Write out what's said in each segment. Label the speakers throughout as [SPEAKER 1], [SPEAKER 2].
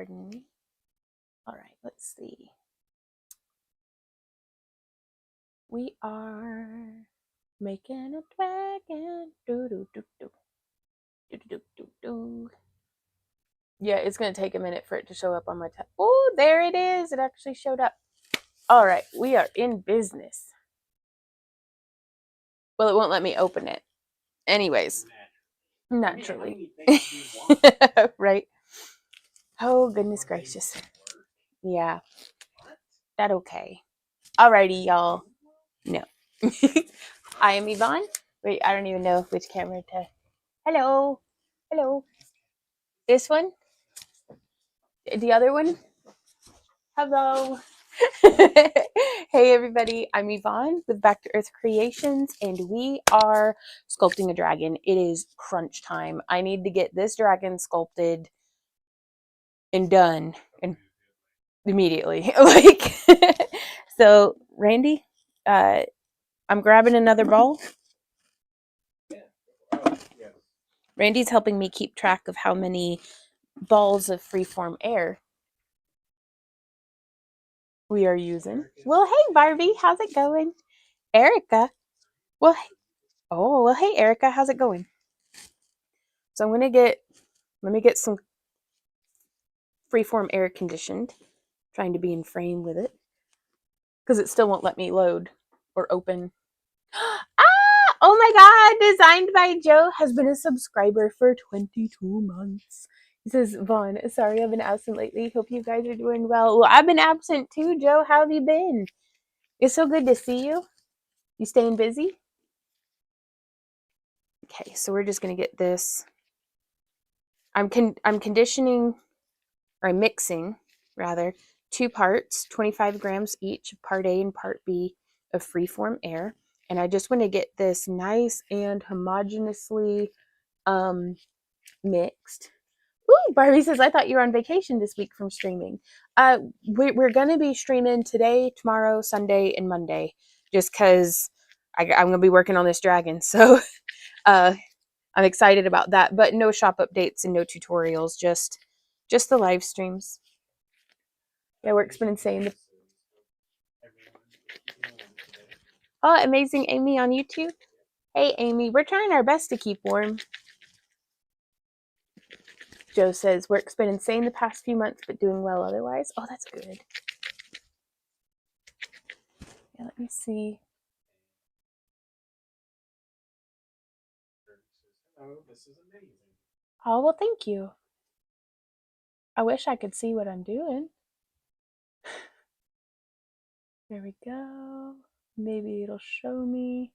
[SPEAKER 1] Pardon me. All right, let's see. We are making a dragon. Do do do do. Do do do do. Yeah, it's gonna take a minute for it to show up on my tab. Oh, there it is. It actually showed up. All right, we are in business. Well, it won't let me open it. Anyways, naturally. Right? Oh, goodness gracious. Yeah, that okay. Alrighty, y'all. No. I am Yvonne. Wait, I don't even know which camera to. Hello. Hello. This one? The other one? Hello. Hey everybody, I'm Yvonne with Back to Earth Creations, and we are sculpting a dragon. It is crunch time. I need to get this dragon sculpted and done and immediately. Like so Randy, I'm grabbing another ball. Randy's helping me keep track of how many balls of freeform air we are using. Well, hey Barbie, how's it going? Erica. Well, hey. Oh, well, hey Erica, how's it going? So I'm gonna let me get some freeform air conditioned. Trying to be in frame with it because it still won't let me load or open. Ah! Oh my God! Designed by Joe, has been a subscriber for 22 months. He says, Vaughn, sorry I've been absent lately. Hope you guys are doing well. Well, I've been absent too, Joe. How have you been? It's so good to see you. You staying busy? Okay, so we're just gonna get this. I'm conditioning, or I'm mixing rather, 2 parts, 25 grams each, part A and part B of freeform air. And I just want to get this nice and homogeneously mixed. Ooh, Barbie says, I thought you were on vacation this week from streaming. We're going to be streaming today, tomorrow, Sunday, and Monday, just because I'm going to be working on this dragon. So I'm excited about that. But no shop updates and no tutorials, just the live streams. Yeah, work's been insane. Oh, amazing Amy on YouTube. Hey, Amy, we're trying our best to keep warm. Joe says, work's been insane the past few months, but doing well otherwise. Oh, that's good. Yeah, let me see.
[SPEAKER 2] Oh, this is amazing.
[SPEAKER 1] Oh, well, thank you. I wish I could see what I'm doing. There we go. Maybe it'll show me.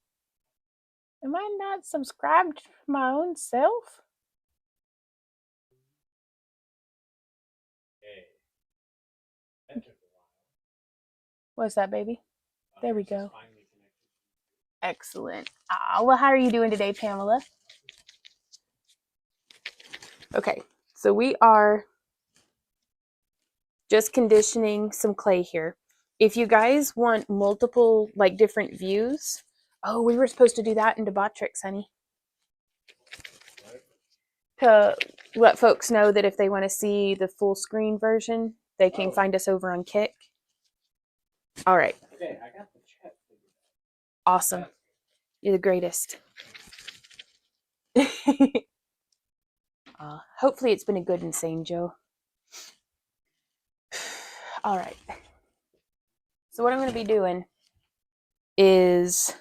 [SPEAKER 1] Am I not subscribed to my own self?
[SPEAKER 2] Hey, that took a while.
[SPEAKER 1] What's that, baby? There we go. Excellent. Ah, well, how are you doing today, Pamela? Okay, so we are just conditioning some clay here. If you guys want multiple, like, different views, oh, we were supposed to do that in Debatrix, honey. To let folks know that if they want to see the full screen version, they can find us over on Kick. All right.
[SPEAKER 2] Okay, I got the chat.
[SPEAKER 1] Awesome. You're the greatest. Hopefully it's been a good insane, Joe. All right. So what I'm going to be doing is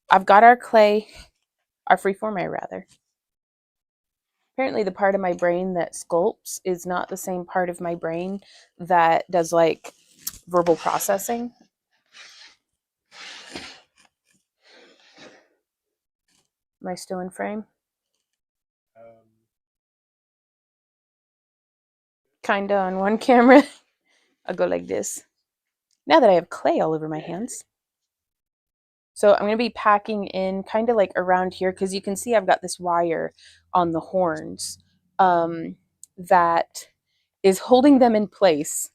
[SPEAKER 1] I've got our clay, our freeform air rather. Apparently the part of my brain that sculpts is not the same part of my brain that does like verbal processing. Am I still in frame? Kinda on one camera. I'll go like this. Now that I have clay all over my hands. So I'm going to be packing in kind of like around here because you can see I've got this wire on the horns that is holding them in place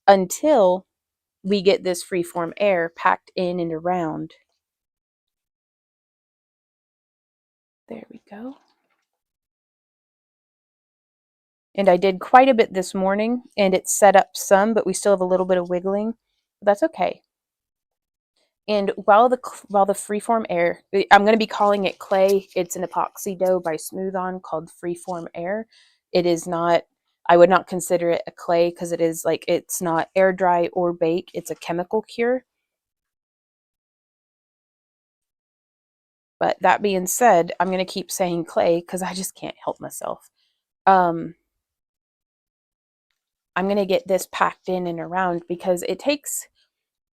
[SPEAKER 1] until we get this freeform air packed in and around. There we go. And I did quite a bit this morning, and it set up some, but we still have a little bit of wiggling. But that's okay. And while the freeform air, I'm going to be calling it clay. It's an epoxy dough by Smooth On called Freeform Air. It is not, I would not consider it a clay because it is like, it's not air dry or bake. It's a chemical cure. But that being said, I'm going to keep saying clay because I just can't help myself. I'm going to get this packed in and around because it takes,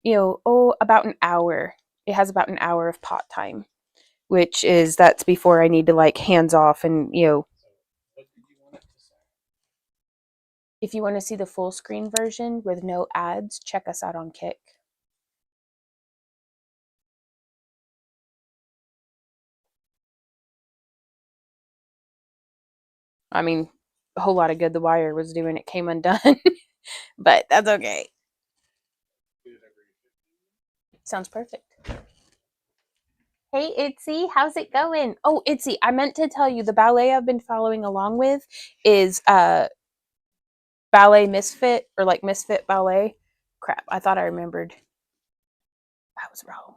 [SPEAKER 1] about an hour. It has about an hour of pot time, which is, that's before I need to like hands off and,
[SPEAKER 2] What did you want it to say?
[SPEAKER 1] if you want to see the full screen version with no ads, check us out on Kick. I mean, a whole lot of good the wire was doing. It came undone, but that's okay. Sounds perfect. Hey, Itzy, how's it going? Oh, Itzy, I meant to tell you the ballet I've been following along with is Ballet Misfit, or like Misfit Ballet. Crap, I thought I remembered. I was wrong.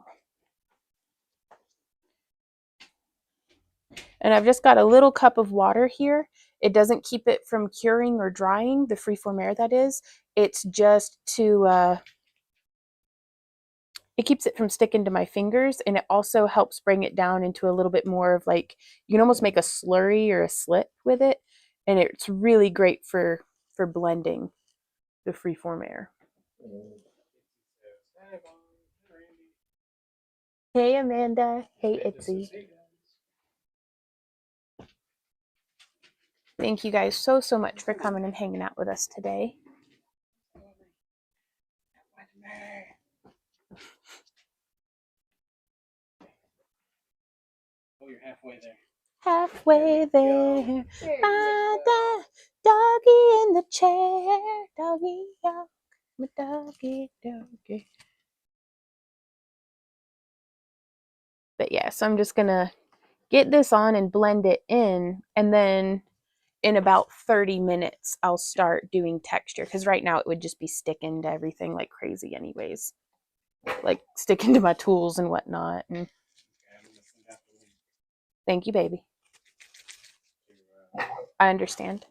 [SPEAKER 1] And I've just got a little cup of water here. It doesn't keep it from curing or drying, the freeform air that is. It's just to, it keeps it from sticking to my fingers, and it also helps bring it down into a little bit more of like, you can almost make a slurry or a slip with it. And it's really great for blending the freeform air. Hey, Amanda. Hey, Itzy. Thank you guys so much for coming and hanging out with us today.
[SPEAKER 2] Oh, you're halfway there.
[SPEAKER 1] Halfway there. My doggy in the chair. Doggy, dog. My doggy, doggy. But yeah, so I'm just going to get this on and blend it in, and then in about 30 minutes I'll start doing texture, because right now it would just be sticking to everything like crazy anyways, like sticking to my tools and whatnot. And thank you, baby. I understand.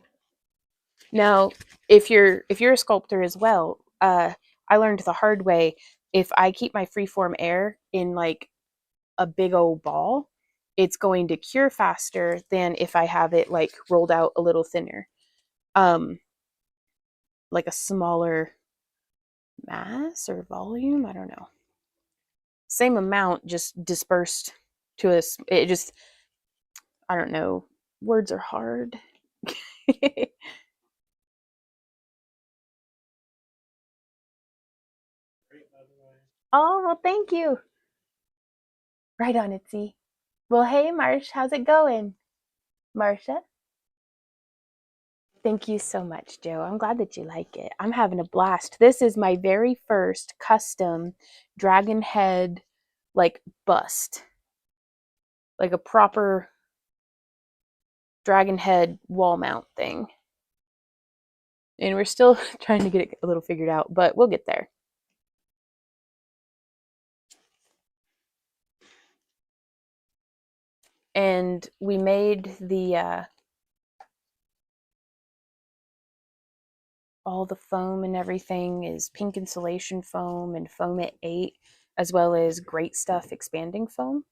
[SPEAKER 1] Now, if you're a sculptor as well, I learned the hard way, if I keep my freeform air in like a big old ball, it's going to cure faster than if I have it like rolled out a little thinner. Like a smaller mass or volume, I don't know. Same amount, just dispersed to us. It just, I don't know. Words are hard. Oh, well, thank you. Right on, Itzy. Well, hey, Marsh, how's it going? Marsha? Thank you so much, Joe. I'm glad that you like it. I'm having a blast. This is my very first custom dragon head, like, bust. Like a proper dragon head wall mount thing. And we're still trying to get it a little figured out, but we'll get there. And we made the all the foam and everything is pink insulation foam and foam at 8, as well as Great Stuff expanding foam.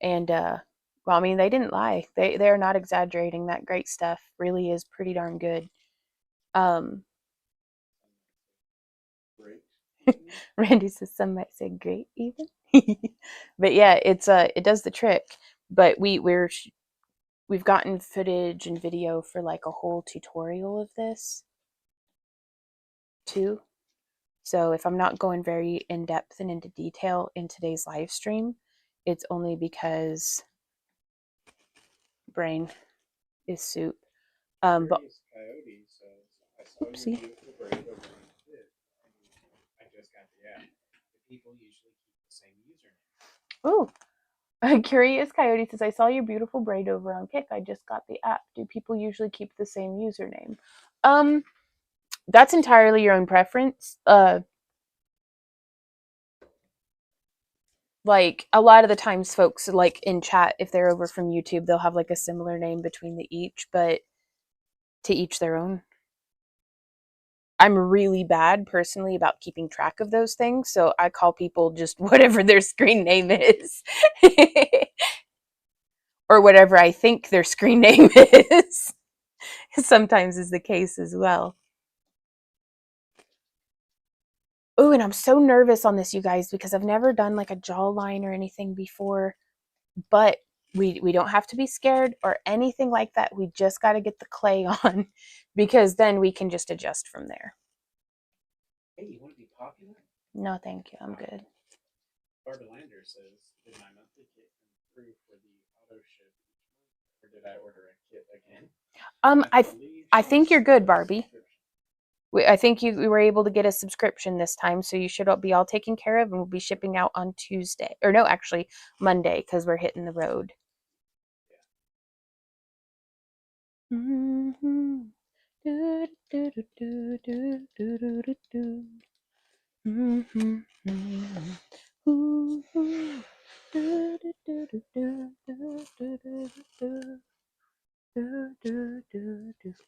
[SPEAKER 1] And well, I mean, they didn't lie. They're not exaggerating. That Great Stuff really is pretty darn good. Randy says some might say great even. But yeah, it does the trick. But we've gotten footage and video for like a whole tutorial of this too. So if I'm not going very in depth and into detail in today's live stream, it's only because brain is soup. But oopsie.
[SPEAKER 2] I just got the app. The people usually keep the same username.
[SPEAKER 1] Oh, Curious Coyote says, I saw your beautiful braid over on Kik. I just got the app. Do people usually keep the same username? That's entirely your own preference. Like a lot of the times folks like in chat, if they're over from YouTube, they'll have like a similar name between the each, but to each their own. I'm really bad personally about keeping track of those things, so I call people just whatever their screen name is. Or whatever I think their screen name is. Sometimes is the case as well. Oh, and I'm so nervous on this, you guys, because I've never done like a jawline or anything before, but we don't have to be scared or anything like that. We just got to get the clay on because then we can just adjust from there.
[SPEAKER 2] Hey, you want to be popular?
[SPEAKER 1] No, thank you. I'm good.
[SPEAKER 2] Bartolander says, did my monthly kit improve for the auto ship, or did I order a kit again?
[SPEAKER 1] I think you're good, Barbie. I think we were able to get a subscription this time, so you should be all taken care of, and we'll be shipping out on Tuesday. Or no, actually Monday, because we're hitting the road.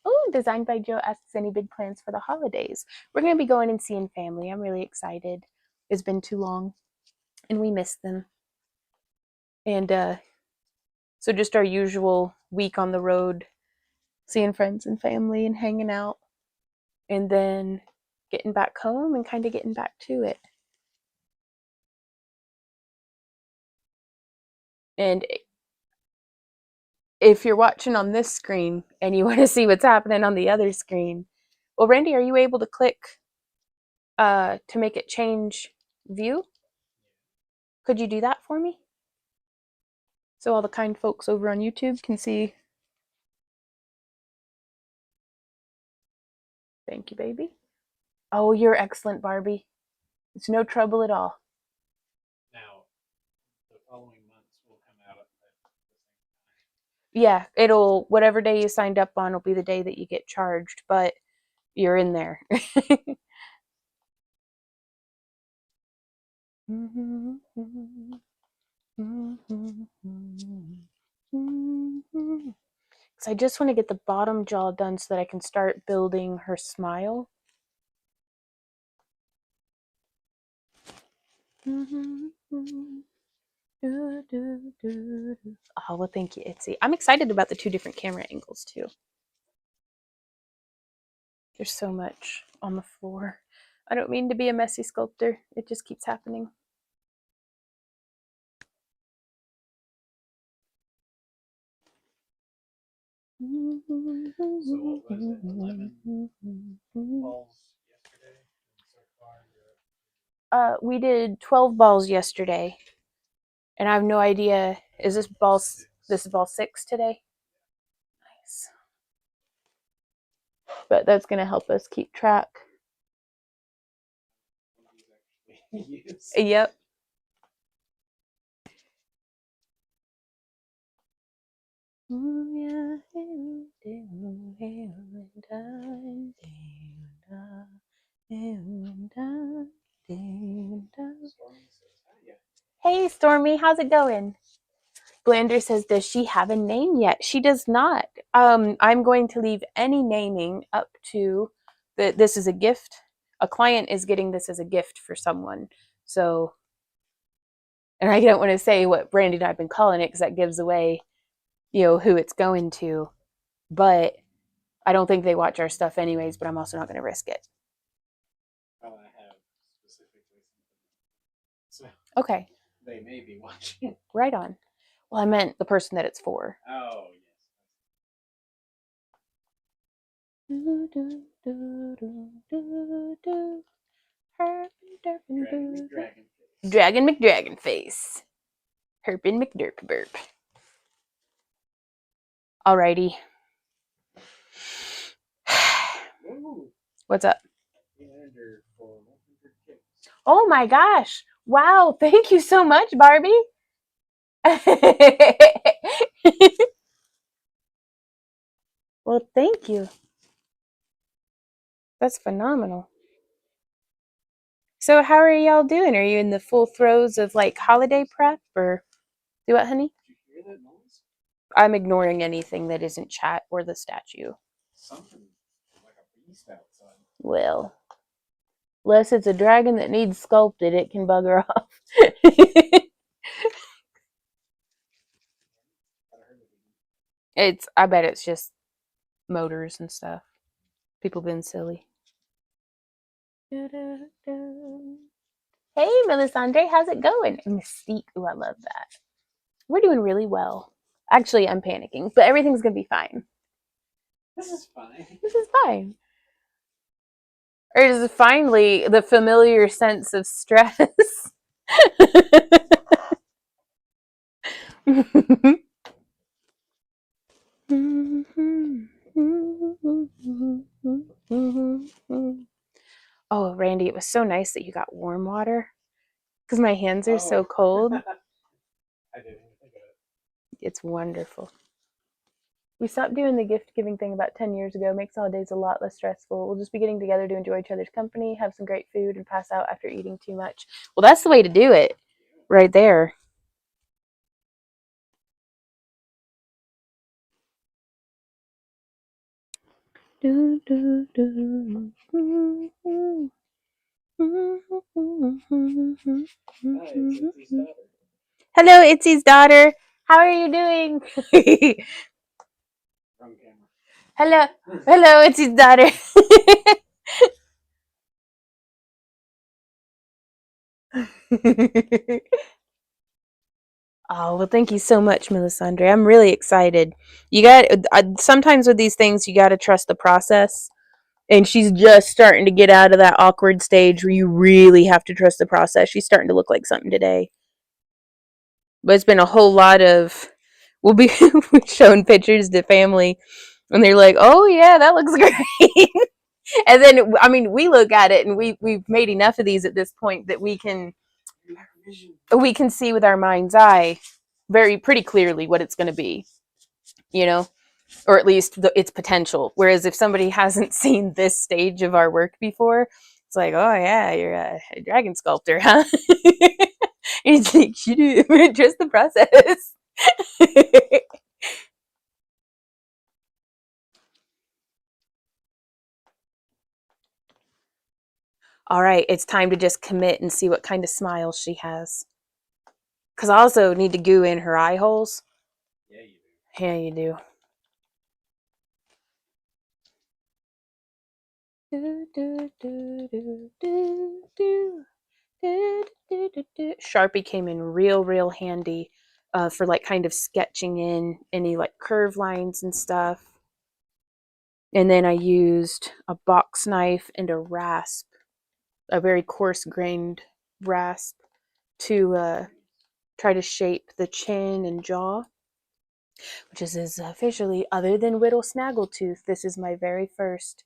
[SPEAKER 1] Oh, Designed by Joe asks any big plans for the holidays. We're going to be going and seeing family. I'm really excited. It's been too long and we miss them. And so just our usual week on the road, seeing friends and family and hanging out, and then getting back home and kind of getting back to it. And if you're watching on this screen and you want to see what's happening on the other screen, well, Randy, are you able to click to make it change view? Could you do that for me? So all the kind folks over on YouTube can see. Thank you, baby. Oh, you're excellent, Barbie. It's no trouble at all.
[SPEAKER 2] Now, the following months will come out at the same time.
[SPEAKER 1] Yeah, it'll, whatever day you signed up on will be the day that you get charged, but you're in there. Because I just want to get the bottom jaw done so that I can start building her smile. Oh, well, thank you, Itzy. I'm excited about the 2 different camera angles, too. There's so much on the floor. I don't mean to be a messy sculptor. It just keeps happening.
[SPEAKER 2] So what was it, 11 balls yesterday? And so far you're
[SPEAKER 1] We did 12 balls yesterday. And I have no idea, is this ball 6 today? Nice. But that's going to help us keep track. Yep. Hey, Stormy, how's it going? Glander says, does she have a name yet? She does not. I'm going to leave any naming up to this is a gift. A client is getting this as a gift for someone. So, and I don't want to say what Brandy and I've been calling it because that gives away, who it's going to. But I don't think they watch our stuff anyways, but I'm also not going to risk it.
[SPEAKER 2] I have specifically something. So
[SPEAKER 1] Okay.
[SPEAKER 2] They may be watching.
[SPEAKER 1] Right on. Well, I meant the person that it's for.
[SPEAKER 2] Oh, yes.
[SPEAKER 1] Dragon McDragon face. Herpin McDurp burp. Alrighty. What's up? Oh my gosh. Wow. Thank you so much, Barbie. Well, thank you. That's phenomenal. So, how are y'all doing? Are you in the full throes of like holiday prep or do what, honey?
[SPEAKER 2] Did you hear that noise?
[SPEAKER 1] I'm ignoring anything that isn't chat or the statue.
[SPEAKER 2] Something like a beast outside.
[SPEAKER 1] Well, unless it's a dragon that needs sculpted, it can bugger off. I bet it's just motors and stuff. People being silly. Hey, Melisandre, how's it going? Mystique. Ooh, I love that. We're doing really well. Actually, I'm panicking, but everything's gonna be fine.
[SPEAKER 2] This is fine.
[SPEAKER 1] This is fine. Or is it finally the familiar sense of stress? Oh, Randy, it was so nice that you got warm water because my hands are so cold.
[SPEAKER 2] I didn't even think of it.
[SPEAKER 1] It's wonderful. We stopped doing the gift giving thing about 10 years ago. Makes holidays a lot less stressful. We'll just be getting together to enjoy each other's company, have some great food, and pass out after eating too much. Well, that's the way to do it right there. Hello, Itzy's daughter. How are you doing?
[SPEAKER 2] Wrong camera.
[SPEAKER 1] Hello, Itzy's daughter. Oh, well, thank you so much, Melisandre. I'm really excited. You got sometimes with these things, you got to trust the process. And she's just starting to get out of that awkward stage where you really have to trust the process. She's starting to look like something today. But it's been a whole lot of. We'll be showing pictures to family, and they're like, "Oh yeah, that looks great." And then, I mean, we look at it, and we've made enough of these at this point that we can see with our mind's eye pretty clearly what it's going to be, you know, or at least its potential. Whereas if somebody hasn't seen this stage of our work before, it's like, oh yeah, you're a dragon sculptor, huh? It's like, you do just the process. All right, it's time to just commit and see what kind of smile she has. Because I also need to goo in her eye holes.
[SPEAKER 2] Yeah, you do.
[SPEAKER 1] Yeah, you do. Sharpie came in real handy for like kind of sketching in any like curve lines and stuff. And then I used a box knife and a rasp, a very coarse grained rasp, to try to shape the chin and jaw, which is officially, other than Whittle Snaggletooth, this is my very first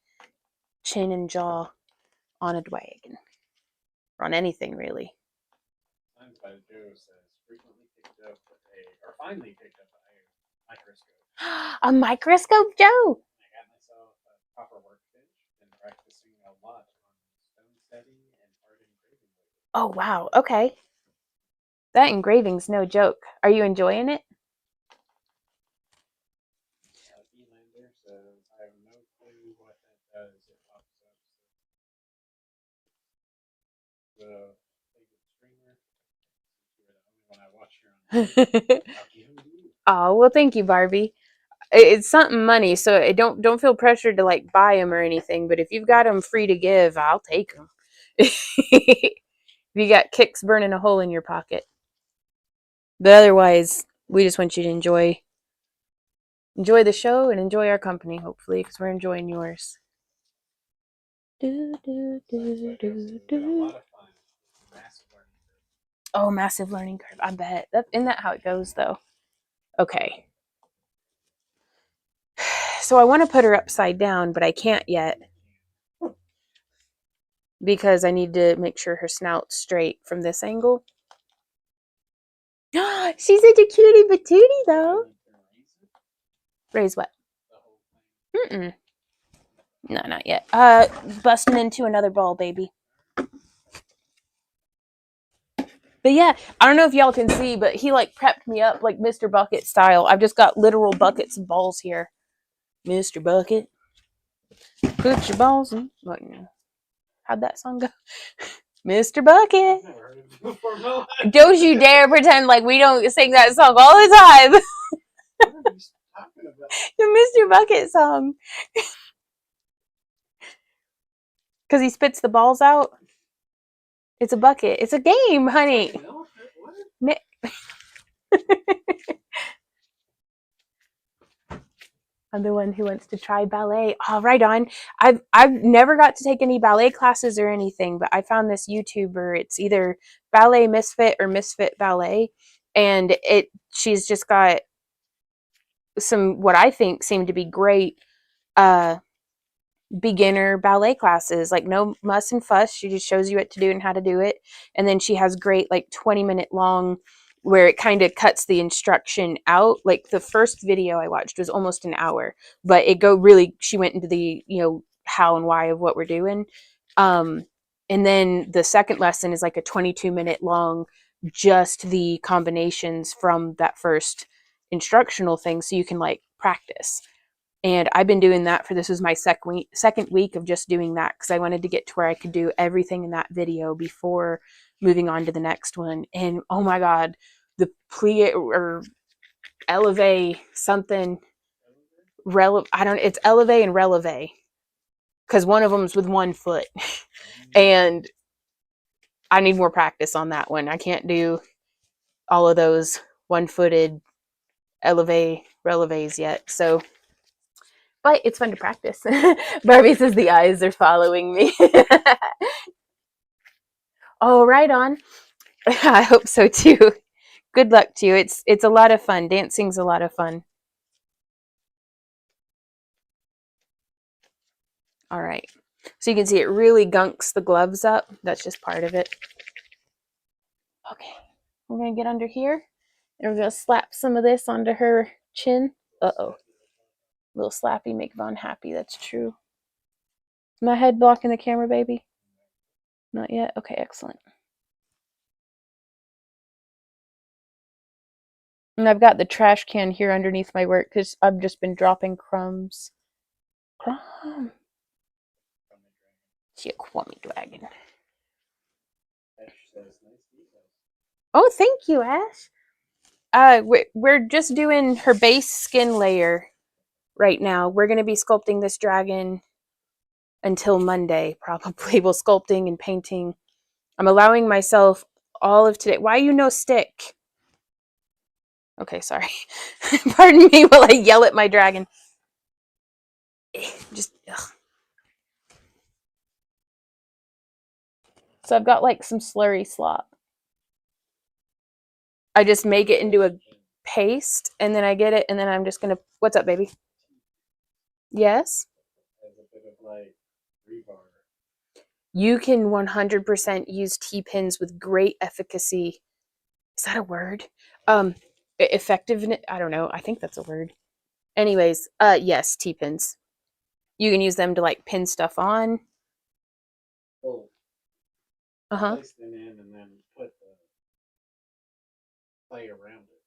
[SPEAKER 1] chin and jaw on a dragon, or on anything really.
[SPEAKER 2] Science by Joe says frequently picked up or finally picked up a microscope.
[SPEAKER 1] A microscope, Joe.
[SPEAKER 2] I got myself a proper workbench and practicing a lot on stone setting and art engraving.
[SPEAKER 1] Oh wow, okay. That engraving's no joke. Are you enjoying it?
[SPEAKER 2] Elander says I have no clue what that does. It pops up. The favorite streamer. You're the only one I watch here on.
[SPEAKER 1] Oh well, thank you, Barbie. It's something money, so don't feel pressured to like buy them or anything. But if you've got them free to give, I'll take them. If you got kicks burning a hole in your pocket, but otherwise, we just want you to enjoy the show and enjoy our company, hopefully, because we're enjoying yours. Oh, massive learning curve. I bet. Isn't that how it goes, though? Okay. So I want to put her upside down, but I can't yet because I need to make sure her snout's straight from this angle. She's such a cutie patootie, though. Raise what? Mm-mm. No, not yet. Busting into another ball, baby. But yeah, I don't know if y'all can see, but he like prepped me up like Mr. Bucket style. I've just got literal buckets of balls here. Mr. Bucket, put your balls in. What? How'd that song go? Mr. Bucket. Don't you dare pretend like we don't sing that song all the time. The Mr. Bucket song. Because he spits the balls out. It's a bucket. It's a game, honey. I'm the one who wants to try ballet. Oh, right on. I've never got to take any ballet classes or anything, but I found this YouTuber. It's either Ballet Misfit or Misfit Ballet, and she's just got some what I think seem to be great uh beginner ballet classes, like no muss and fuss. She just shows you what to do and how to do it, and then she has great like 20-minute long where it kind of cuts the instruction out. Like the first video I watched was almost an hour, but she went into the how and why of what we're doing. And then the second lesson is like a 22-minute long, just the combinations from that first instructional thing, so you can like practice. And I've been doing that this is my second week of just doing that, because I wanted to get to where I could do everything in that video before moving on to the next one. And oh my God, the plie or eleve something, it's eleve and releve, because one of them's with one foot. And I need more practice on that one. I can't do all of those one-footed eleve releves yet. So but it's fun to practice. Barbie says the eyes are following me. Oh, right on. I hope so too. Good luck to you. It's a lot of fun. Dancing's a lot of fun. All right. So you can see it really gunks the gloves up. That's just part of it. Okay. We're going to get under here, and we're going to slap some of this onto her chin. Uh-oh. Little slappy make Vaughn happy. That's true. Is my head blocking the camera, baby? Not yet? Okay, excellent. And I've got the trash can here underneath my work because I've just been dropping crumbs. Crumb. She a crummy dragon. Oh, thank you, Ash. We're just doing her base skin layer right now. We're going to be sculpting this dragon until Monday, probably. We'll sculpting and painting. I'm allowing myself all of today. Why you no stick? Okay, sorry. Pardon me while I yell at my dragon. Just, ugh. So I've got like some slurry slop. I just make it into a paste, and then I get it, and then I'm just gonna. What's up, baby? Yes. You can 100% use T-pins with great efficacy. Is that a word? Effectiveness. I don't know. I think that's a word. Anyways, yes, T-pins. You can use them to like pin stuff on. Uh-huh.
[SPEAKER 2] Place them in and then put the clay around it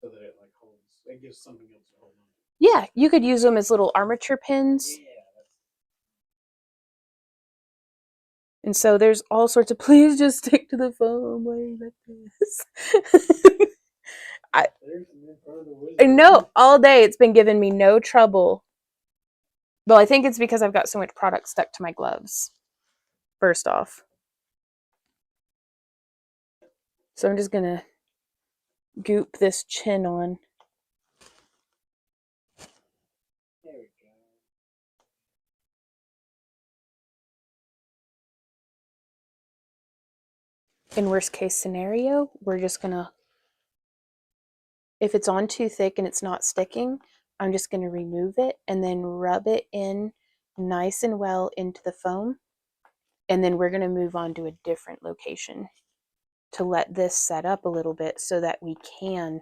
[SPEAKER 2] so that it like holds. It gives something else to hold on.
[SPEAKER 1] Yeah, you could use them as little armature pins.
[SPEAKER 2] Yeah.
[SPEAKER 1] And so there's all sorts of. Please just stick to the foam like this. I know all day it's been giving me no trouble. Well, I think it's because I've got so much product stuck to my gloves. First off. So I'm just gonna goop this chin on.
[SPEAKER 2] There we go.
[SPEAKER 1] In worst case scenario, we're just gonna, if it's on too thick and it's not sticking, I'm just gonna remove it and then rub it in nice and well into the foam. And then we're gonna move on to a different location to let this set up a little bit so that we can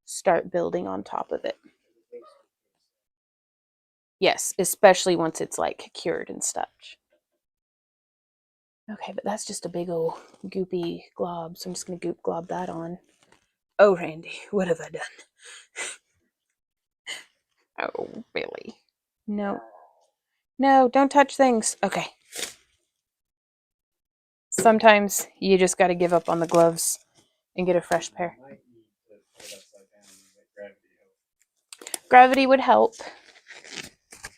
[SPEAKER 1] start building on top of it. Yes, especially once it's like cured and such. Okay, but that's just a big old goopy glob, so I'm just gonna goop glob that on. Oh, Randy, what have I done? Oh, Billy. No. No, don't touch things. Okay. Sometimes you just gotta give up on the gloves and get a fresh pair. Gravity would help,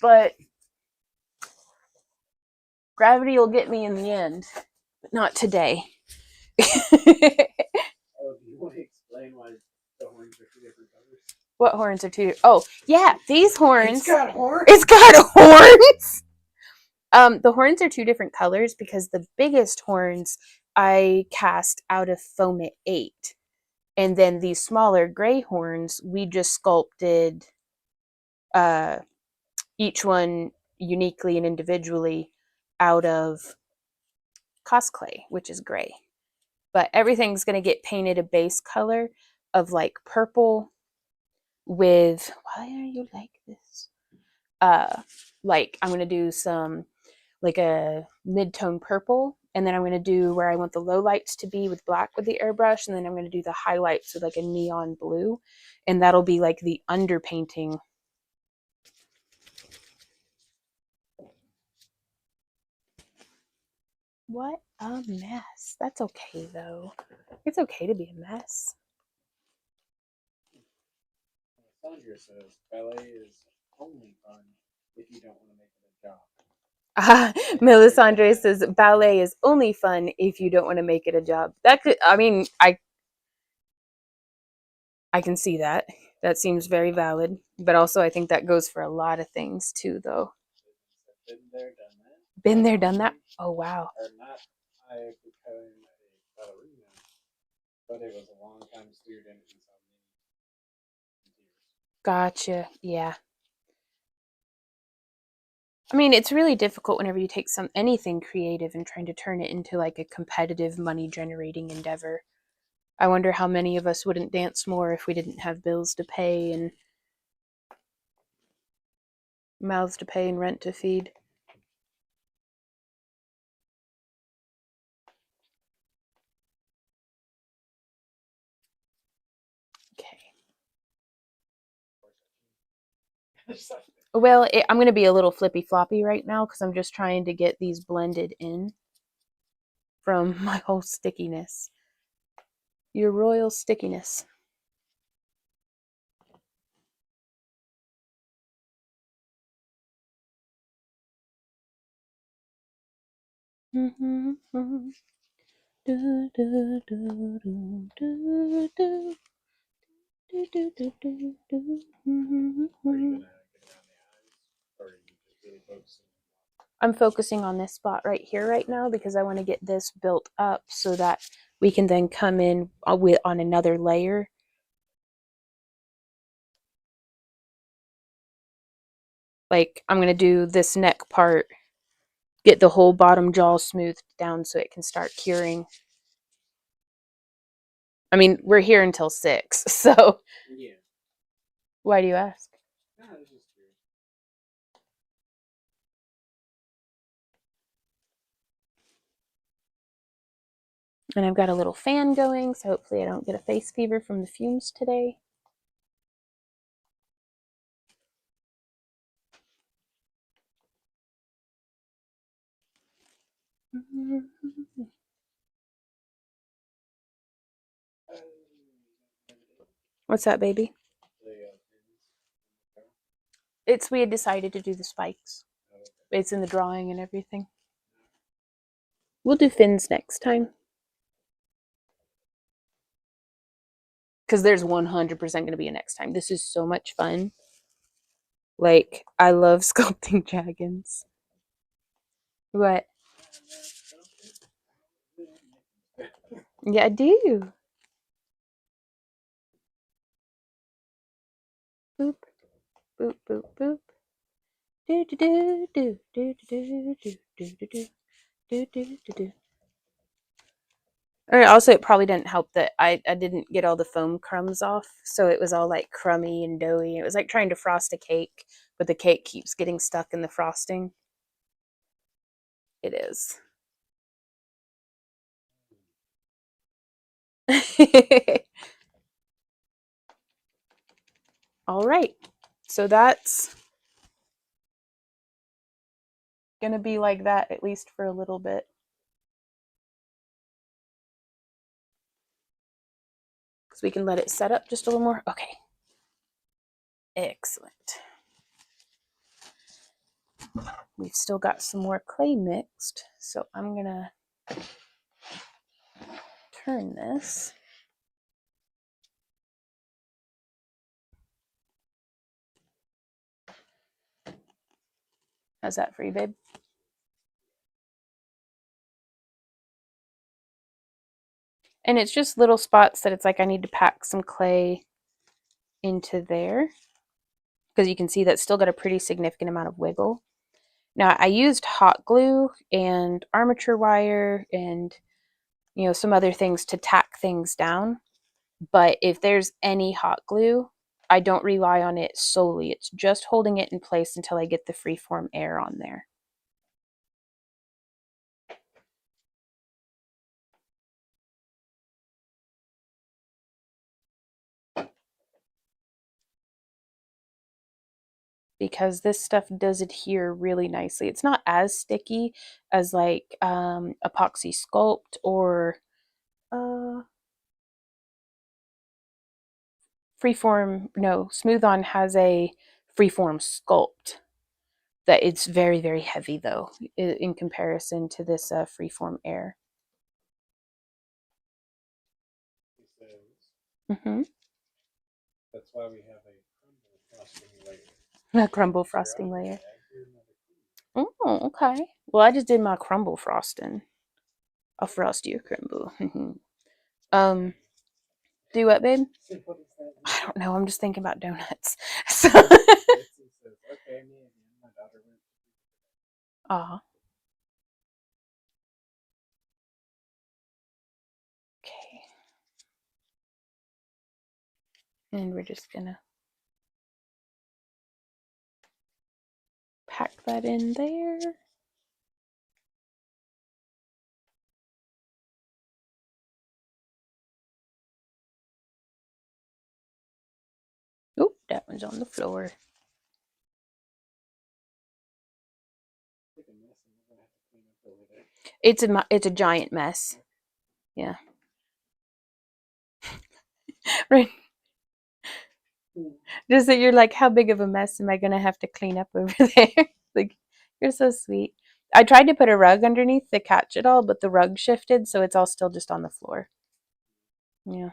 [SPEAKER 1] but gravity will get me in the end, but not today.
[SPEAKER 2] Oh, do you want to explain why the horns are two different colors?
[SPEAKER 1] What horns are two? Oh, yeah, these horns.
[SPEAKER 2] It's got horns.
[SPEAKER 1] It's got horns. The horns are two different colors because the biggest horns I cast out of Foamit 8. And then these smaller gray horns, we just sculpted each one uniquely and individually out of cosplay, which is gray. But everything's going to get painted a base color of like purple with, why are you like this? Like I'm going to do some like a mid-tone purple, and then I'm going to do where I want the low lights to be with black with the airbrush, and then I'm going to do the highlights with like a neon blue, and that'll be like the underpainting. What a mess. That's okay though. It's okay to be a mess.
[SPEAKER 2] Sandra says ballet is only fun if you don't want to make it a job.
[SPEAKER 1] Melisandre says ballet is only fun if you don't want to make it a job. That could, I mean, I can see that. That seems very valid. But also I think that goes for a lot of things too though.
[SPEAKER 2] Been there, done that.
[SPEAKER 1] Been there, done that? Oh wow.
[SPEAKER 2] Or not, I became a ballerina, but it was a long time student and so many years.
[SPEAKER 1] Gotcha. Yeah. I mean, it's really difficult whenever you take anything creative and trying to turn it into like a competitive money generating endeavor. I wonder how many of us wouldn't dance more if we didn't have bills to pay and mouths to pay and rent to feed. Okay. Well, I'm going to be a little flippy floppy right now because I'm just trying to get these blended in from my whole stickiness. Your royal stickiness. I'm focusing on this spot right here right now because I want to get this built up so that we can then come in on another layer. Like I'm going to do this neck part, get the whole bottom jaw smoothed down so it can start curing. I mean, we're here until 6, so.
[SPEAKER 2] Yeah.
[SPEAKER 1] Why do you ask?
[SPEAKER 2] No, it was just weird.
[SPEAKER 1] And I've got a little fan going, so hopefully I don't get a face fever from the fumes today. What's that, baby? We had decided to do the spikes. It's in the drawing and everything. We'll do fins next time. Because there's 100% going to be a next time. This is so much fun. Like, I love sculpting dragons. What? Yeah, I do. Boop, boop, boop, boop. Do do do do do do do do do do do do do do. Or also, it probably didn't help that I didn't get all the foam crumbs off, so it was all like crummy and doughy. It was like trying to frost a cake, but the cake keeps getting stuck in the frosting. It is. All right, so that's gonna be like that at least for a little bit. Because we can let it set up just a little more. Okay. Excellent. We've still got some more clay mixed, so I'm gonna turn this. How's that for you, babe? And it's just little spots that it's like I need to pack some clay into there, because you can see that's still got a pretty significant amount of wiggle. Now I used hot glue and armature wire and some other things to tack things down, but if there's any hot glue, I don't rely on it solely. It's just holding it in place until I get the freeform air on there. Because this stuff does adhere really nicely. It's not as sticky as like epoxy sculpt or freeform. No, Smooth On has a freeform sculpt that it's very, very heavy though in comparison to this freeform air. Mm-hmm.
[SPEAKER 2] That's why we have a crumble frosting layer.
[SPEAKER 1] A crumble frosting layer. Oh, okay. Well, I just did my crumble frosting. I'll frost your crumble. Do what, babe? I don't know. I'm just thinking about donuts. So. Aw. Okay. And we're just gonna pack that in there. Oop, that one's on the floor. It's a giant mess. Yeah. Right. Just that you're like, how big of a mess am I gonna have to clean up over there? Like, you're so sweet. I tried to put a rug underneath to catch it all, but the rug shifted, so it's all still just on the floor. Yeah.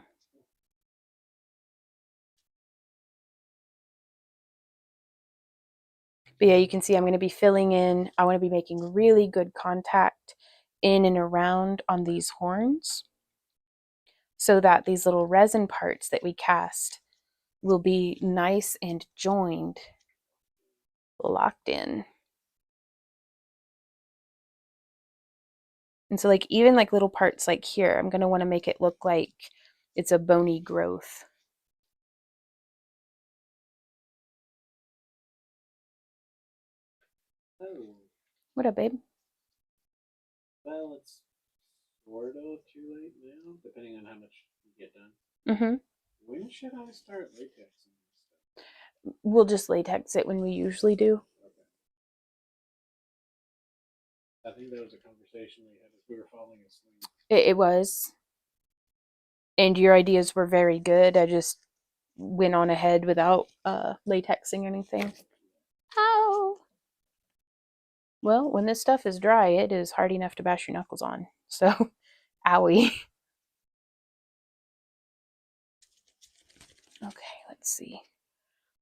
[SPEAKER 1] But yeah, you can see I'm going to be filling in. I want to be making really good contact in and around on these horns so that these little resin parts that we cast will be nice and joined, locked in. And so like even like little parts like here, I'm going to want to make it look like it's a bony growth.
[SPEAKER 2] Oh,
[SPEAKER 1] What up, babe?
[SPEAKER 2] well, it's sort of too late now, depending on how much you get done.
[SPEAKER 1] Mm-hmm.
[SPEAKER 2] When should I start latexing this stuff?
[SPEAKER 1] We'll just latex it when we usually do.
[SPEAKER 2] Okay. I think there was a conversation we had as we were falling asleep.
[SPEAKER 1] It was. And your ideas were very good. I just went on ahead without latexing anything. Ow! Well, when this stuff is dry, it is hard enough to bash your knuckles on. So, owie. Okay, let's see.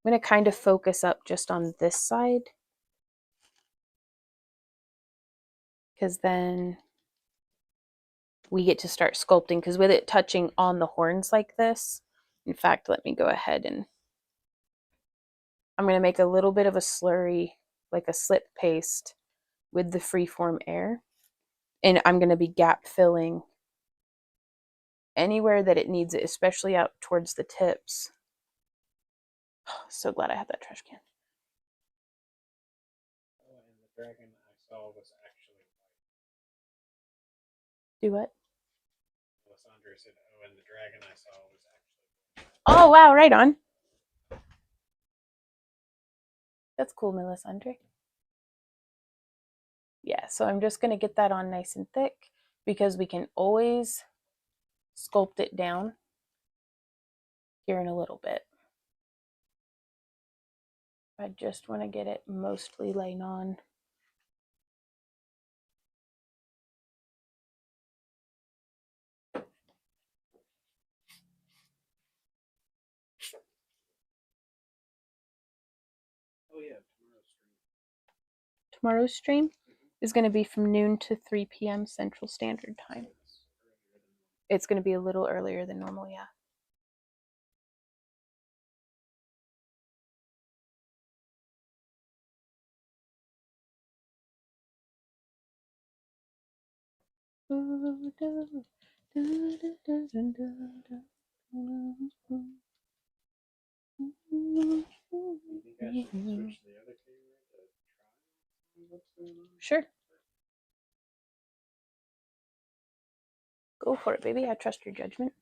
[SPEAKER 1] I'm going to kind of focus up just on this side, because then we get to start sculpting, because with it touching on the horns like this, in fact, let me go ahead and I'm going to make a little bit of a slurry, like a slip paste with the freeform air. And I'm going to be gap filling anywhere that it needs it, especially out towards the tips. So glad I have that trash can.
[SPEAKER 2] Oh, and the dragon I saw was actually white.
[SPEAKER 1] Do what?
[SPEAKER 2] Alessandra said, oh, and the dragon I saw was actually white.
[SPEAKER 1] Oh, wow, right on. That's cool, Melisandre. Yeah, so I'm just going to get that on nice and thick because we can always sculpt it down here in a little bit. I just want to get it mostly laying on.
[SPEAKER 2] Oh, yeah,
[SPEAKER 1] Tomorrow's stream is going to be from noon to 3 p.m. Central Standard Time. It's going to be a little earlier than normal, yeah. Sure. Go for it, baby. I trust your judgment.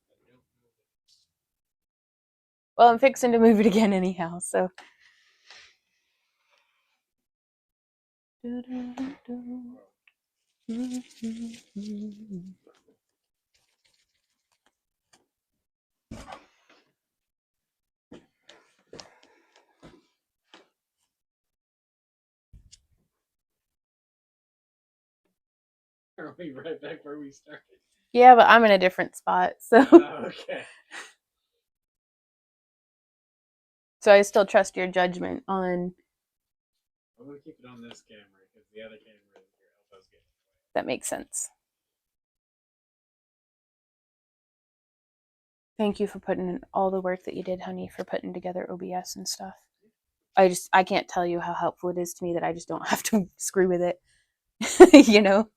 [SPEAKER 1] Well, I'm fixing to move it again anyhow, so.
[SPEAKER 2] Are we right back where we started?
[SPEAKER 1] Yeah, but I'm in a different spot, so.
[SPEAKER 2] Okay.
[SPEAKER 1] So I still trust your judgment on.
[SPEAKER 2] I'm going to keep it on this camera because the other camera, your elbow's getting away.
[SPEAKER 1] That makes sense. Thank you for putting in all the work that you did, honey, for putting together OBS and stuff. I can't tell you how helpful it is to me that I just don't have to screw with it. You know?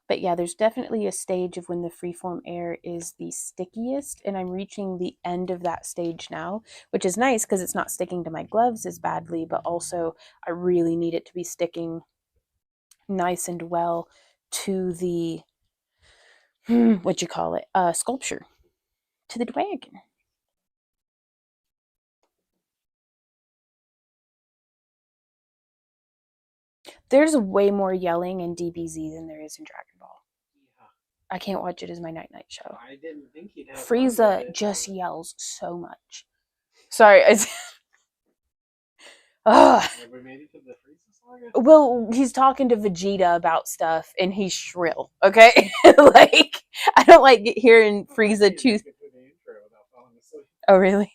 [SPEAKER 1] But yeah, there's definitely a stage of when the freeform air is the stickiest, and I'm reaching the end of that stage now, which is nice because it's not sticking to my gloves as badly, but also I really need it to be sticking nice and well to the, sculpture, to the dragon. There's way more yelling in DBZ than there is in Dragon Ball.
[SPEAKER 2] Yeah.
[SPEAKER 1] I can't watch it as my night show.
[SPEAKER 2] I didn't think he'd have
[SPEAKER 1] Frieza just yells so much. Sorry.
[SPEAKER 2] Have we made it to the Frieza saga?
[SPEAKER 1] Well, he's talking to Vegeta about stuff, and he's shrill. Okay, like I don't like hearing Frieza too. Oh, really?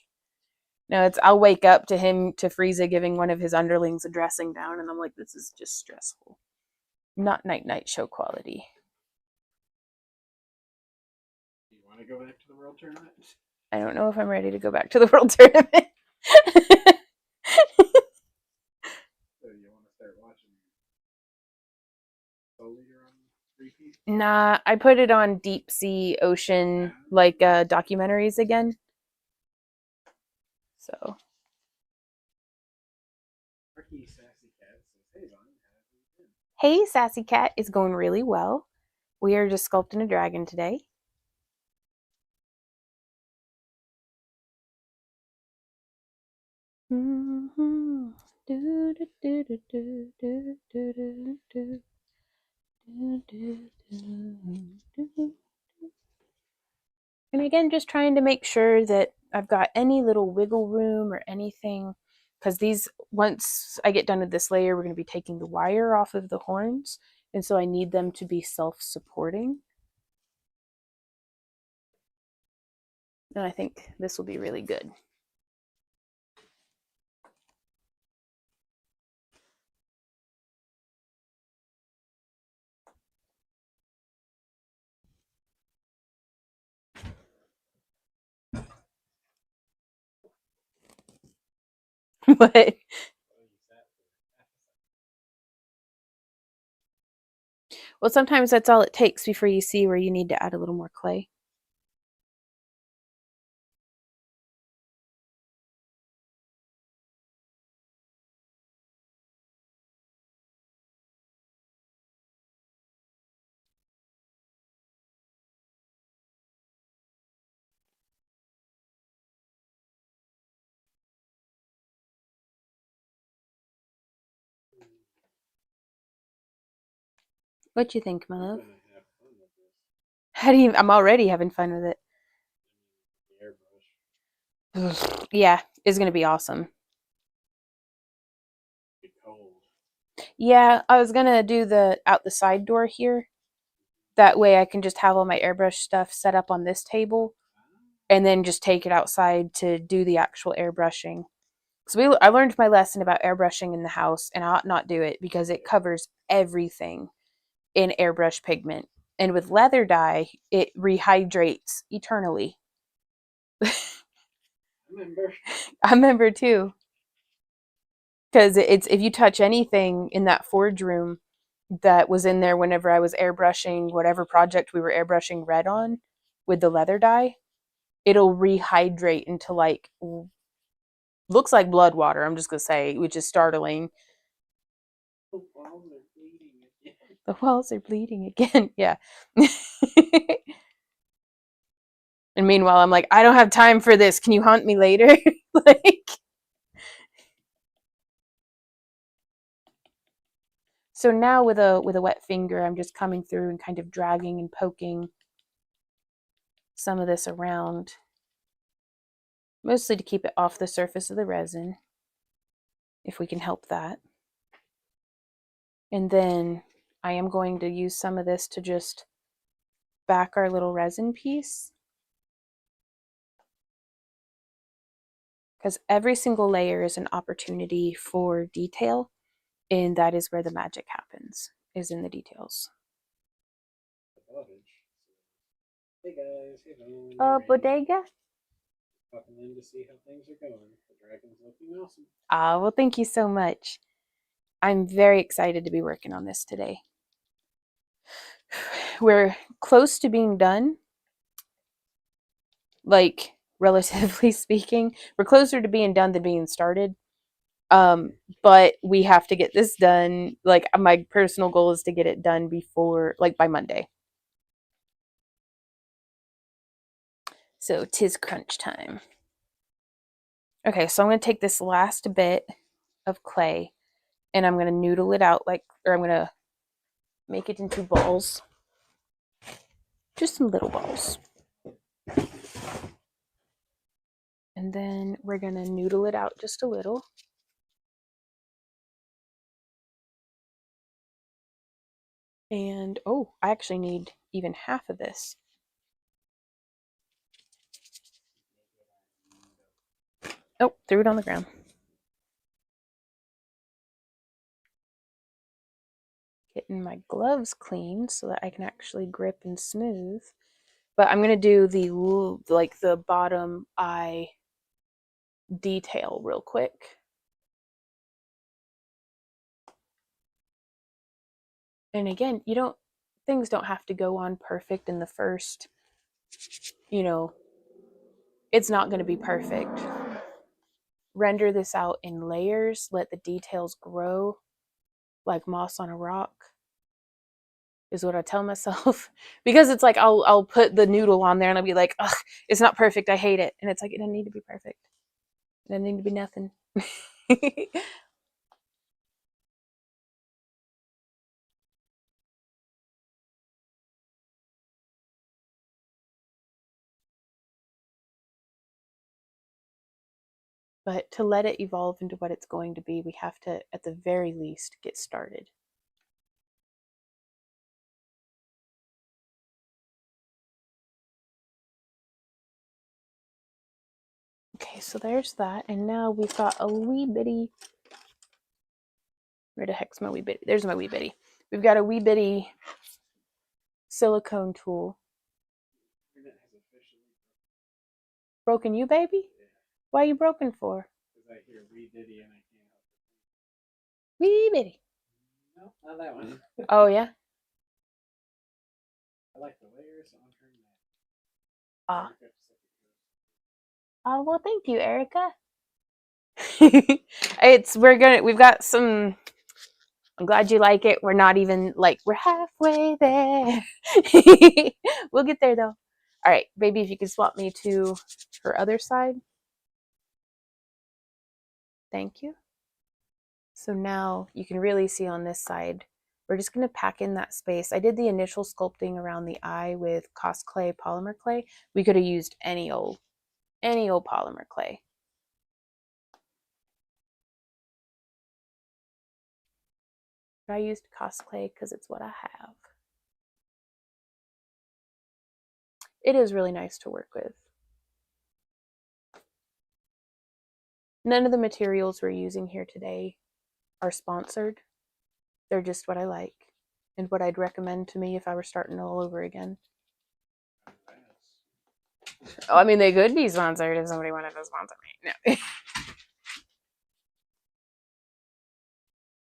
[SPEAKER 1] No, it's I'll wake up to him to Frieza giving one of his underlings a dressing down, and I'm like, this is just stressful. Not night show quality.
[SPEAKER 2] Do you want to go back to the World Tournament?
[SPEAKER 1] I don't know if I'm ready to go back to the World Tournament.
[SPEAKER 2] So you want to start watching Soul Eater on repeat?
[SPEAKER 1] Nah, I put it on deep sea ocean like documentaries again. So. Hey, Sassy Cat, is going really well. We are just sculpting a dragon today. And again, just trying to make sure that I've got any little wiggle room or anything, because these, once I get done with this layer, we're going to be taking the wire off of the horns, and so I need them to be self-supporting. And I think this will be really good. What? Well, sometimes that's all it takes before you see where you need to add a little more clay. What you think, my
[SPEAKER 2] I'm
[SPEAKER 1] love?
[SPEAKER 2] gonna have fun with this.
[SPEAKER 1] How do you? I'm already having fun with it.
[SPEAKER 2] The airbrush.
[SPEAKER 1] Yeah, it's gonna be awesome.
[SPEAKER 2] Be cold.
[SPEAKER 1] Yeah, I was gonna do the out the side door here. That way I can just have all my airbrush stuff set up on this table and then just take it outside to do the actual airbrushing. So I learned my lesson about airbrushing in the house, and I ought not do it because it covers everything in airbrush pigment. And with leather dye, it rehydrates eternally.
[SPEAKER 2] Remember?
[SPEAKER 1] I remember too. Because it's if you touch anything in that forge room that was in there whenever I was airbrushing whatever project we were airbrushing red on with the leather dye, it'll rehydrate into like looks like blood water. I'm just gonna say, which is startling.
[SPEAKER 2] The walls are bleeding again.
[SPEAKER 1] The walls are bleeding again. Yeah. And meanwhile, I'm like, I don't have time for this. Can you haunt me later? Like, so now with a wet finger, I'm just coming through and kind of dragging and poking some of this around, mostly to keep it off the surface of the resin, if we can help that. And then I am going to use some of this to just back our little resin piece, because every single layer is an opportunity for detail, and that is where the magic happens, is in the details.
[SPEAKER 2] Hey guys, hey Vaughn.
[SPEAKER 1] Bodega?
[SPEAKER 2] Popping in to see how things are going. The dragon's looking awesome.
[SPEAKER 1] Ah, well, thank you so much. I'm very excited to be working on this today. We're close to being done, like, relatively speaking. We're closer to being done than being started. But we have to get this done. Like, my personal goal is to get it done before, like, by Monday. So 'tis crunch time. Okay, so I'm going to take this last bit of clay and I'm going to noodle it out, like, or I'm going to make it into balls. Just some little balls. And then we're going to noodle it out just a little. And, oh, I actually need even half of this. Oh, threw it on the ground. Getting my gloves clean so that I can actually grip and smooth. But I'm going to do the bottom eye detail real quick. And again, things don't have to go on perfect in the first, it's not going to be perfect. Render this out in layers, let the details grow like moss on a rock, is what I tell myself. Because it's like I'll put the noodle on there and I'll be like, ugh, it's not perfect, I hate it. And it's like, it doesn't need to be perfect. It doesn't need to be nothing. But to let it evolve into what it's going to be, we have to, at the very least, get started. Okay, so there's that. And now we've got a wee bitty, where the heck's my wee bitty? There's my wee bitty. We've got a wee bitty silicone tool. Broken you, baby?
[SPEAKER 2] Yeah.
[SPEAKER 1] Why are you broken for?
[SPEAKER 2] Because I hear wee bitty and I can't help it.
[SPEAKER 1] Wee bitty.
[SPEAKER 2] No, not that one.
[SPEAKER 1] Oh, yeah?
[SPEAKER 2] I like the layers on her neck.
[SPEAKER 1] Ah.
[SPEAKER 2] You have to say it.
[SPEAKER 1] Oh, well, thank you, Erica. We've got some. I'm glad you like it. We're not even like, we're halfway there. We'll get there though. All right, baby, if you could swap me to her other side. Thank you. So now you can really see on this side, we're just going to pack in that space. I did the initial sculpting around the eye with Cos Clay polymer clay. We could have used any old polymer clay. But I used Cos Clay because it's what I have. It is really nice to work with. None of the materials we're using here today are sponsored. They're just what I like and what I'd recommend to me if I were starting all over again. Oh, I mean, they could be sponsored if somebody wanted to sponsor me. No.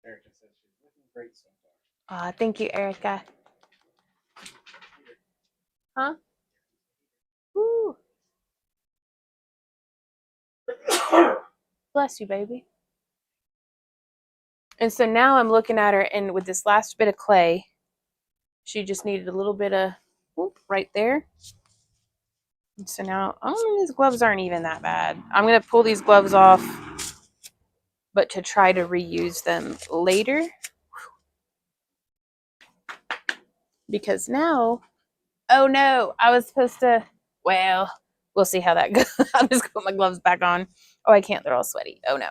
[SPEAKER 2] Erica said she's looking great so far.
[SPEAKER 1] Aw, thank you, Erica. Huh? Woo. Bless you, baby. And so now I'm looking at her, and with this last bit of clay, she just needed a little bit of whoop, right there. And so now, oh, these gloves aren't even that bad. I'm going to pull these gloves off, but to try to reuse them later. Because now, oh no, I was supposed to, well, we'll see how that goes. I'll just put my gloves back on. Oh, I can't, they're all sweaty. Oh no.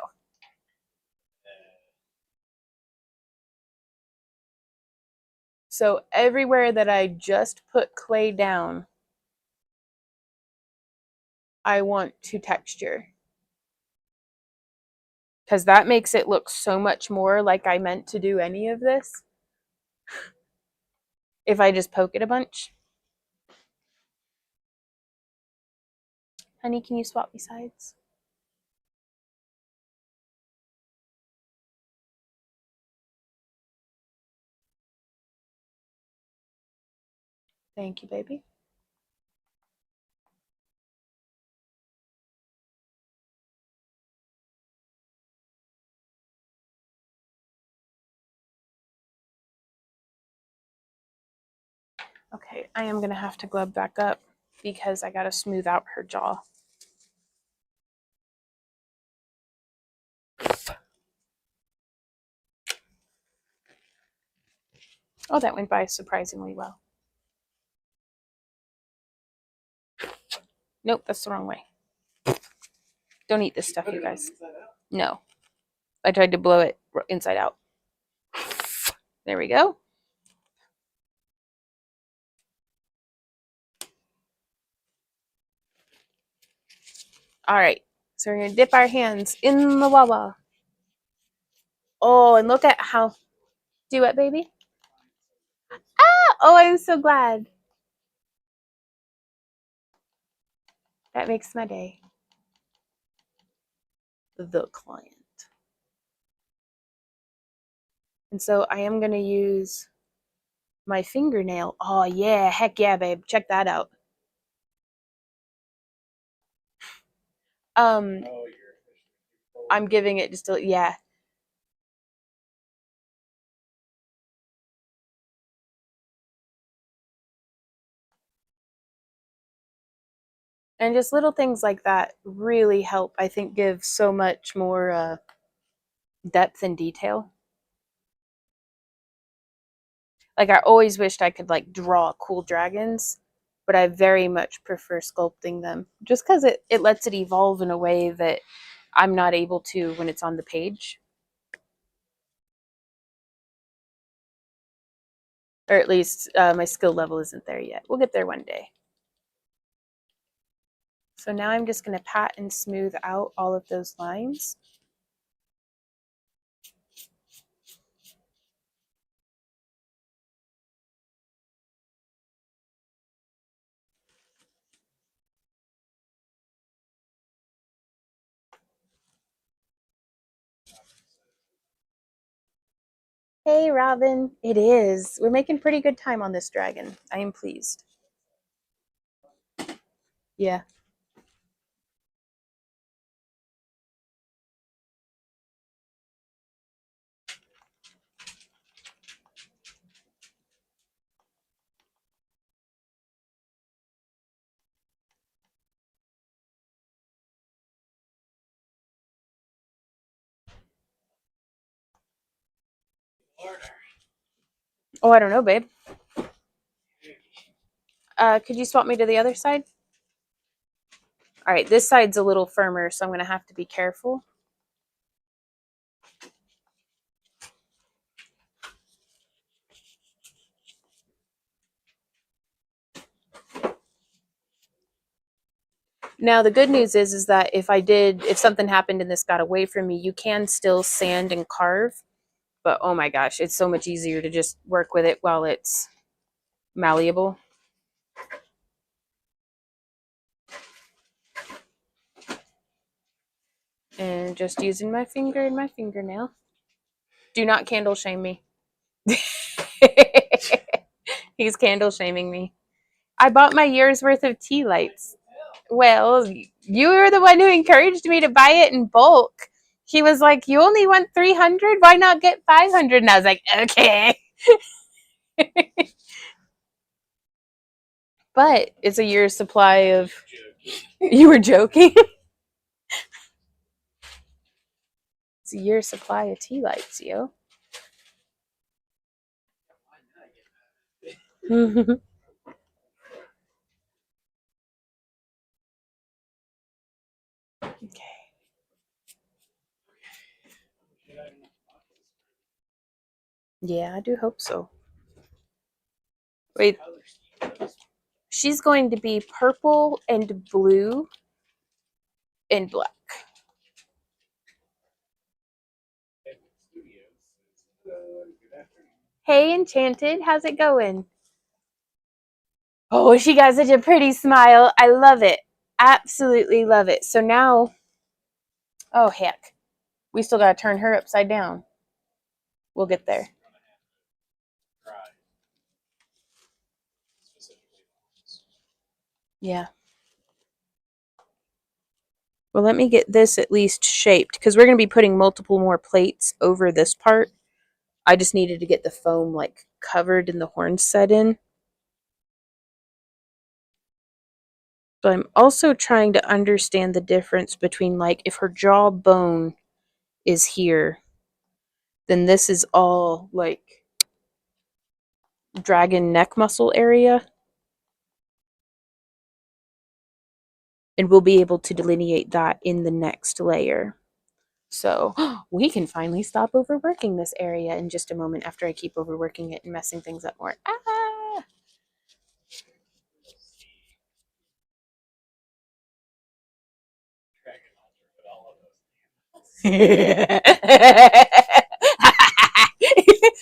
[SPEAKER 1] So everywhere that I just put clay down, I want to texture. Because that makes it look so much more like I meant to do any of this. If I just poke it a bunch. Honey, can you swap me sides? Thank you, baby. Okay, I am going to have to glove back up because I got to smooth out her jaw. Oh, that went by surprisingly well. Nope, that's the wrong way. Don't eat this stuff, you guys. No. I tried to blow it inside out. There we go. All right. So we're going to dip our hands in the wawa. Oh, and look at how. Do it, baby. Ah! Oh, I'm so glad. That makes my day. The client. And so I am going to use my fingernail. Oh, yeah. Heck yeah, babe. Check that out. I'm giving it just a, yeah. And just little things like that really help, I think, give so much more depth and detail. Like, I always wished I could like draw cool dragons, but I very much prefer sculpting them just because it lets it evolve in a way that I'm not able to when it's on the page. Or at least my skill level isn't there yet. We'll get there one day. So now I'm just going to pat and smooth out all of those lines. Hey, Robin. It is. We're making pretty good time on this dragon. I am pleased. Yeah. Oh, I don't know, babe. Could you swap me to the other side? All right, this side's a little firmer, so I'm going to have to be careful. Now, the good news is that if something happened and this got away from me, you can still sand and carve. But oh my gosh, it's so much easier to just work with it while it's malleable. And just using my finger and my fingernail. Do not candle shame me. He's candle shaming me. I bought my year's worth of tea lights. Well, you were the one who encouraged me to buy it in bulk. He was like, "You only want 300? Why not get 500?" And I was like, "Okay." But it's a year's supply of. You were joking? It's a year's supply of tea lights, yo. Okay. Yeah, I do hope so. Wait, she's going to be purple and blue and black. Hey, Enchanted, how's it going? Oh, she got such a pretty smile. I love it. Absolutely love it. So now, oh, heck. We still got to turn her upside down. We'll get there. Yeah. Well, let me get this at least shaped because we're going to be putting multiple more plates over this part. I just needed to get the foam like covered and the horns set in. But I'm also trying to understand the difference between like if her jawbone is here, then this is all like dragon neck muscle area. And we'll be able to delineate that in the next layer. So we can finally stop overworking this area in just a moment after I keep overworking it and messing things up more. Ah!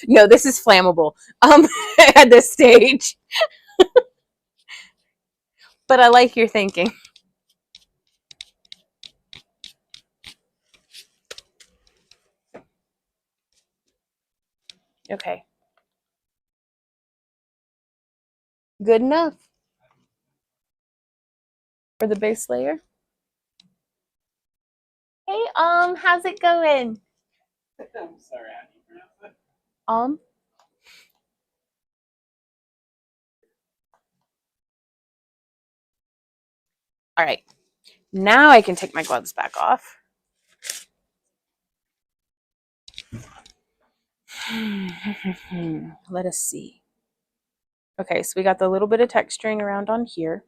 [SPEAKER 1] No, this is flammable at this stage. But I like your thinking. Okay. Good enough for the base layer. Hey, how's it going?
[SPEAKER 2] I'm sorry, how do you pronounce that?
[SPEAKER 1] Um, all right. Now I can take my gloves back off. Let us see. Okay, so we got the little bit of texturing around on here.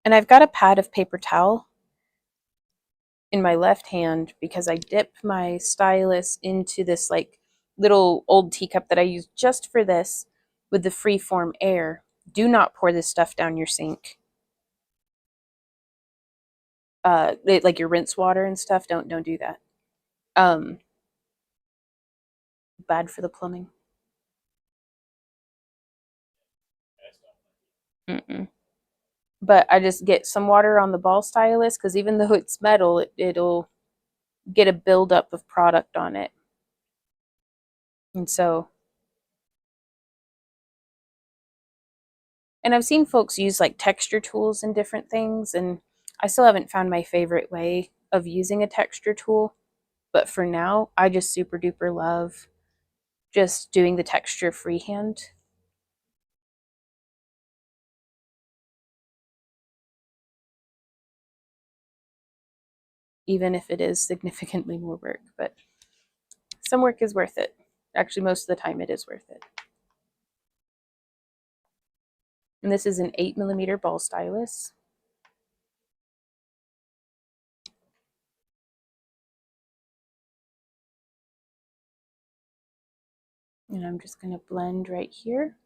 [SPEAKER 1] And I've got a pad of paper towel in my left hand because I dip my stylus into this like little old teacup that I use just for this with the free form air. Do not pour this stuff down your sink. Like your rinse water and stuff. Don't do that. Um, Bad for the plumbing. Mm-mm. But I just get some water on the ball stylus because even though it's metal, it'll get a buildup of product on it. And so, and I've seen folks use like texture tools and different things, and I still haven't found my favorite way of using a texture tool. But for now, I just super duper love just doing the texture freehand. Even if it is significantly more work, but some work is worth it. Actually, most of the time it is worth it. And this is an 8mm ball stylus. And I'm just going to blend right here.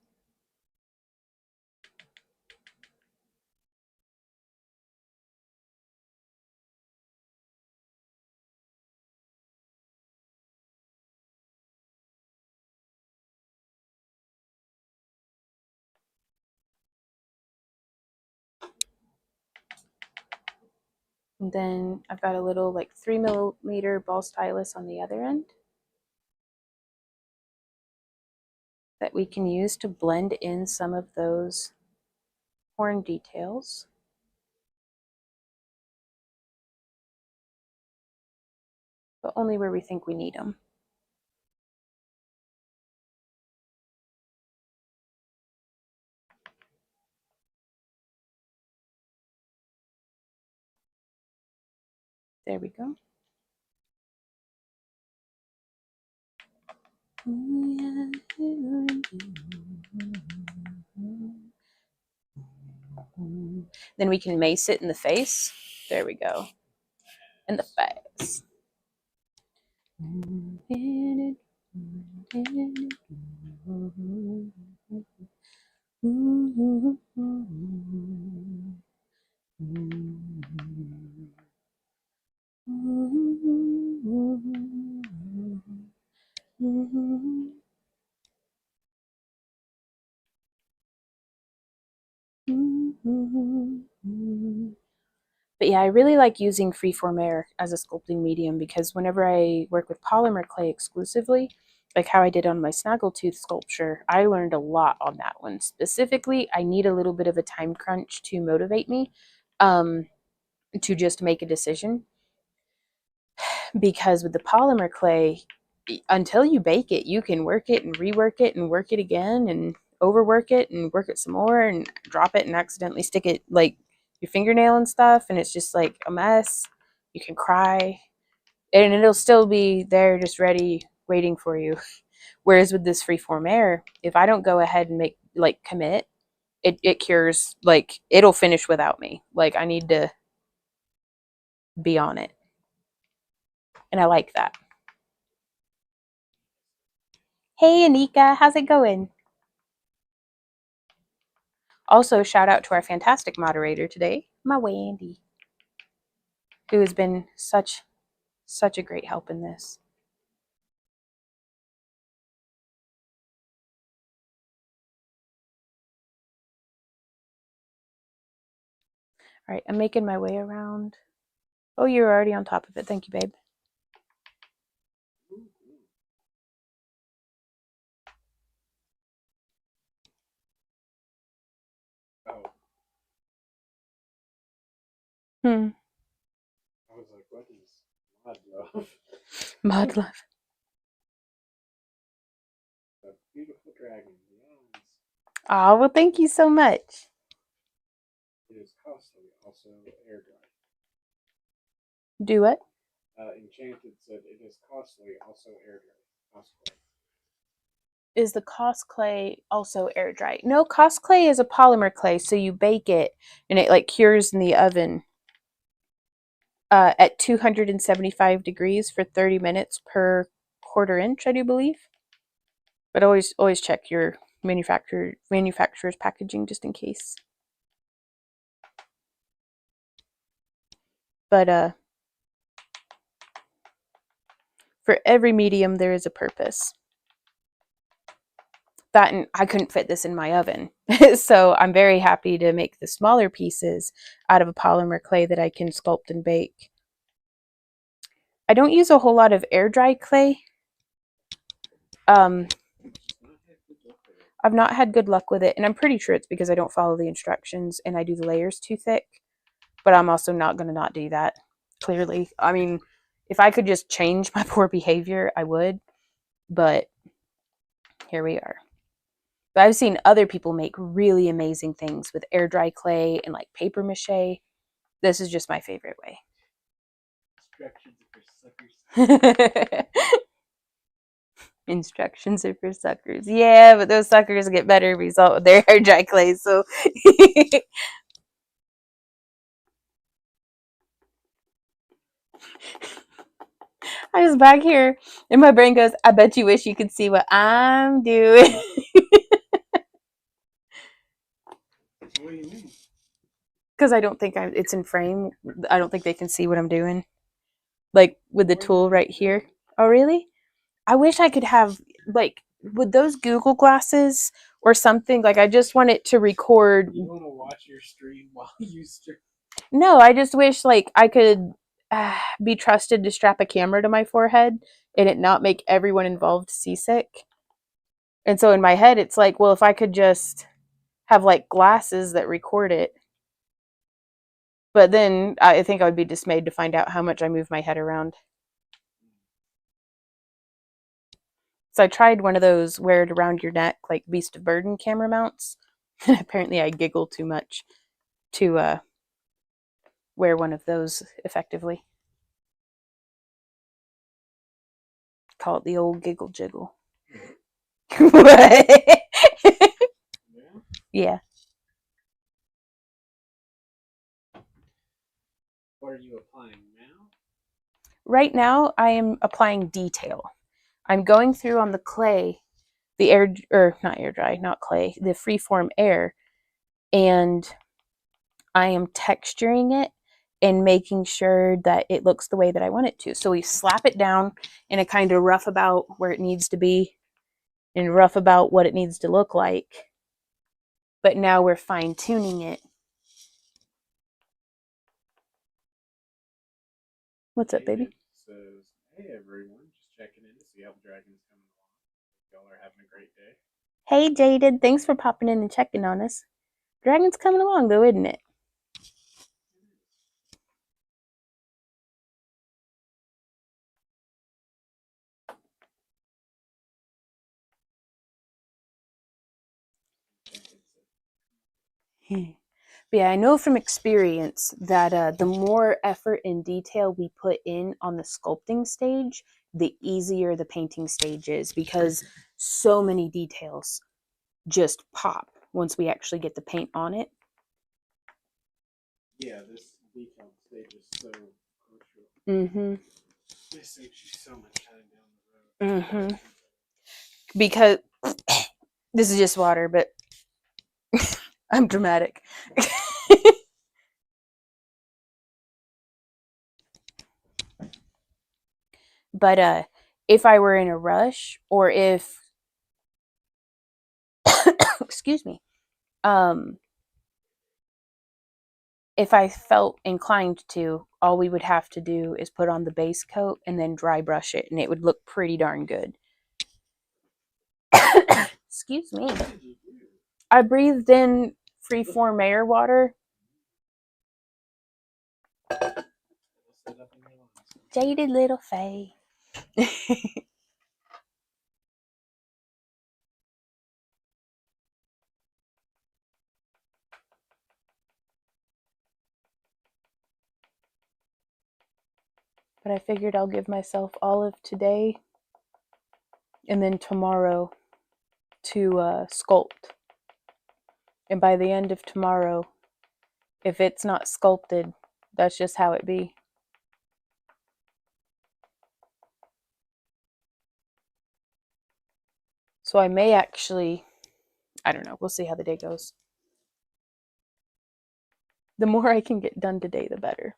[SPEAKER 1] And then I've got a little like 3mm ball stylus on the other end that we can use to blend in some of those horn details. But only where we think we need them. There we go. Then we can mace it in the face. There we go. In the face. But yeah, I really like using freeform air as a sculpting medium because whenever I work with polymer clay exclusively, like how I did on my snaggletooth sculpture, I learned a lot on that one. Specifically, I need a little bit of a time crunch to motivate me to just make a decision. Because with the polymer clay, until you bake it, you can work it and rework it and work it again and overwork it and work it some more and drop it and accidentally stick it like your fingernail and stuff, and it's just like a mess. You can cry and it'll still be there just ready waiting for you. Whereas with this freeform air, if I don't go ahead and make like commit, it cures, like it'll finish without me. Like I need to be on it, and I like that. Hey Anika, how's it going? Also, shout out to our fantastic moderator today, my Wendy, who has been such a great help in this. All right, I'm making my way around. Oh, you're already on top of it. Thank you, babe.
[SPEAKER 2] Oh,
[SPEAKER 1] Hmm.
[SPEAKER 2] I was like, what is mod love?
[SPEAKER 1] Mod love.
[SPEAKER 2] A beautiful dragon. Yes.
[SPEAKER 1] Oh, well, thank you so much.
[SPEAKER 2] It is costly, also air dry.
[SPEAKER 1] Do what?
[SPEAKER 2] Enchanted said it is costly, also air dry. Costly.
[SPEAKER 1] Is the Cos clay also air dry? No, Cos clay is a polymer clay, so you bake it and it like cures in the oven at 275 degrees for 30 minutes per quarter inch, I do believe. But always check your manufacturer's packaging just in case. But for every medium there is a purpose. that, and I couldn't fit this in my oven. So I'm very happy to make the smaller pieces out of a polymer clay that I can sculpt and bake. I don't use a whole lot of air dry clay. I've not had good luck with it, and I'm pretty sure it's because I don't follow the instructions and I do the layers too thick. But I'm also not going to not do that, clearly. I mean, if I could just change my poor behavior, I would. But here we are. But I've seen other people make really amazing things with air dry clay and like paper mache. This is just my favorite way. Instructions are for suckers. Yeah, but those suckers get better result with their air dry clay. So I was back here and my brain goes, I bet you wish you could see what I'm doing.
[SPEAKER 2] What do you mean?
[SPEAKER 1] Because I don't think it's in frame. I don't think they can see what I'm doing. Like with the tool right here. Oh, really? I wish I could have, like, with those Google glasses or something. Like, I just want it to record.
[SPEAKER 2] You want to watch your stream while you stream?
[SPEAKER 1] No, I just wish, like, I could be trusted to strap a camera to my forehead and it not make everyone involved seasick. And so in my head, it's like, well, if I could just have, like, glasses that record it. But then I think I would be dismayed to find out how much I move my head around. So I tried one of those wear it around your neck, like Beast of Burden camera mounts. Apparently I giggle too much to wear one of those effectively. Call it the old giggle jiggle. What? Yeah.
[SPEAKER 2] What are you applying now?
[SPEAKER 1] Right now I am applying detail. I'm going through on the clay, the air, or not air dry, not clay, the freeform air, and I am texturing it and making sure that it looks the way that I want it to. So we slap it down and it kind of rough about where it needs to be and rough about what it needs to look like. But now we're fine tuning it. What's up, baby?
[SPEAKER 2] Says, hey everyone, just checking in to see how the dragon's coming along. Y'all are having a great day.
[SPEAKER 1] Hey, Jaded. Thanks for popping in and checking on us. Dragon's coming along, though, isn't it? But yeah, I know from experience that the more effort and detail we put in on the sculpting stage, the easier the painting stage is, because so many details just pop once we actually get the paint on it.
[SPEAKER 2] Yeah, this detailed stage is so crucial.
[SPEAKER 1] Mm-hmm.
[SPEAKER 2] It saves you so much time down the road.
[SPEAKER 1] Mm-hmm. Because this is just water, but I'm dramatic. But if I were in a rush, or if excuse me, if I felt inclined to, all we would have to do is put on the base coat and then dry brush it, and it would look pretty darn good. Excuse me. I breathed in freeform air water. Jaded little Faye. But I figured I'll give myself all of today and then tomorrow to sculpt. And by the end of tomorrow, if it's not sculpted, that's just how it be. So I may actually, I don't know, we'll see how the day goes. The more I can get done today, the better.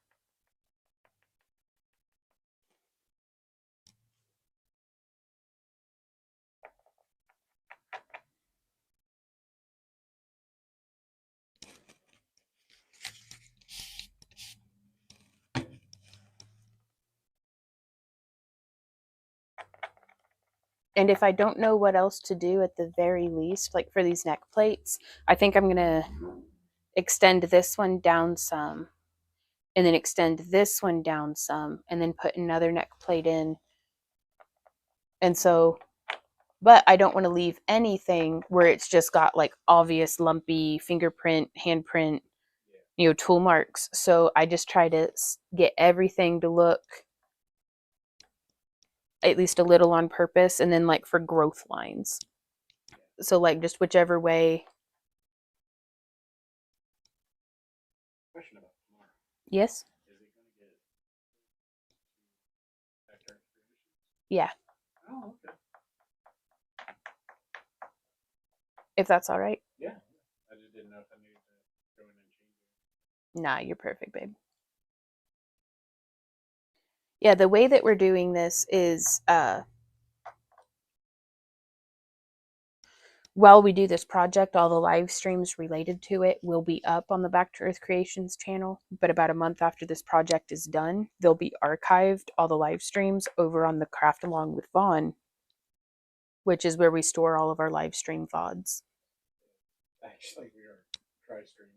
[SPEAKER 1] And if I don't know what else to do at the very least, like for these neck plates, I think I'm going to extend this one down some and then extend this one down some and then put another neck plate in. And so, but I don't want to leave anything where it's just got like obvious lumpy fingerprint, handprint, tool marks. So I just try to get everything to look at least a little on purpose, and then like for growth lines. So like just whichever way.
[SPEAKER 2] Question about tomorrow.
[SPEAKER 1] Yes?
[SPEAKER 2] Is it going to get backyard creation?
[SPEAKER 1] Yeah.
[SPEAKER 2] Oh, okay.
[SPEAKER 1] If that's all right.
[SPEAKER 2] Yeah. I just didn't know if I needed to go in and change it.
[SPEAKER 1] Nah, you're perfect, babe. Yeah, the way that we're doing this is while we do this project, all the live streams related to it will be up on the Back to Earth Creations channel. But about a month after this project is done, they'll be archived, all the live streams, over on the Craft Along with Vaughn, which is where we store all of our live stream VODs.
[SPEAKER 2] Actually, we are try streaming.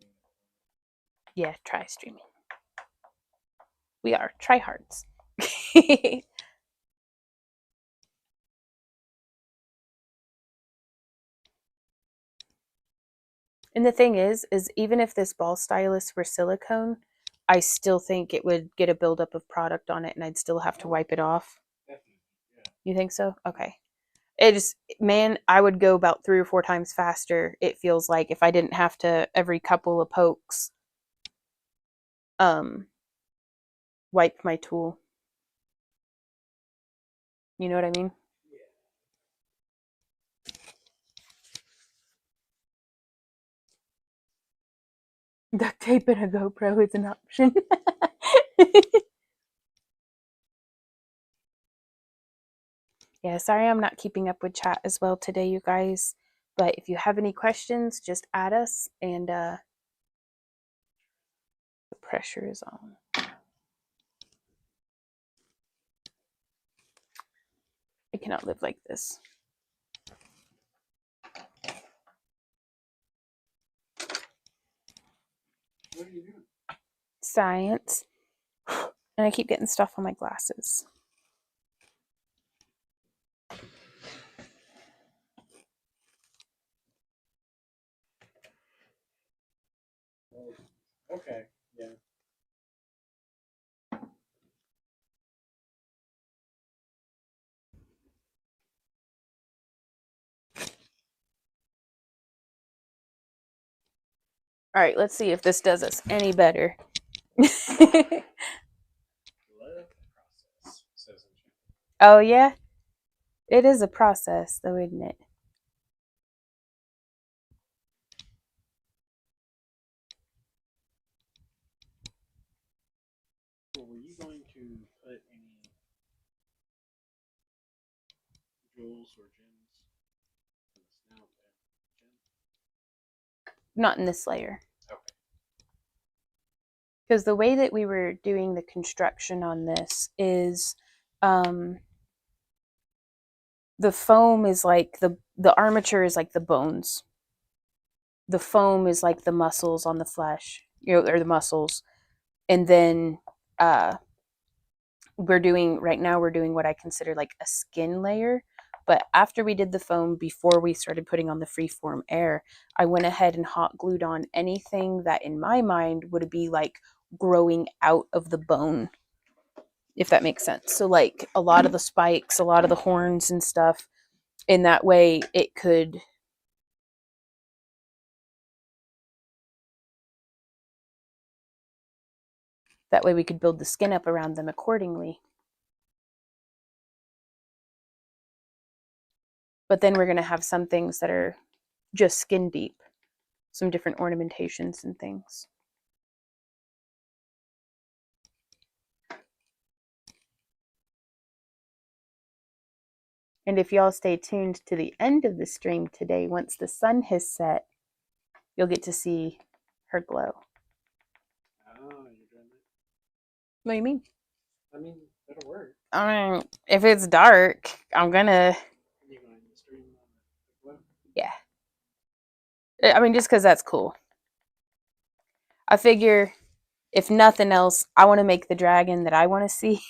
[SPEAKER 1] Yeah, try streaming. We are tryhards. And the thing is even if this ball stylus were silicone, I still think it would get a buildup of product on it and I'd still have to wipe it off.
[SPEAKER 2] Definitely, yeah.
[SPEAKER 1] You think so? Okay. It just, man, I would go about 3 or 4 times faster, it feels like, if I didn't have to, every couple of pokes, wipe my tool. You know what I mean? Duct tape and a GoPro is an option. Yeah, sorry I'm not keeping up with chat as well today, you guys. But if you have any questions, just add us, and the pressure is on. I cannot live like this.
[SPEAKER 2] What are you doing?
[SPEAKER 1] Science. And I keep getting stuff on my glasses.
[SPEAKER 2] Okay, yeah.
[SPEAKER 1] All right, let's see if this does us any better.
[SPEAKER 2] Love the process, says Enchanted.
[SPEAKER 1] Oh, yeah? It is a process, though, isn't it?
[SPEAKER 2] Well, were you going to put any jewels or gems in the snout there?
[SPEAKER 1] Not in this layer.
[SPEAKER 2] Okay.
[SPEAKER 1] Because the way that we were doing the construction on this is the foam is like the armature is like the bones. The foam is like the muscles on the flesh, or the muscles. And then we're doing what I consider like a skin layer. But after we did the foam, before we started putting on the freeform air, I went ahead and hot glued on anything that in my mind would be like growing out of the bone, if that makes sense. So like a lot of the spikes, a lot of the horns and stuff, in that way it could that way we could build the skin up around them accordingly. But then we're going to have some things that are just skin deep, some different ornamentations and things. And if y'all stay tuned to the end of the stream today, once the sun has set, you'll get to see her glow.
[SPEAKER 2] Oh, you're doing that?
[SPEAKER 1] What do you mean?
[SPEAKER 2] I mean, it'll work.
[SPEAKER 1] I mean, if it's dark, I'm gonna...
[SPEAKER 2] You
[SPEAKER 1] I mean, just because that's cool. I figure, if nothing else, I want to make the dragon that I want to see,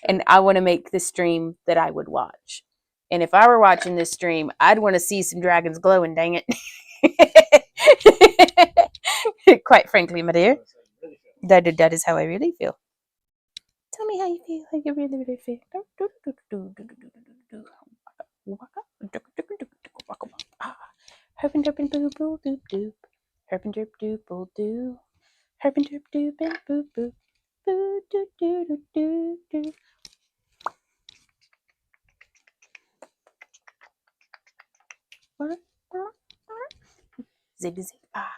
[SPEAKER 1] and I want to make the stream that I would watch. And if I were watching this stream, I'd want to see some dragons glowing, dang it. Quite frankly, my dear, that is how I really feel. Tell me how you feel, how you really, really feel. Herp and derp and boo boo doop doop. Herp and derp doop boo doo. Herp and derp doop and boo boo. Boo doo doo doo doo doo. Zig zig ah.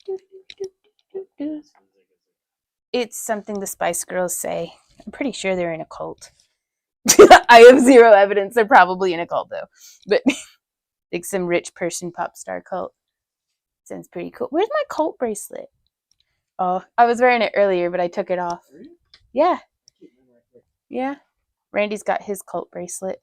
[SPEAKER 1] Doo doo doo doo doo. It's something the Spice Girls say. I'm pretty sure they're in a cult. I have zero evidence. They're probably in a cult though, but like some rich person pop star cult. Sounds pretty cool. Where's my cult bracelet? Oh, I was wearing it earlier, but I took it off. Yeah. Yeah. Randy's got his cult bracelet.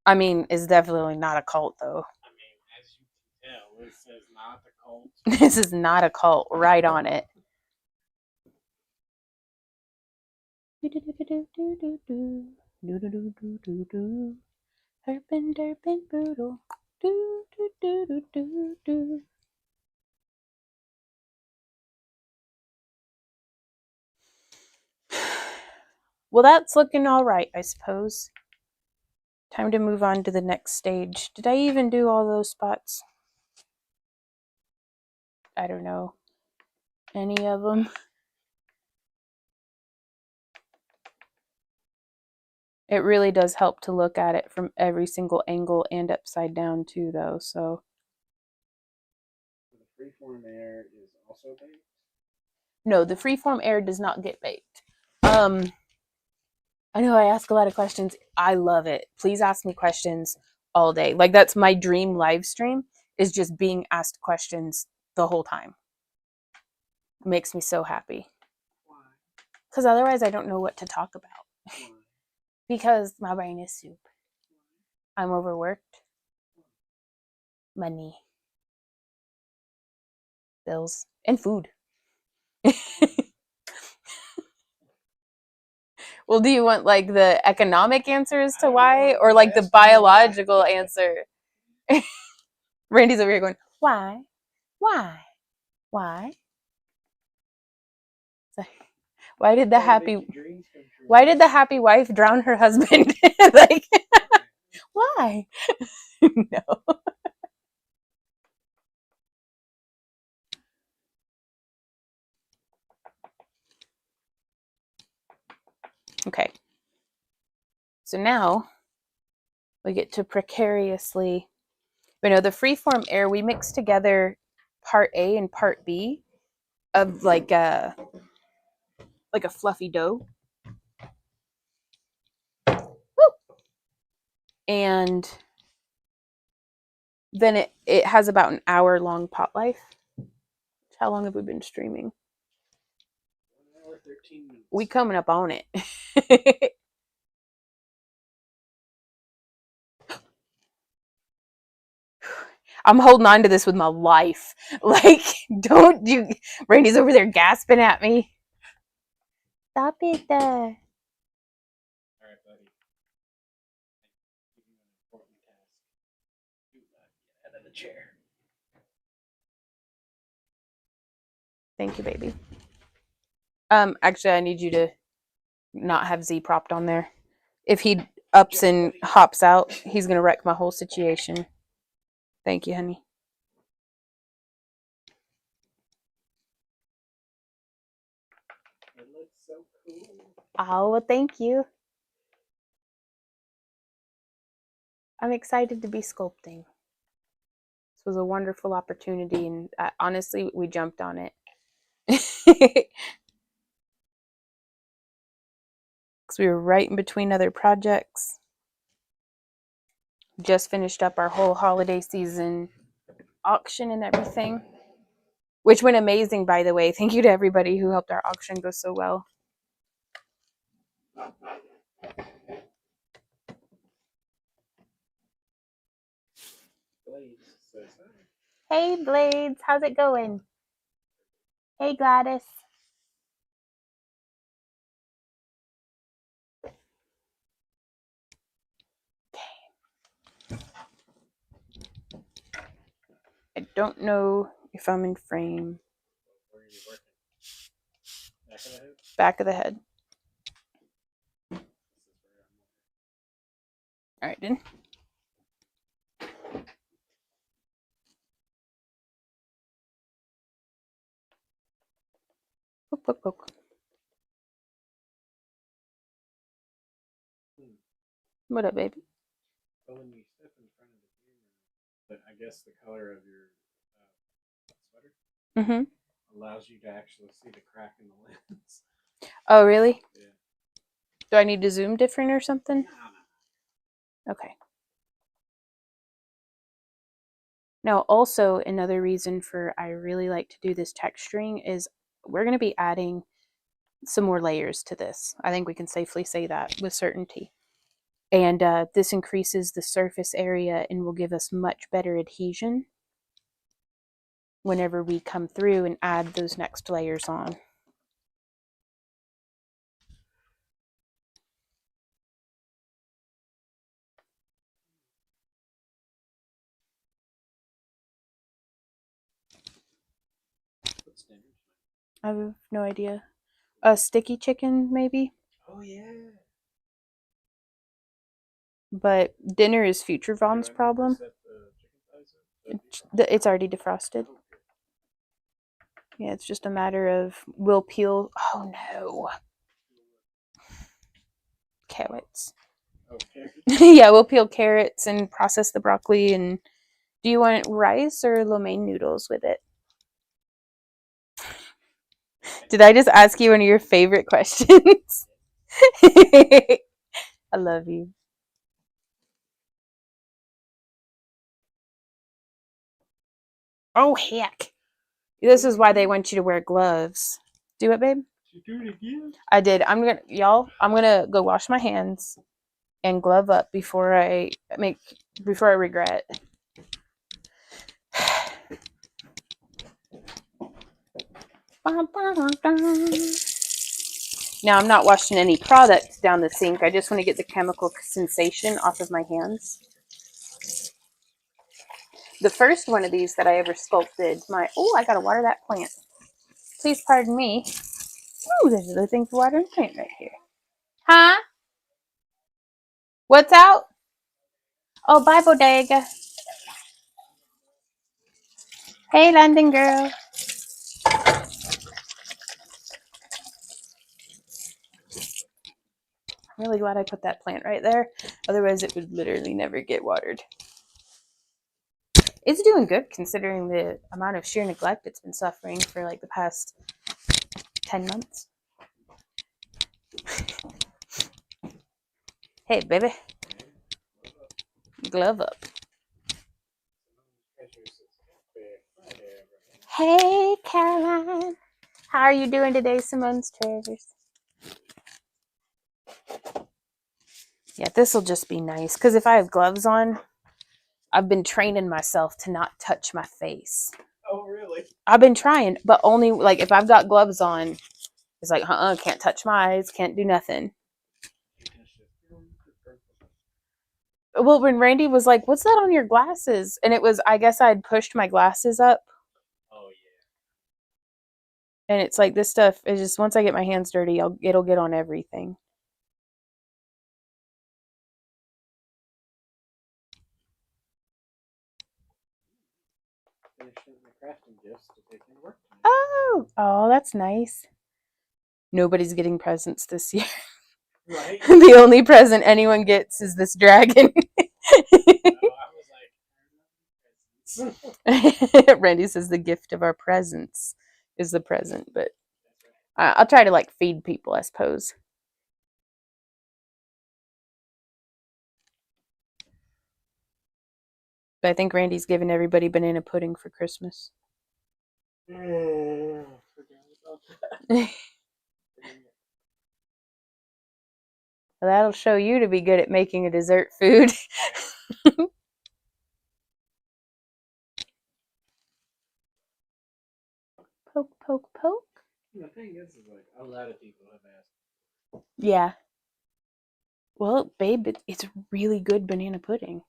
[SPEAKER 1] I mean, it's definitely not a cult though.
[SPEAKER 2] I mean, as you can tell, this says not a cult.
[SPEAKER 1] This is not a cult. Right on it. Herpin derpin boodle. Do do do do do do. Well, that's looking all right, I suppose. Time to move on to the next stage. Did I even do all those spots? I don't know. Any of them? It really does help to look at it from every single angle and upside down too, though, so.
[SPEAKER 2] The freeform air is also baked?
[SPEAKER 1] No, the freeform air does not get baked. I know I ask a lot of questions. I love it. Please ask me questions all day. Like, that's my dream live stream, is just being asked questions the whole time. It makes me so happy.
[SPEAKER 2] Why?
[SPEAKER 1] Because otherwise I don't know what to talk about.
[SPEAKER 2] Why?
[SPEAKER 1] Because my brain is soup. I'm overworked. Money. Bills. And food. Well, do you want like the economic answer as to why, or like the biological answer? Randy's over here going, why? Why? Why? So, why did the happy wife drown her husband? Like, why? No. Okay. So now we get to precariously, you know, the freeform air, we mix together part A and part B of like a fluffy dough. Woo! And then it has about an hour-long pot life. How long have we been streaming?
[SPEAKER 2] 1 hour, 13 minutes.
[SPEAKER 1] We coming up on it. I'm holding on to this with my life. Like, don't you... Randy's over there gasping at me. Stop it.
[SPEAKER 2] All right, buddy. I'm giving you an important task. Do not get out of the chair.
[SPEAKER 1] Thank you, baby. Actually, I need you to not have Z propped on there. If he ups and hops out, he's going to wreck my whole situation. Thank you, honey.
[SPEAKER 2] It looks so cool.
[SPEAKER 1] Oh, well, thank you. I'm excited to be sculpting. This was a wonderful opportunity, and honestly, we jumped on it. Because we were right in between other projects. Just finished up our whole holiday season auction and everything, which went amazing, by the way. Thank you to everybody who helped our auction go so well.
[SPEAKER 2] Blaze says hi.
[SPEAKER 1] Hey, Blades. How's it going? Hey, Gladys. I don't know if I'm in frame.
[SPEAKER 2] Where are you working? Back of the head?
[SPEAKER 1] Back of the head.
[SPEAKER 2] This is where I'm
[SPEAKER 1] All right, then. Poke, poke, poke. What up, baby?
[SPEAKER 2] But when you step in front of the camera, but I guess the color of your sweater allows you to actually see the crack in the lens.
[SPEAKER 1] Oh, really?
[SPEAKER 2] Yeah.
[SPEAKER 1] Do I need to zoom different or something?
[SPEAKER 2] No.
[SPEAKER 1] Okay. Now, also another reason for I really like to do this texturing is we're going to be adding some more layers to this. I think we can safely say that with certainty. And this increases the surface area and will give us much better adhesion whenever we come through and add those next layers on.
[SPEAKER 2] What's dinner tonight?
[SPEAKER 1] I have no idea. A sticky chicken, maybe?
[SPEAKER 2] Oh, yeah.
[SPEAKER 1] But dinner is Future Vaughn's problem. It's already defrosted. Yeah, it's just a matter of we'll peel. Oh no, carrots.
[SPEAKER 2] Oh, carrots.
[SPEAKER 1] Yeah, we'll peel carrots and process the broccoli. And do you want rice or lo mein noodles with it? Did I just ask you one of your favorite questions? I love you. Oh heck! This is why they want you to wear gloves. Do it, babe.
[SPEAKER 2] You do it again?
[SPEAKER 1] I did. I'm gonna go wash my hands and glove up before I regret. Now I'm not washing any product down the sink. I just want to get the chemical sensation off of my hands. The first one of these that I ever sculpted, I gotta water that plant. Please pardon me. Oh, there's a thing for watering plant right here. Huh? What's out? Oh, bye, bodega. Hey, London girl. I'm really glad I put that plant right there. Otherwise, it would literally never get watered. It's doing good considering the amount of sheer neglect it's been suffering for like the past 10 months. Hey, baby. Glove up. Hey, Caroline. How are you doing today, Simone's Treasures? Yeah, this will just be nice because if I have gloves on, I've been training myself to not touch my face.
[SPEAKER 2] Oh, really?
[SPEAKER 1] I've been trying, but only like if I've got gloves on, it's like, can't touch my eyes, can't do nothing. Well, when Randy was like, "What's that on your glasses?" and it was, I guess I'd pushed my glasses up.
[SPEAKER 2] Oh, yeah.
[SPEAKER 1] And it's like this stuff is just once I get my hands dirty, it'll get on everything.
[SPEAKER 2] Finishing my crafting gifts to take into work tonight.
[SPEAKER 1] Oh, that's nice. Nobody's getting presents this year.
[SPEAKER 2] Right?
[SPEAKER 1] The only present anyone gets is this dragon. Randy says the gift of our presence is the present, but I'll try to like feed people, I suppose. But I think Randy's giving everybody banana pudding for Christmas.
[SPEAKER 2] Forgot about that.
[SPEAKER 1] Well, that'll show you to be good at making a dessert food.
[SPEAKER 2] The thing is like a lot of people have asked.
[SPEAKER 1] Yeah. Well, babe, it's really good banana pudding.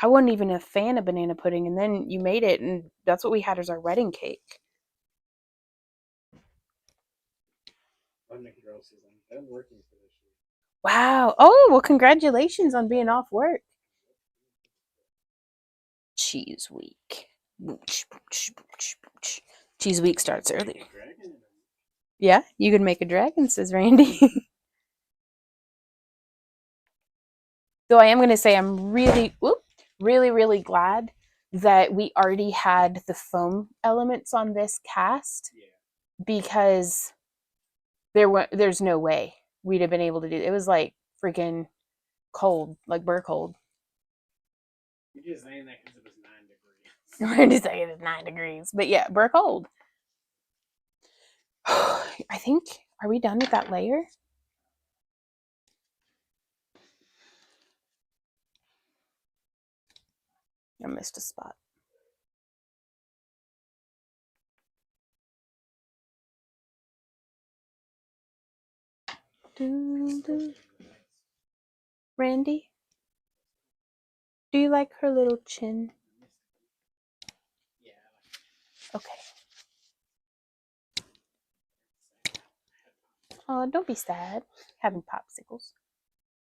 [SPEAKER 1] I wasn't even a fan of banana pudding, and then you made it, and that's what we had as our wedding cake.
[SPEAKER 2] I'm Nicky Girl season. I'm working for this year.
[SPEAKER 1] Wow. Oh, well, congratulations on being off work. Cheese week. Cheese week starts early. Yeah, you could make a dragon, says Randy. Though I am going to say I'm really, really glad that we already had the foam elements on this cast, because there's no way we'd have been able to do it. It was like freaking cold, like burr cold.
[SPEAKER 2] You just saying that because it was 9 degrees.
[SPEAKER 1] We're just saying it's 9 degrees, but yeah, burr cold. I think, are we done with that layer? I missed a spot. Randy, do you like her little chin?
[SPEAKER 2] Yeah.
[SPEAKER 1] Okay. Oh, don't be sad. Having popsicles.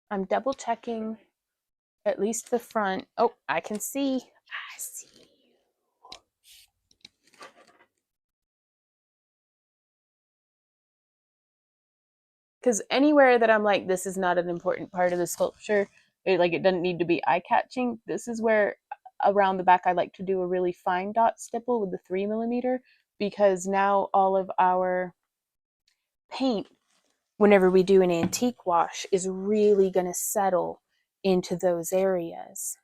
[SPEAKER 1] I'm double checking at least the front. Oh, I can see. I see. Because anywhere that I'm like, this is not an important part of the sculpture, it doesn't need to be eye-catching, this is where around the back I like to do a really fine dot stipple with the 3mm, because now all of our paint, whenever we do an antique wash, is really going to settle into those areas.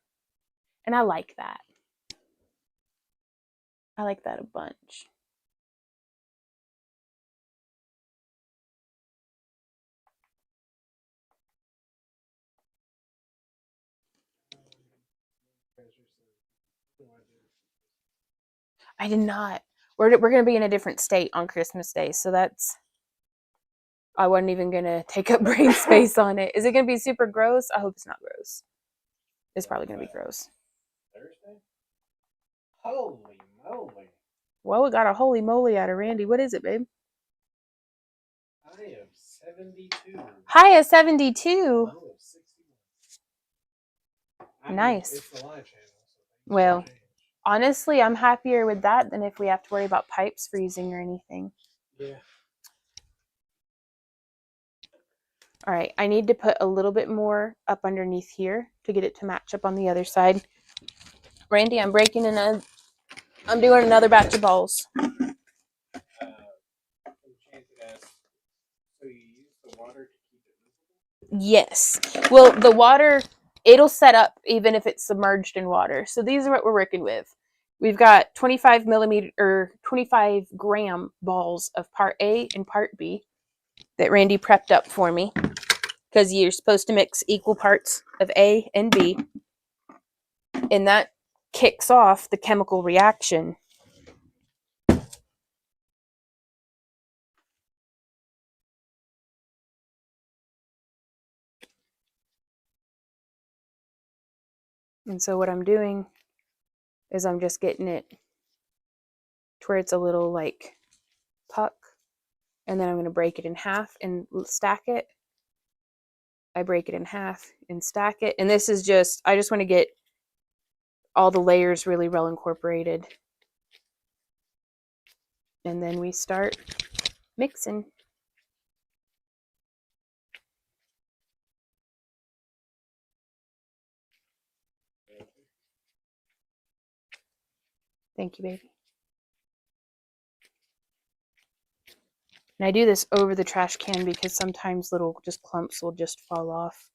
[SPEAKER 1] And I like that. I like that a bunch. I did not. We're going to be in a different state on Christmas Day, so that's, I wasn't even going to take up brain space on it. Is it going to be super gross? I hope it's not gross. It's probably going to be gross.
[SPEAKER 2] Thursday? Holy moly.
[SPEAKER 1] Well, we got a holy moly out of Randy. What is it, babe?
[SPEAKER 2] I am 72.
[SPEAKER 1] High of 72.
[SPEAKER 2] Low of 61.
[SPEAKER 1] Nice.
[SPEAKER 2] It's the live channel. So
[SPEAKER 1] well, honestly, I'm happier with that than if we have to worry about pipes freezing or anything.
[SPEAKER 2] Yeah.
[SPEAKER 1] All right, I need to put a little bit more up underneath here to get it to match up on the other side. Randy, I'm doing another batch of balls.
[SPEAKER 2] So you use the water to keep it visible?
[SPEAKER 1] Yes. Well, the water, it'll set up even if it's submerged in water. So these are what we're working with. We've got 25 gram balls of part A and part B that Randy prepped up for me, because you're supposed to mix equal parts of A and B, and that kicks off the chemical reaction. And so what I'm doing is I'm just getting it to where it's a little like puck, and then I'm going to break it in half and stack it. I break it in half and stack it. And this is just, I just want to get all the layers really well incorporated. And then we start mixing. Thank you, baby. And I do this over the trash can because sometimes little just clumps will just fall off.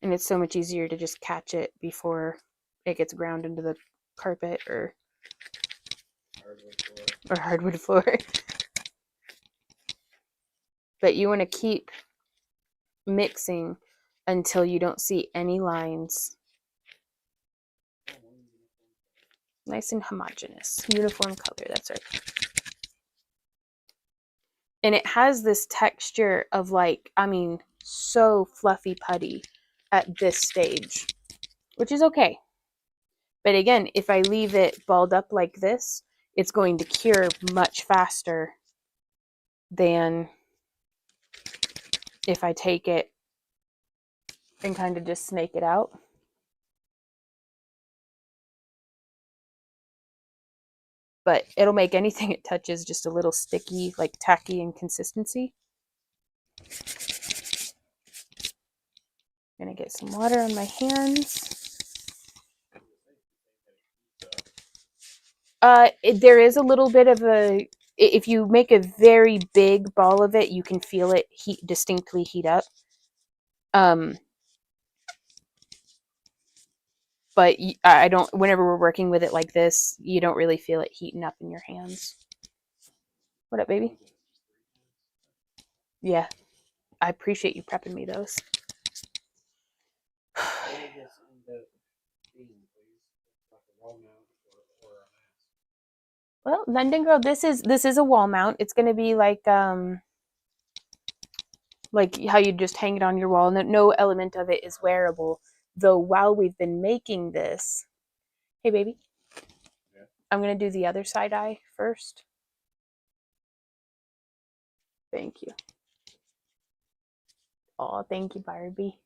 [SPEAKER 1] And it's so much easier to just catch it before it gets ground into the carpet or hardwood floor. But you want to keep mixing until you don't see any lines. Nice and homogeneous. Uniform color, that's right. And it has this texture of like, I mean, so fluffy putty at this stage, which is okay. But again, if I leave it balled up like this, it's going to cure much faster than if I take it and kind of just snake it out. But it'll make anything it touches just a little sticky, like tacky in consistency. I'm gonna get some water on my hands. There is a little bit of a, if you make a very big ball of it, you can feel it distinctly heat up. But I don't, whenever we're working with it like this, you don't really feel it heating up in your hands. What up, baby? Yeah, I appreciate you prepping me those. Well, London Girl, this is a wall mount. It's going to be like how you just hang it on your wall. No element of it is wearable. Though while we've been making this, hey baby, yeah. I'm going to do the other side eye first. Thank you. Oh, thank you, Barbie.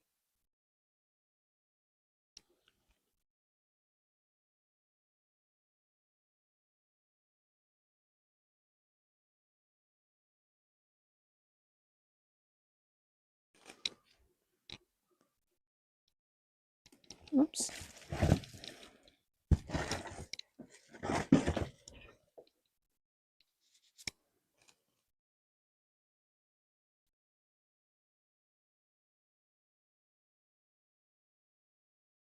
[SPEAKER 1] Oops.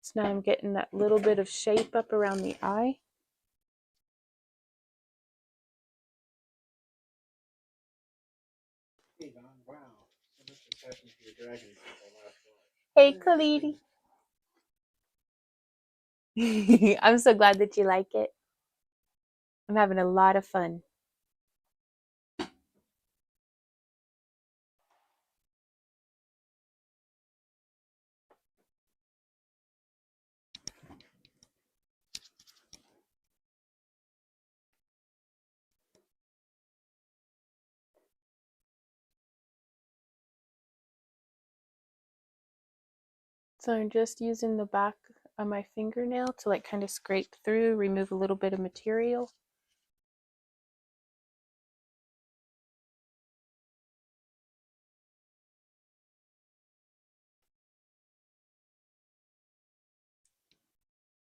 [SPEAKER 1] So now I'm getting that little bit of shape up around the eye.
[SPEAKER 2] Hey, Don, wow. So much has happened to your dragon since I last watched.
[SPEAKER 1] Hey, Khalidi. I'm so glad that you like it. I'm having a lot of fun. So I'm just using the back of my fingernail to like kind of scrape through, remove a little bit of material.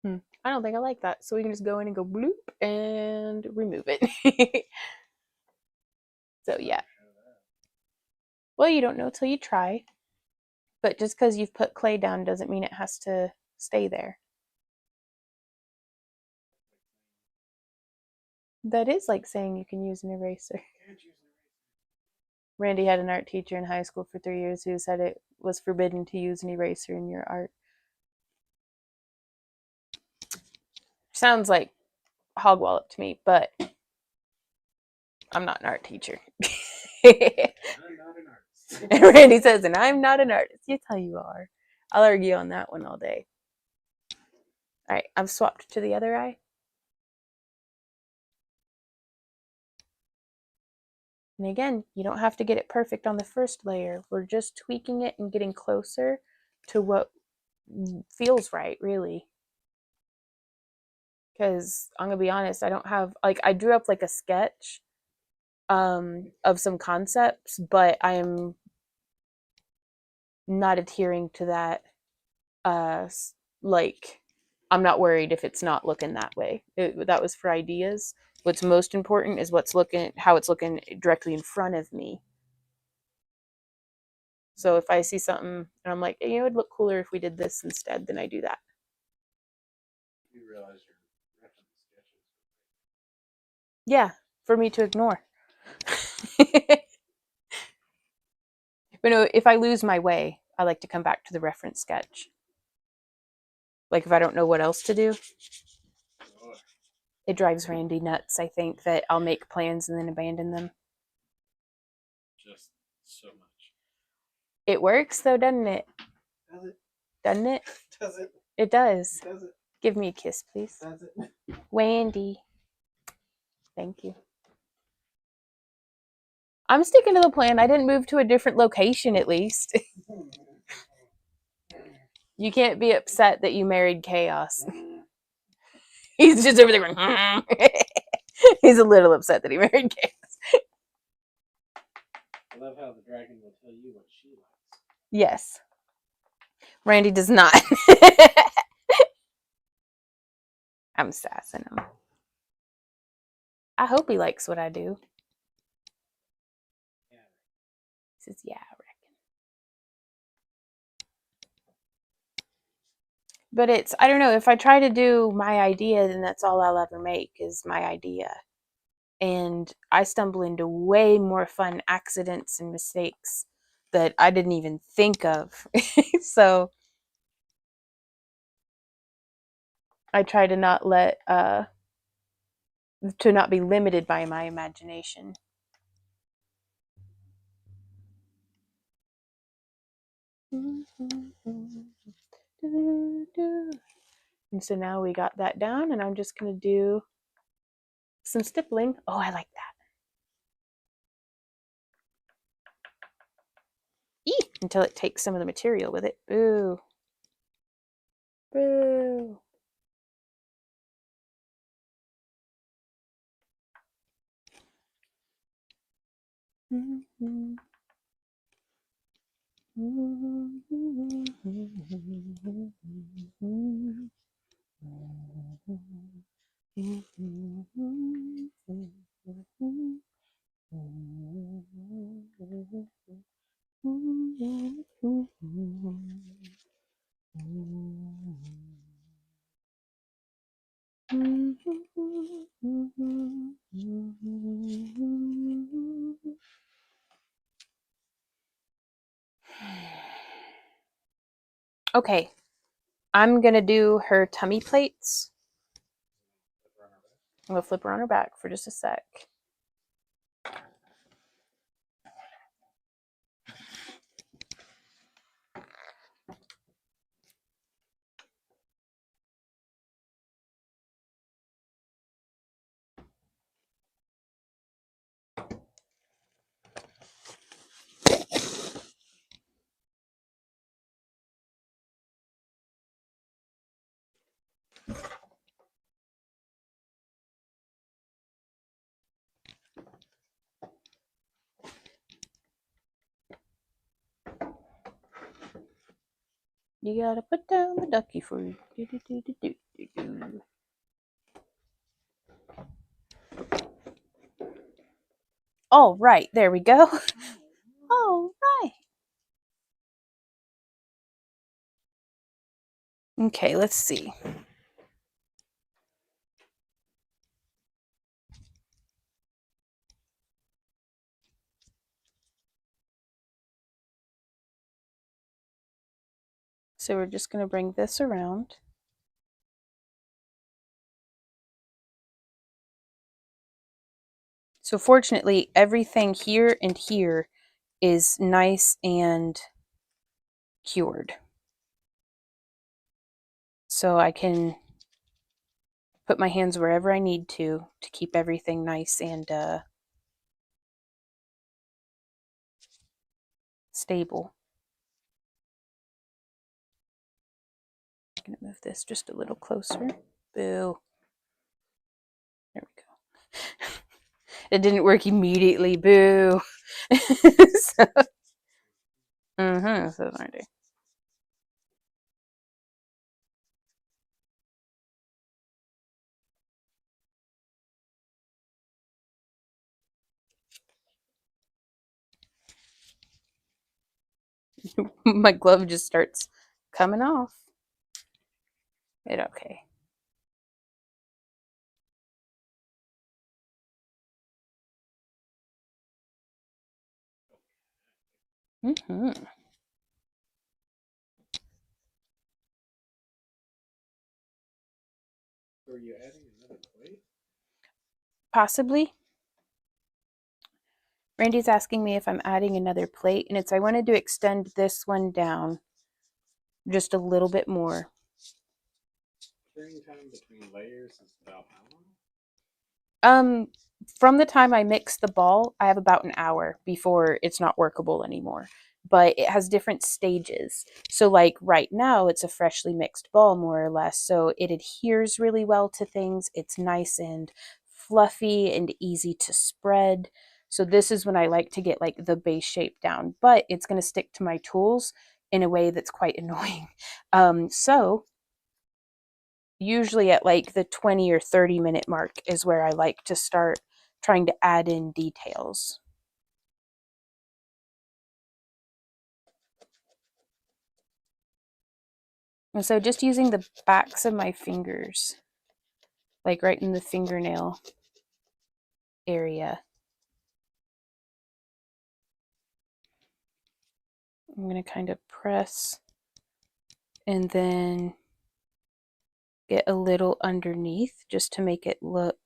[SPEAKER 1] I don't think I like that. So we can just go in and go bloop and remove it. So yeah. Well, you don't know till you try. But just because you've put clay down doesn't mean it has to stay there. That is like saying you can use an eraser. Randy had an art teacher in high school for 3 years who said it was forbidden to use an eraser in your art. Sounds like hog wallop to me, but I'm not an art teacher.
[SPEAKER 2] I'm not an artist.
[SPEAKER 1] And Randy says, and I'm not an artist. Yes, how you are. I'll argue on that one all day. All right, I've swapped to the other eye. And again, you don't have to get it perfect on the first layer. We're just tweaking it and getting closer to what feels right, really. Because I'm going to be honest, I don't have, like, I drew up like a sketch of some concepts, but I am not adhering to that. Like, I'm not worried if it's not looking that way. That was for ideas. What's most important is how it's looking directly in front of me. So if I see something and I'm like, hey, it would look cooler if we did this instead, then I do that.
[SPEAKER 2] You realize your reference sketches.
[SPEAKER 1] Yeah, for me to ignore. But no, if I lose my way, I like to come back to the reference sketch. Like if I don't know what else to do. It drives Randy nuts, I think, that I'll make plans and then abandon them.
[SPEAKER 2] just so much.
[SPEAKER 1] It works though, doesn't it?
[SPEAKER 2] Does it?
[SPEAKER 1] Doesn't it?
[SPEAKER 2] Does it?
[SPEAKER 1] It does.
[SPEAKER 2] Does it?
[SPEAKER 1] Give me a kiss, please.
[SPEAKER 2] Does it?
[SPEAKER 1] Wendy. Thank you. I'm sticking to the plan. I didn't move to a different location at least. You can't be upset that you married chaos. He's just over there going, he's a little upset that he married chaos.
[SPEAKER 2] I love how the dragon will tell you what she likes.
[SPEAKER 1] Yes. Randy does not. I'm sassing him. I hope he likes what I do.
[SPEAKER 2] Yeah.
[SPEAKER 1] He says, yeah, I reckon. But it's, I don't know, if I try to do my idea, then that's all I'll ever make is my idea. And I stumble into way more fun accidents and mistakes that I didn't even think of. So I try to not let, to not be limited by my imagination. And so now we got that down, and I'm just going to do some stippling. Oh, I like that. Eee! Until it takes some of the material with it. Boo. Boo. Okay, I'm gonna do her tummy plates. I'm gonna flip her on her back for just a sec. You gotta put down the ducky for you. All right, there we go. All right. Okay, let's see. So we're just gonna bring this around. So fortunately, everything here and here is nice and cured. So I can put my hands wherever I need to keep everything nice and stable. I'm gonna move this just a little closer. Boo. There we go. It didn't work immediately. Boo. So, so I do. My glove just starts coming off. It okay.
[SPEAKER 2] Are you adding another plate?
[SPEAKER 1] Possibly. Randy's asking me if I'm adding another plate, and I wanted to extend this one down just a little bit more.
[SPEAKER 2] Curing time between layers is about how long?
[SPEAKER 1] From the time I mix the ball, I have about an hour before it's not workable anymore. But it has different stages. So like right now, it's a freshly mixed ball, more or less. So it adheres really well to things. It's nice and fluffy and easy to spread. So this is when I like to get like the base shape down, but it's going to stick to my tools in a way that's quite annoying. So usually at like the 20 or 30-minute mark is where I like to start trying to add in details. And so just using the backs of my fingers, like right in the fingernail area. I'm going to kind of press and then get a little underneath just to make it look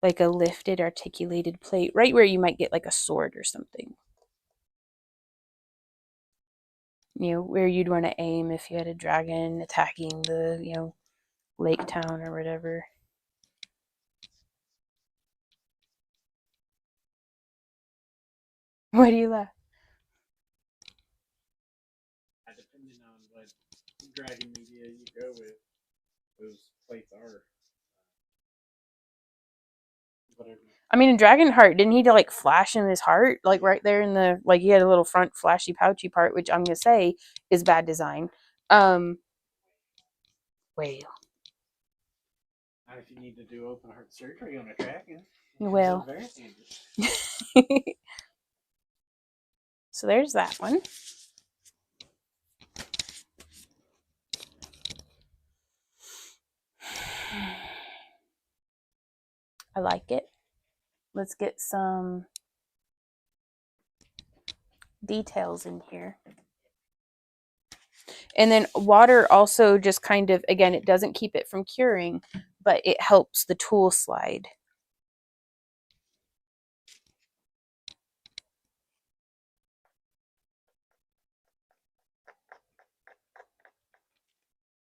[SPEAKER 1] like a lifted, articulated plate, right where you might get like a sword or something. You know, where you'd want to aim if you had a dragon attacking the, lake town or whatever. Why do you laugh?
[SPEAKER 2] Depending on what dragon media you go with, those plates are whatever.
[SPEAKER 1] I mean, in Dragonheart, didn't he like flash in his heart? Like right there in the, like he had a little front flashy pouchy part, which I'm going to say is bad design. Well.
[SPEAKER 2] Not if you need to do open heart surgery on a dragon.
[SPEAKER 1] Well. So there's that one. I like it. Let's get some details in here. And then water also just kind of, again, it doesn't keep it from curing, but it helps the tool slide.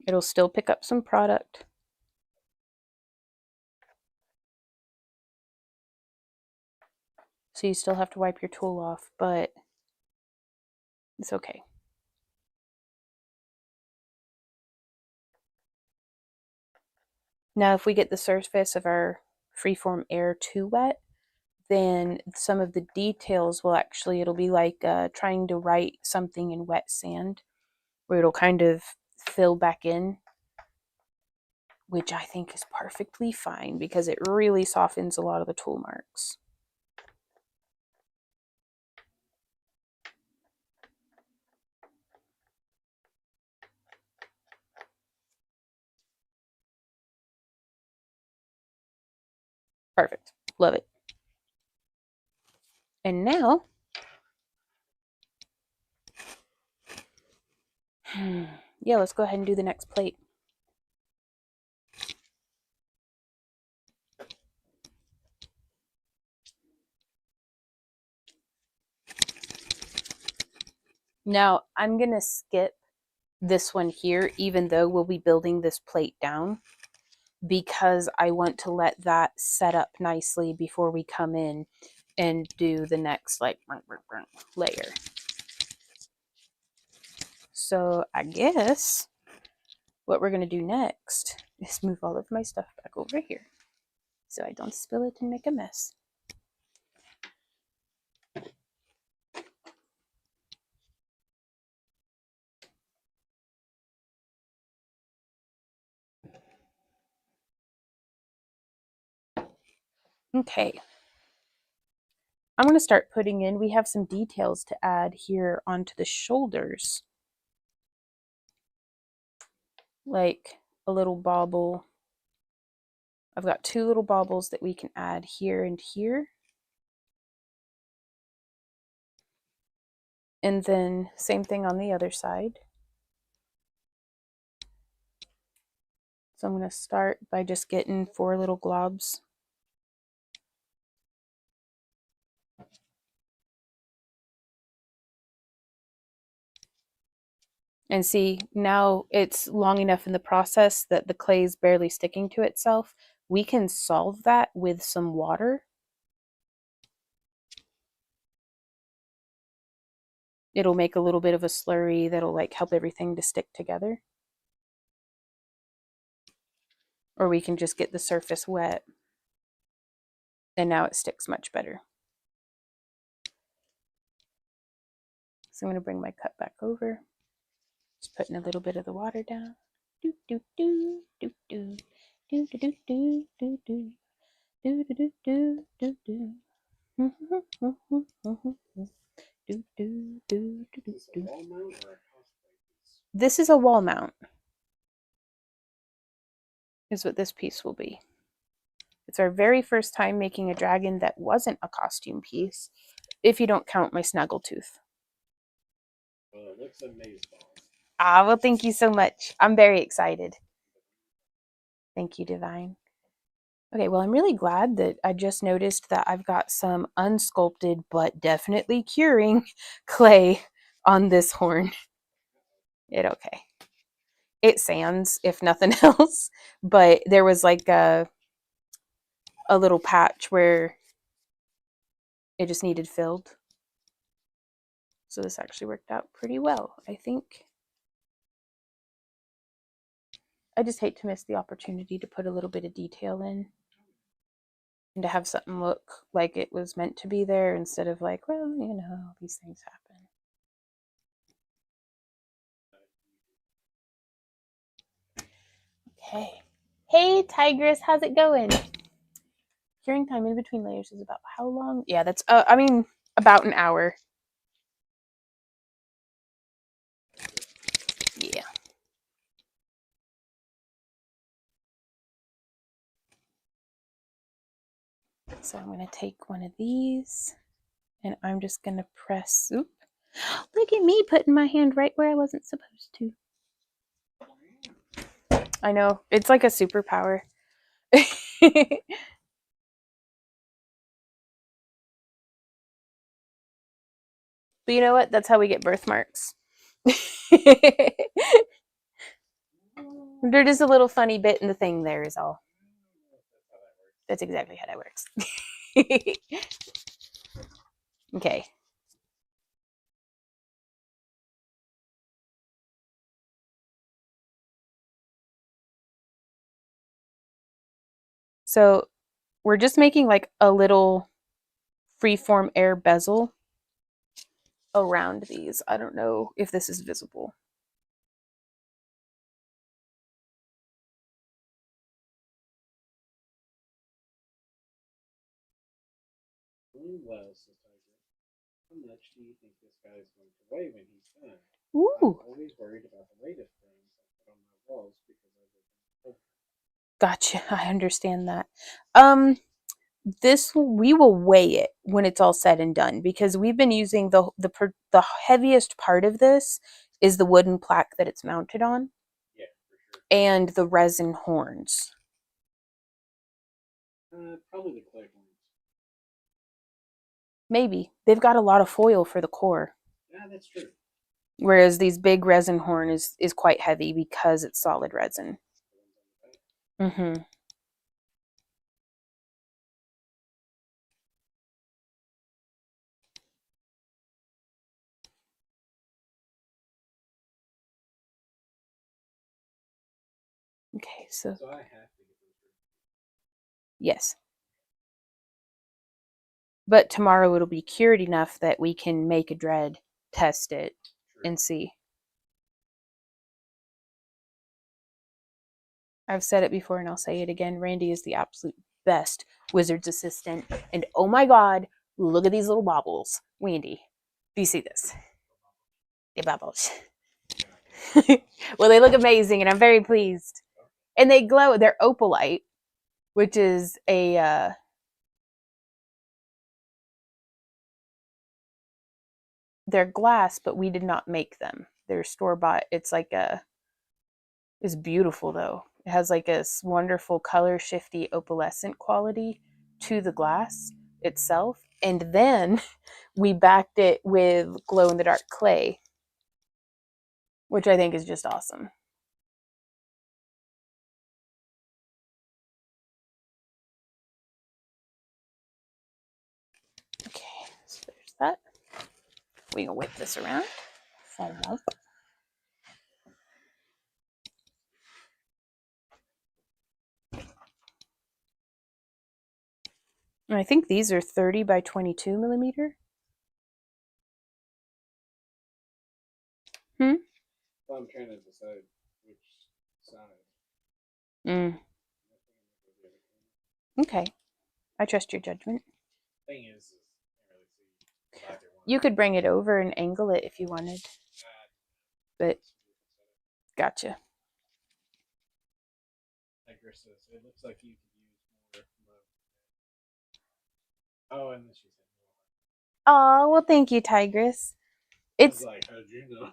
[SPEAKER 1] It'll still pick up some product. So you still have to wipe your tool off, but it's okay. Now, if we get the surface of our freeform air too wet, then some of the details will actually, it'll be like trying to write something in wet sand, where it'll kind of fill back in, which I think is perfectly fine because it really softens a lot of the tool marks. Perfect. Love it. And now, yeah, let's go ahead and do the next plate. Now, I'm going to skip this one here, even though we'll be building this plate down, because I want to let that set up nicely before we come in and do the next like layer. So I guess what we're going to do next is move all of my stuff back over here so I don't spill it and make a mess. Okay. I'm going to start putting in, we have some details to add here onto the shoulders. Like a little bauble. I've got two little baubles that we can add here and here. And then same thing on the other side. So I'm going to start by just getting 4 little globs. And see, now it's long enough in the process that the clay is barely sticking to itself. We can solve that with some water. It'll make a little bit of a slurry that'll like help everything to stick together. Or we can just get the surface wet. And now it sticks much better. So I'm going to bring my cup back over. Just putting a little bit of the water down. Do do do do do do do do do do do do do do do do. This is a wall mount. Is what this piece will be. It's our very first time making a dragon that wasn't a costume piece, if you don't count my snaggletooth.
[SPEAKER 2] Well, it looks amazing.
[SPEAKER 1] Ah, well, thank you so much. I'm very excited. Thank you, Divine. Okay, well, I'm really glad that I just noticed that I've got some unsculpted but definitely curing clay on this horn. Okay. It sands, if nothing else, but there was like a little patch where it just needed filled. So this actually worked out pretty well, I think. I just hate to miss the opportunity to put a little bit of detail in and to have something look like it was meant to be there instead of like, well, you know, these things happen. Okay. Hey, Tigress, how's it going? Curing time in between layers is about how long? Yeah, that's, I mean, about an hour. Yeah. So I'm going to take one of these and I'm just going to press. Oop. Look at me putting my hand right where I wasn't supposed to. I know. It's like a superpower. But you know what? That's how we get birthmarks. They're just a little funny bit in the thing there is all. That's exactly how that works. Okay. So we're just making like a little freeform air bezel around these. I don't know if this is visible.
[SPEAKER 2] Well, how much do you think this guy is going to weigh when he's done?
[SPEAKER 1] Ooh.
[SPEAKER 2] I'm always worried about the weight of things I put on my walls because I live in
[SPEAKER 1] Gotcha. I understand that. We will weigh it when it's all said and done because we've been using the heaviest part of this is the wooden plaque that it's mounted on.
[SPEAKER 2] Yeah, for sure.
[SPEAKER 1] And the resin horns.
[SPEAKER 2] Probably the clay horns.
[SPEAKER 1] Maybe. They've got a lot of foil for the core.
[SPEAKER 2] Yeah, that's true.
[SPEAKER 1] Whereas these big resin horn is quite heavy because it's solid resin. Mm-hmm. Okay, so
[SPEAKER 2] I have to get those.
[SPEAKER 1] yes. But tomorrow it'll be cured enough that we can make a dread, test it, and see. I've said it before and I'll say it again. Randy is the absolute best wizard's assistant. And oh my God, look at these little baubles. Randy, do you see this? The baubles. Well, they look amazing and I'm very pleased. And they glow. They're opalite, which is a they're glass, but we did not make them. They're store-bought. It's beautiful though. It has like a wonderful color shifty opalescent quality to the glass itself. And then we backed it with glow in the dark clay. which I think is just awesome. Okay, so there's that. We can whip this around. And I think these are 30 by 22 millimeter.
[SPEAKER 2] I'm trying to decide which side.
[SPEAKER 1] Okay. I trust your judgment.
[SPEAKER 2] Thing is I can't really see either one.
[SPEAKER 1] You could bring it over and angle it if you wanted. But gotcha.
[SPEAKER 2] Like Chris says, it looks like you could use more. Oh, and then she said more.
[SPEAKER 1] Oh, well, thank you, Tigress. It's
[SPEAKER 2] like, how'd you know?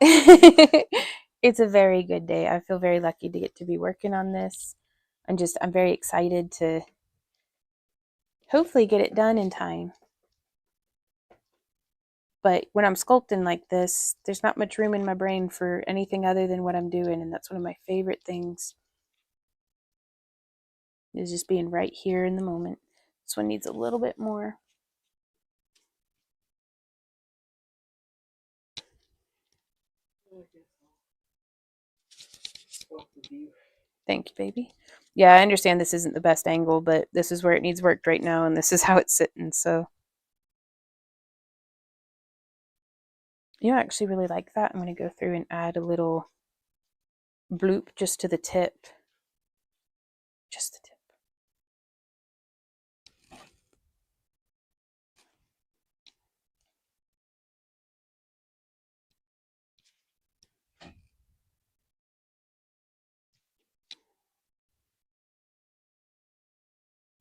[SPEAKER 1] It's a very good day. I feel very lucky to get to be working on this. I'm very excited to hopefully get it done in time. But when I'm sculpting like this, there's not much room in my brain for anything other than what I'm doing, and that's one of my favorite things, is just being right here in the moment. This one needs a little bit more. Thank you, baby. Yeah, I understand this isn't the best angle, but this is where it needs worked right now, and this is how it's sitting, so. You know, I actually really like that. I'm going to go through and add a little bloop just to the tip. Just the tip.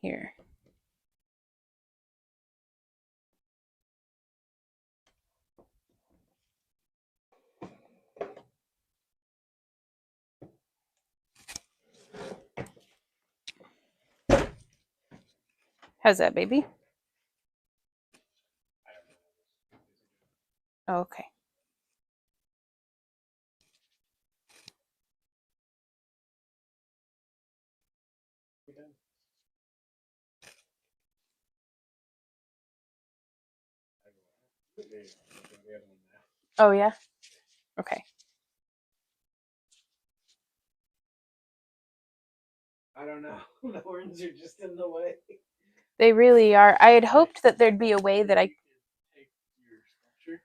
[SPEAKER 1] Here. How's that, baby? Oh, okay. Oh, yeah? Okay.
[SPEAKER 2] I don't know. The horns are just in the way.
[SPEAKER 1] They really are. I had hoped that there'd be a way that I...
[SPEAKER 2] Take your sculpture.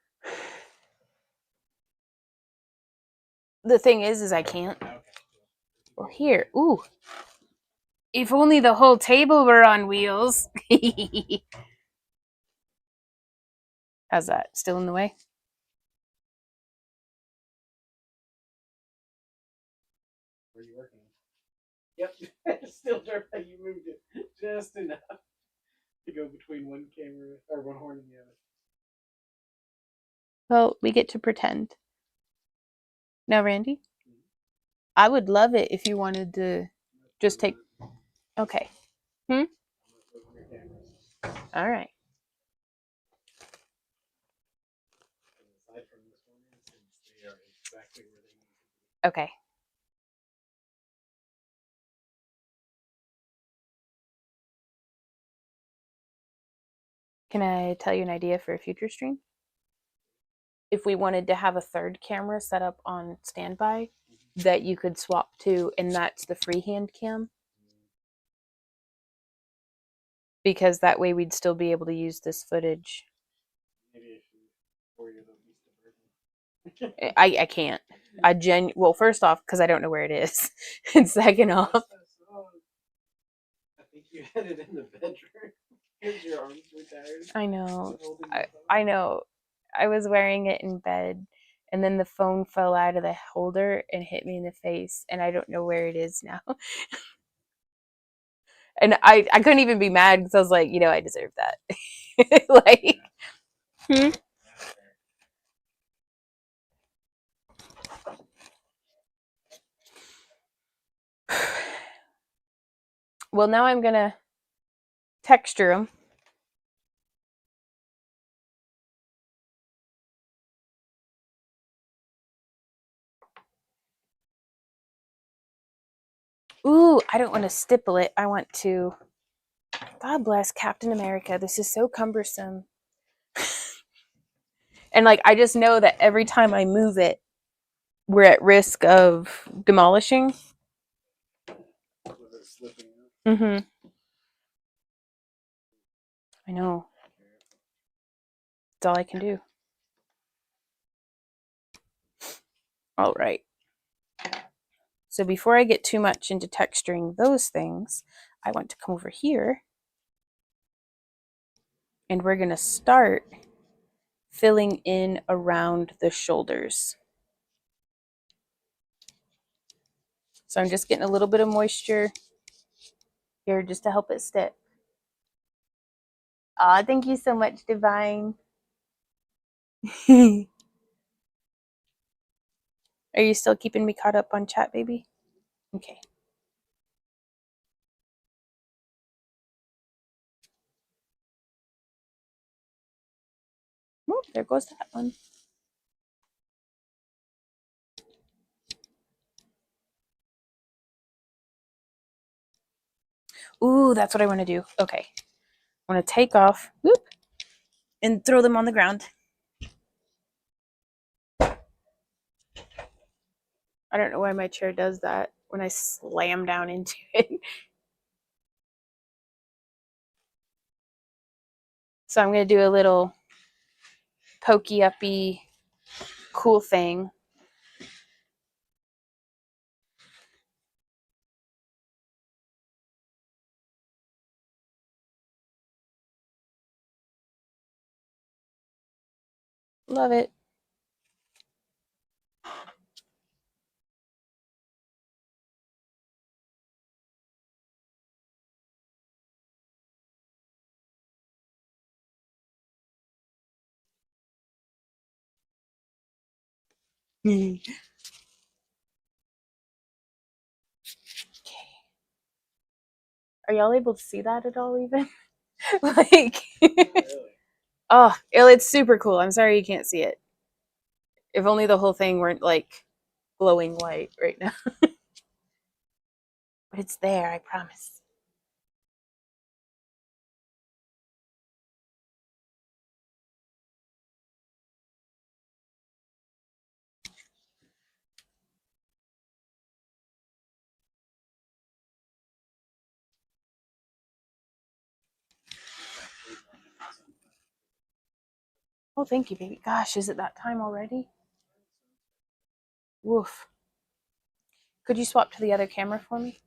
[SPEAKER 1] The thing is I can't.
[SPEAKER 2] Okay.
[SPEAKER 1] Well, here. Ooh. If only the whole table were on wheels. How's that? Still in the way?
[SPEAKER 2] Where are you working? Yep. Still sure you moved it just enough to go between one camera or one horn and the other.
[SPEAKER 1] Well, we get to pretend. Now, Randy, I would love it if you wanted to just take... Okay. All right. Okay. Can I tell you an idea for a future stream? If we wanted to have a third camera set up on standby that you could swap to, and that's the freehand cam, because that way we'd still be able to use this footage. I can't. Well, first off, because I don't know where it is, and second off,
[SPEAKER 2] I think you had it in the bedroom because your arms were tired.
[SPEAKER 1] I know. I was wearing it in bed, and then the phone fell out of the holder and hit me in the face, and I don't know where it is now. And I couldn't even be mad because I was like, I deserve that. Like, Well, now I'm gonna texture them. Ooh, I don't want to stipple it. I want to. God bless Captain America. This is so cumbersome. And like, I just know that every time I move it, we're at risk of demolishing.
[SPEAKER 2] With it slipping out.
[SPEAKER 1] Mm-hmm. I know. That's all I can do. All right. So before I get too much into texturing those things, I want to come over here and we're going to start filling in around the shoulders. So I'm just getting a little bit of moisture here just to help it stick. Aw, thank you so much, Divine. Are you still keeping me caught up on chat, baby? Okay. Oh, there goes that one. Ooh, that's what I want to do. Okay. I want to take off, whoop, and throw them on the ground. I don't know why my chair does that when I slam down into it. So I'm going to do a little pokey uppy cool thing. Love it. Okay. Are y'all able to see that at all even? Like
[SPEAKER 2] Really?
[SPEAKER 1] oh, it's super cool. I'm sorry you can't see it. If only the whole thing weren't like glowing white right now. But it's there, I promise. Oh, thank you, baby. Gosh, is it that time already? Woof. Could you swap to the other camera for me?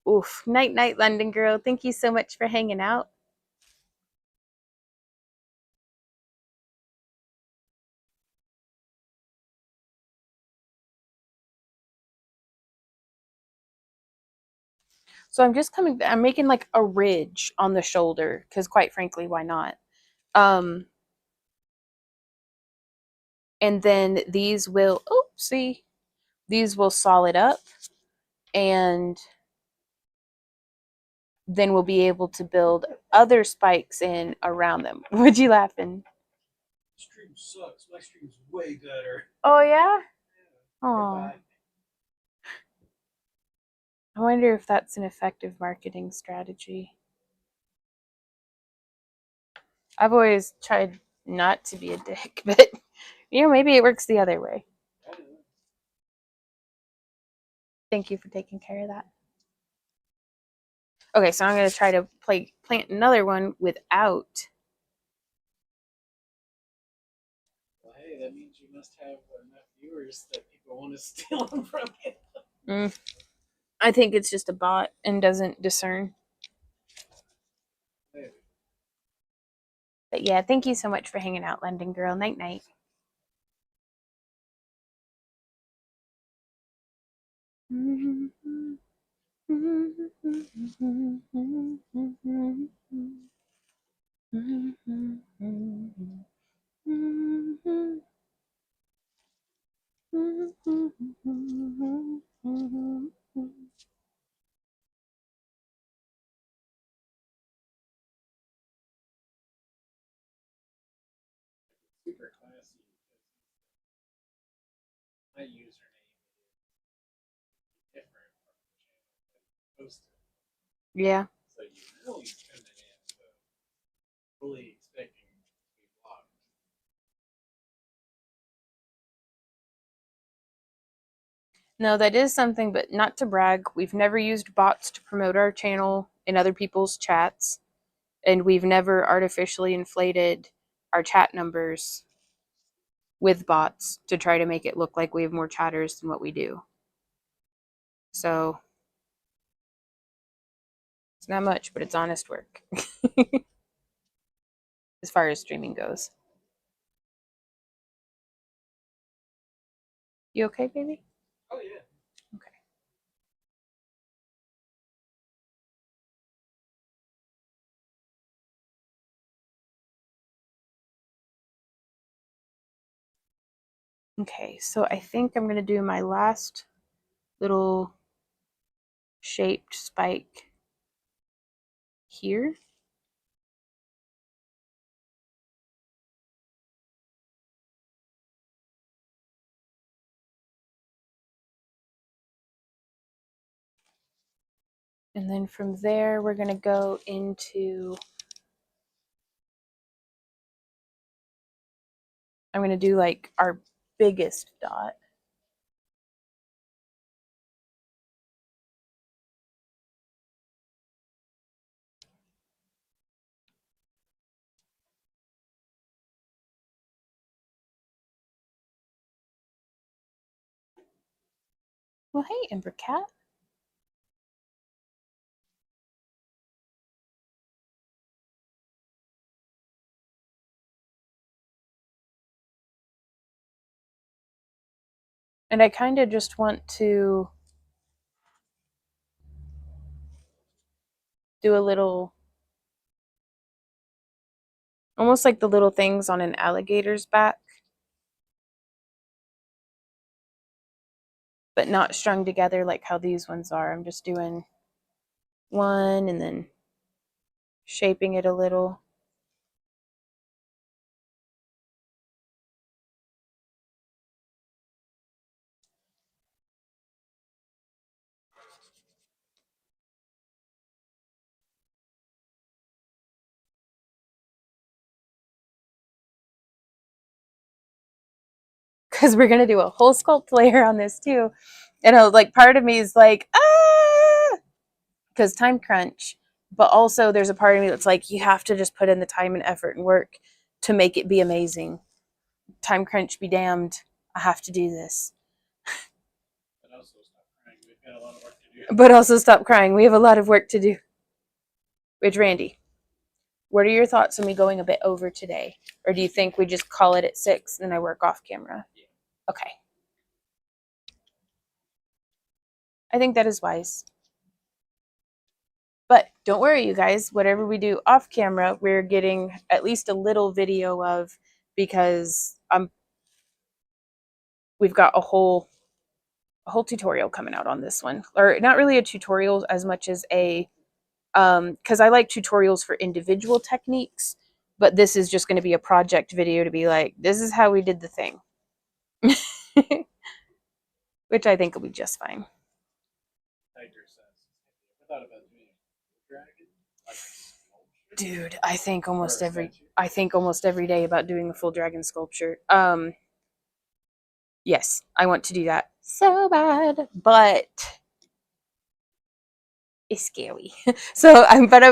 [SPEAKER 1] Oof. Night, night, London girl. Thank you so much for hanging out. So I'm just coming, I'm making like a ridge on the shoulder because quite frankly, why not? And then these will, oh, see, these will solid up and then we'll be able to build other spikes in around them. Would you laughing?
[SPEAKER 2] Stream sucks. My stream's way better.
[SPEAKER 1] Oh yeah?
[SPEAKER 2] Yeah.
[SPEAKER 1] Oh. I wonder if that's an effective marketing strategy. I've always tried not to be a dick, but you know, maybe it works the other way. Thank you for taking care of that. Okay, so I'm going to try to plant another one without.
[SPEAKER 2] Well, hey, that means you must have enough viewers that people want to steal them from you.
[SPEAKER 1] I think it's just a bot and doesn't discern.
[SPEAKER 2] Maybe.
[SPEAKER 1] But yeah, thank you so much for hanging out, London girl. Night night.
[SPEAKER 2] Super classy. My username is different from the channel that posted.
[SPEAKER 1] Yeah.
[SPEAKER 2] So you really spend it in, so fully expecting to be blocked.
[SPEAKER 1] No, that is something, but not to brag. We've never used bots to promote our channel in other people's chats, and we've never artificially inflated our chat numbers with bots to try to make it look like we have more chatters than what we do. So it's not much, but it's honest work as far as streaming goes. You okay, baby?
[SPEAKER 2] Oh yeah.
[SPEAKER 1] Okay. Okay, so I think I'm going to do my last little shaped spike here. And then from there, we're going to go into, I'm going to do like our biggest dot. Well, hey, Ember Cat. And I kind of just want to do a little, almost like the little things on an alligator's back, but not strung together like how these ones are. I'm just doing one and then shaping it a little. Because we're going to do a whole sculpt layer on this too. And like part of me is like, ah, because time crunch. But also there's a part of me that's like, you have to just put in the time and effort and work to make it be amazing. Time crunch be damned. I have to do this.
[SPEAKER 2] But also stop crying. We've got a lot of work to do.
[SPEAKER 1] But also stop crying. We have a lot of work to do. Which, Randy, what are your thoughts on me going a bit over today? Or do you think we just call it at 6 and I work off camera?
[SPEAKER 2] Yeah.
[SPEAKER 1] Okay. I think that is wise. But don't worry, you guys. Whatever we do off camera, we're getting at least a little video of, because we've got a whole tutorial coming out on this one. Or not really a tutorial as much as a, because I like tutorials for individual techniques, but this is just going to be a project video to be like, this is how we did the thing. Which I think will be just fine.
[SPEAKER 2] Tiger says, "Have you ever thought about doing a dragon? Like a sculpture?"
[SPEAKER 1] Dude, I think almost
[SPEAKER 2] Or a
[SPEAKER 1] every
[SPEAKER 2] statue?
[SPEAKER 1] day about doing a full dragon sculpture. Yes, I want to do that so bad, but it's scary. So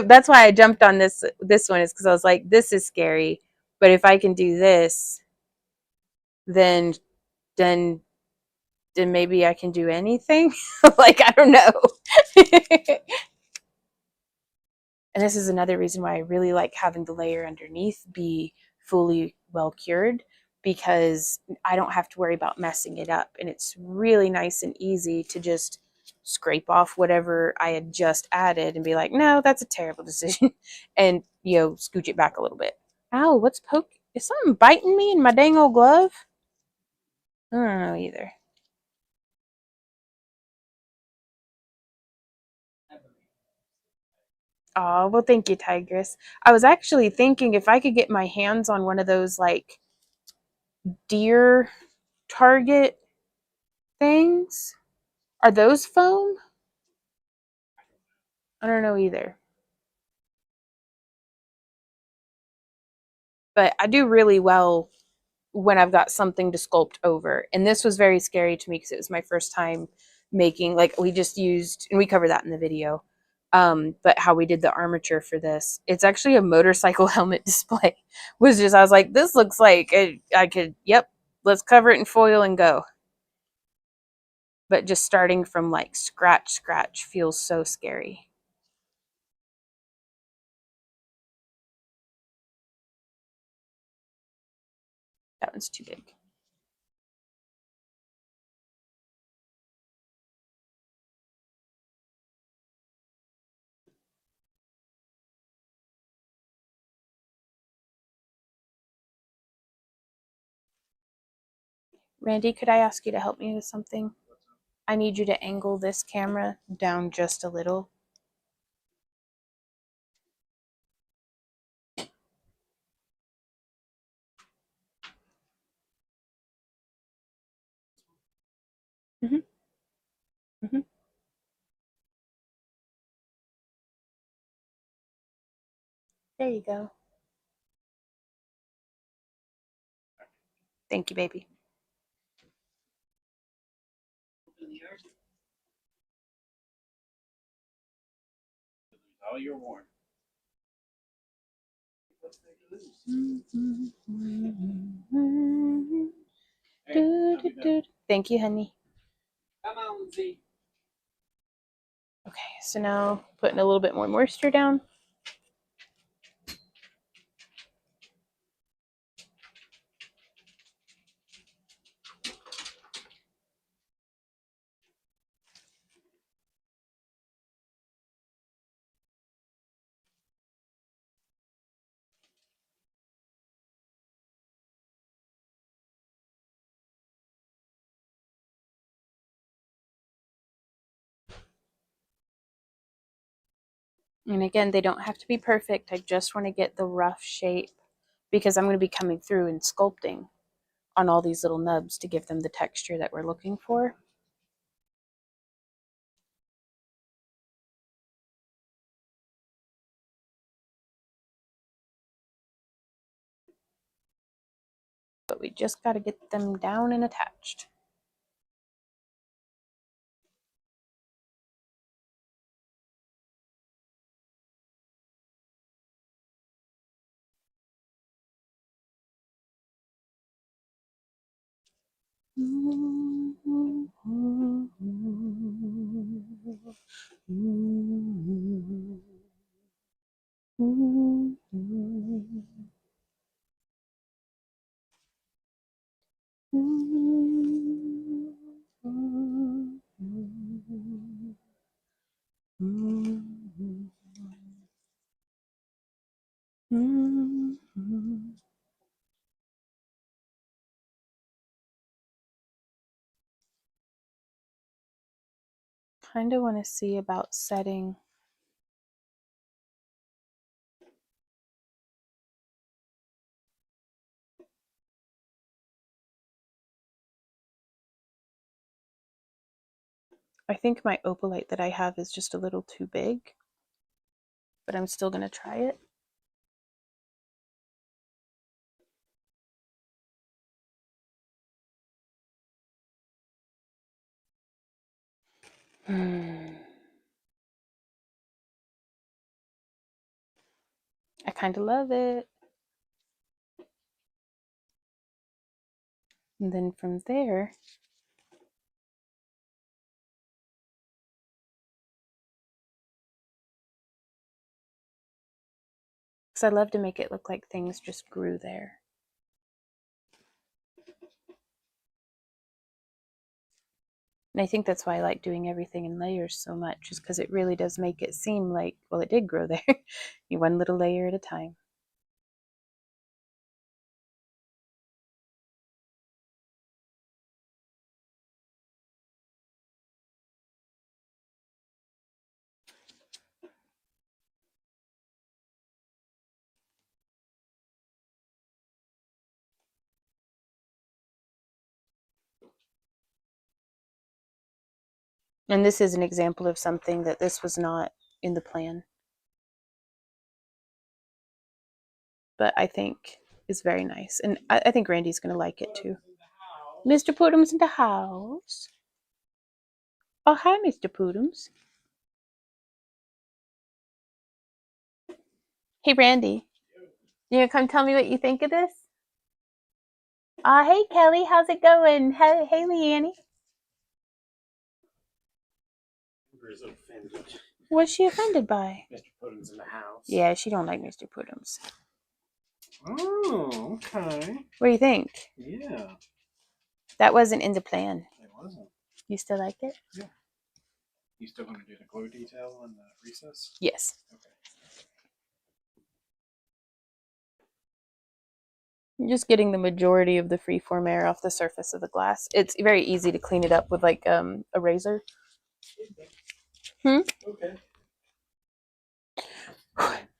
[SPEAKER 1] that's why I jumped on this one, is because I was like, this is scary, but if I can do this, then then then maybe I can do anything. Like, I don't know. And this is another reason why I really like having the layer underneath be fully well cured, because I don't have to worry about messing it up. And it's really nice and easy to just scrape off whatever I had just added and be like, no, that's a terrible decision. And, scooch it back a little bit. Ow, what's poke? Is something biting me in my dang old glove? I don't know either. Oh, well, thank you, Tigress. I was actually thinking if I could get my hands on one of those like deer target things. Are those foam? I don't know either. But I do really well when I've got something to sculpt over. And this was very scary to me because it was my first time making, like, we just used, and we covered that in the video, but how we did the armature for this. It's actually a motorcycle helmet display. Was just, I was like, this looks like I could, yep, let's cover it in foil and go. But just starting from like scratch feels so scary. That one's too big. Randy, could I ask you to help me with something? I need you to angle this camera down just a little. Mm-hmm. Mm-hmm. There you go. Thank you, baby.
[SPEAKER 2] Oh, you're warm.
[SPEAKER 1] Thank you, honey.
[SPEAKER 2] Come on, Z.
[SPEAKER 1] Okay, so now putting a little bit more moisture down. And again, they don't have to be perfect. I just want to get the rough shape because I'm going to be coming through and sculpting on all these little nubs to give them the texture that we're looking for. But we just got to get them down and attached. Kind of want to see about setting. I think my opalite that I have is just a little too big, but I'm still going to try it. I kind of love it. And then from there, because I love to make it look like things just grew there. And I think that's why I like doing everything in layers so much, is because it really does make it seem like, well, it did grow there. One little layer at a time. And this is an example of something that this was not in the plan. But I think is very nice. And I think Randy's going to like it too. Mr. Putham's in the house. Oh, hi, Mr. Putham's. Hey, Randy. You gonna come tell me what you think of this? Hey, Kelly. How's it going? Hey, Leanne.
[SPEAKER 2] Amber's offended.
[SPEAKER 1] What's she offended by?
[SPEAKER 2] Mr. Pudding's in the house.
[SPEAKER 1] Yeah, she don't like Mr. Putham's.
[SPEAKER 2] Oh, okay.
[SPEAKER 1] What do you think?
[SPEAKER 2] Yeah.
[SPEAKER 1] That wasn't in the plan.
[SPEAKER 2] It wasn't.
[SPEAKER 1] You still like it?
[SPEAKER 2] Yeah. You still want to do the glue detail on the recess?
[SPEAKER 1] Yes.
[SPEAKER 2] Okay.
[SPEAKER 1] I'm just getting the majority of the freeform air off the surface of the glass. It's very easy to clean it up with like a razor.
[SPEAKER 2] Okay.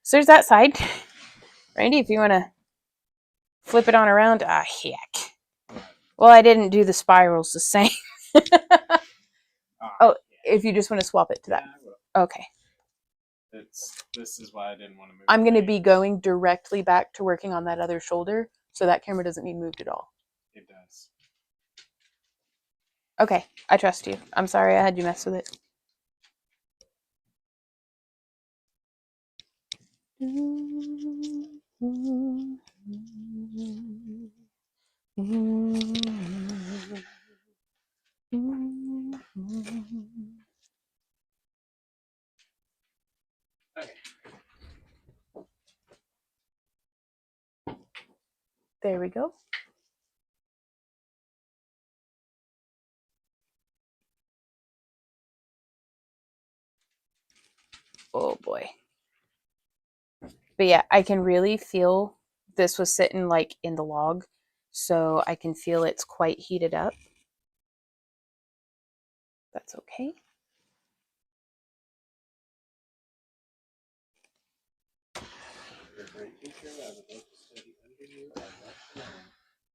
[SPEAKER 1] So there's that side. Randy, if you want to flip it on around. Heck. Well, I didn't do the spirals the same. Oh, if you just want to swap it to that. Okay.
[SPEAKER 2] This is why I didn't want to move.
[SPEAKER 1] I'm going to be going directly back to working on that other shoulder, so that camera doesn't need moved at all.
[SPEAKER 2] It does.
[SPEAKER 1] Okay, I trust you. I'm sorry I had you mess with it.
[SPEAKER 2] Okay.
[SPEAKER 1] There we go. Oh boy. But yeah, I can really feel this was sitting like in the log, so I can feel it's quite heated up. That's okay.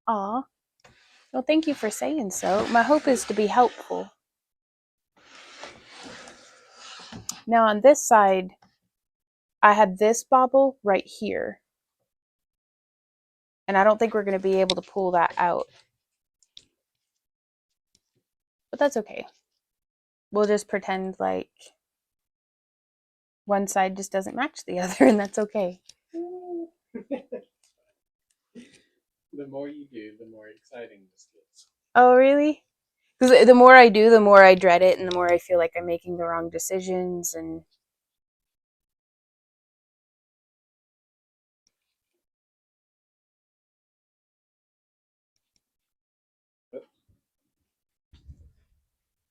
[SPEAKER 1] Aw. Well, thank you for saying so. My hope is to be helpful. Now on this side, I had this bobble right here. And I don't think we're going to be able to pull that out. But that's okay. We'll just pretend like one side just doesn't match the other, and that's okay.
[SPEAKER 2] The more you do, the more exciting this gets.
[SPEAKER 1] Oh, really? Because the more I do, the more I dread it, and the more I feel like I'm making the wrong decisions. And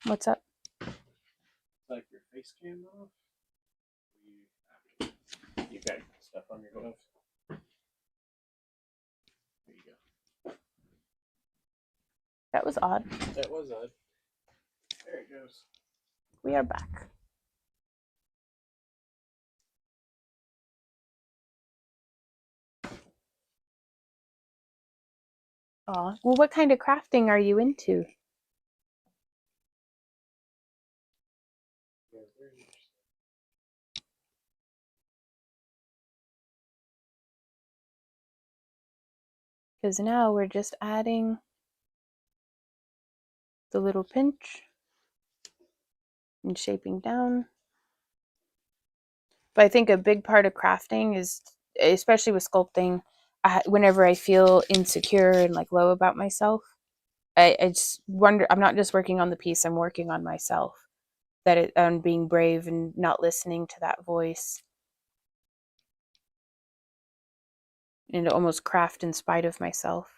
[SPEAKER 1] what's up?
[SPEAKER 2] Like your face cam off? You got stuff on your gloves? There you go.
[SPEAKER 1] That was odd.
[SPEAKER 2] That was odd. There it goes.
[SPEAKER 1] We are back. Aw. Well, what kind of crafting are you into?
[SPEAKER 2] Yeah, very interesting.
[SPEAKER 1] Because now we're just adding the little pinch and shaping down. But I think a big part of crafting is, especially with sculpting, whenever I feel insecure and like low about myself, I just wonder, I'm not just working on the piece, I'm working on myself. I'm being brave and not listening to that voice. And to almost craft in spite of myself.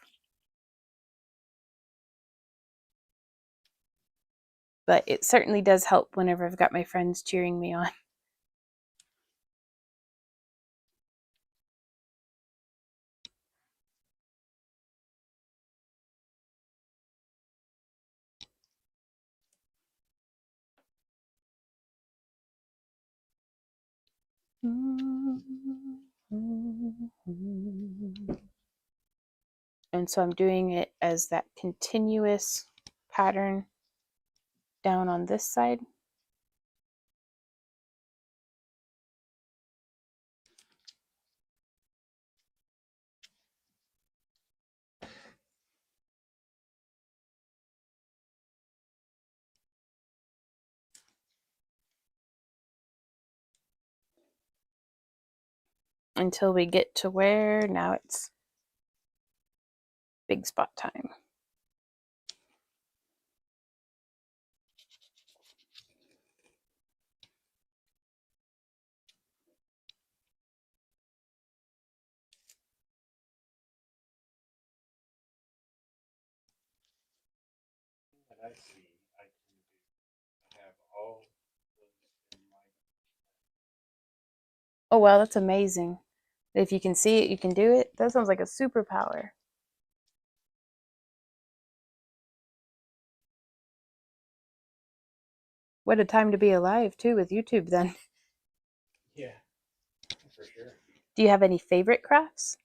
[SPEAKER 1] But it certainly does help whenever I've got my friends cheering me on. And so I'm doing it as that continuous pattern down on this side. until we get to where now it's big spot time.
[SPEAKER 2] What I see, I can do. I have all those in my.
[SPEAKER 1] Oh, wow, that's amazing. If you can see it, you can do it. That sounds like a superpower. What a time to be alive, too, with YouTube, then.
[SPEAKER 2] Yeah, for sure.
[SPEAKER 1] Do you have any favorite crafts?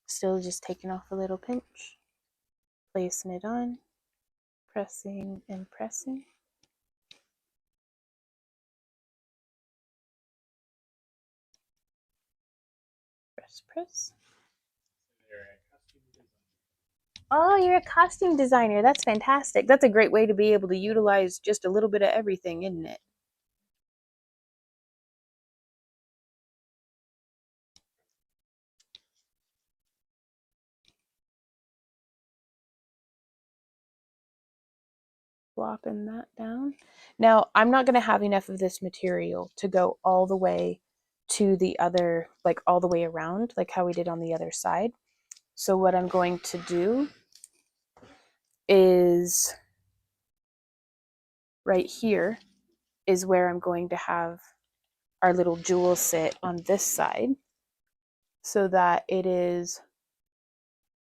[SPEAKER 1] Still just taking off a little pinch, placing it on, pressing and pressing. Press, press. Oh, you're a costume designer. That's fantastic. That's a great way to be able to utilize just a little bit of everything, isn't it? Flopping that down. Now, I'm not going to have enough of this material to go all the way to the other, like all the way around, like how we did on the other side. So what I'm going to do is right here is where I'm going to have our little jewel sit on this side so that it is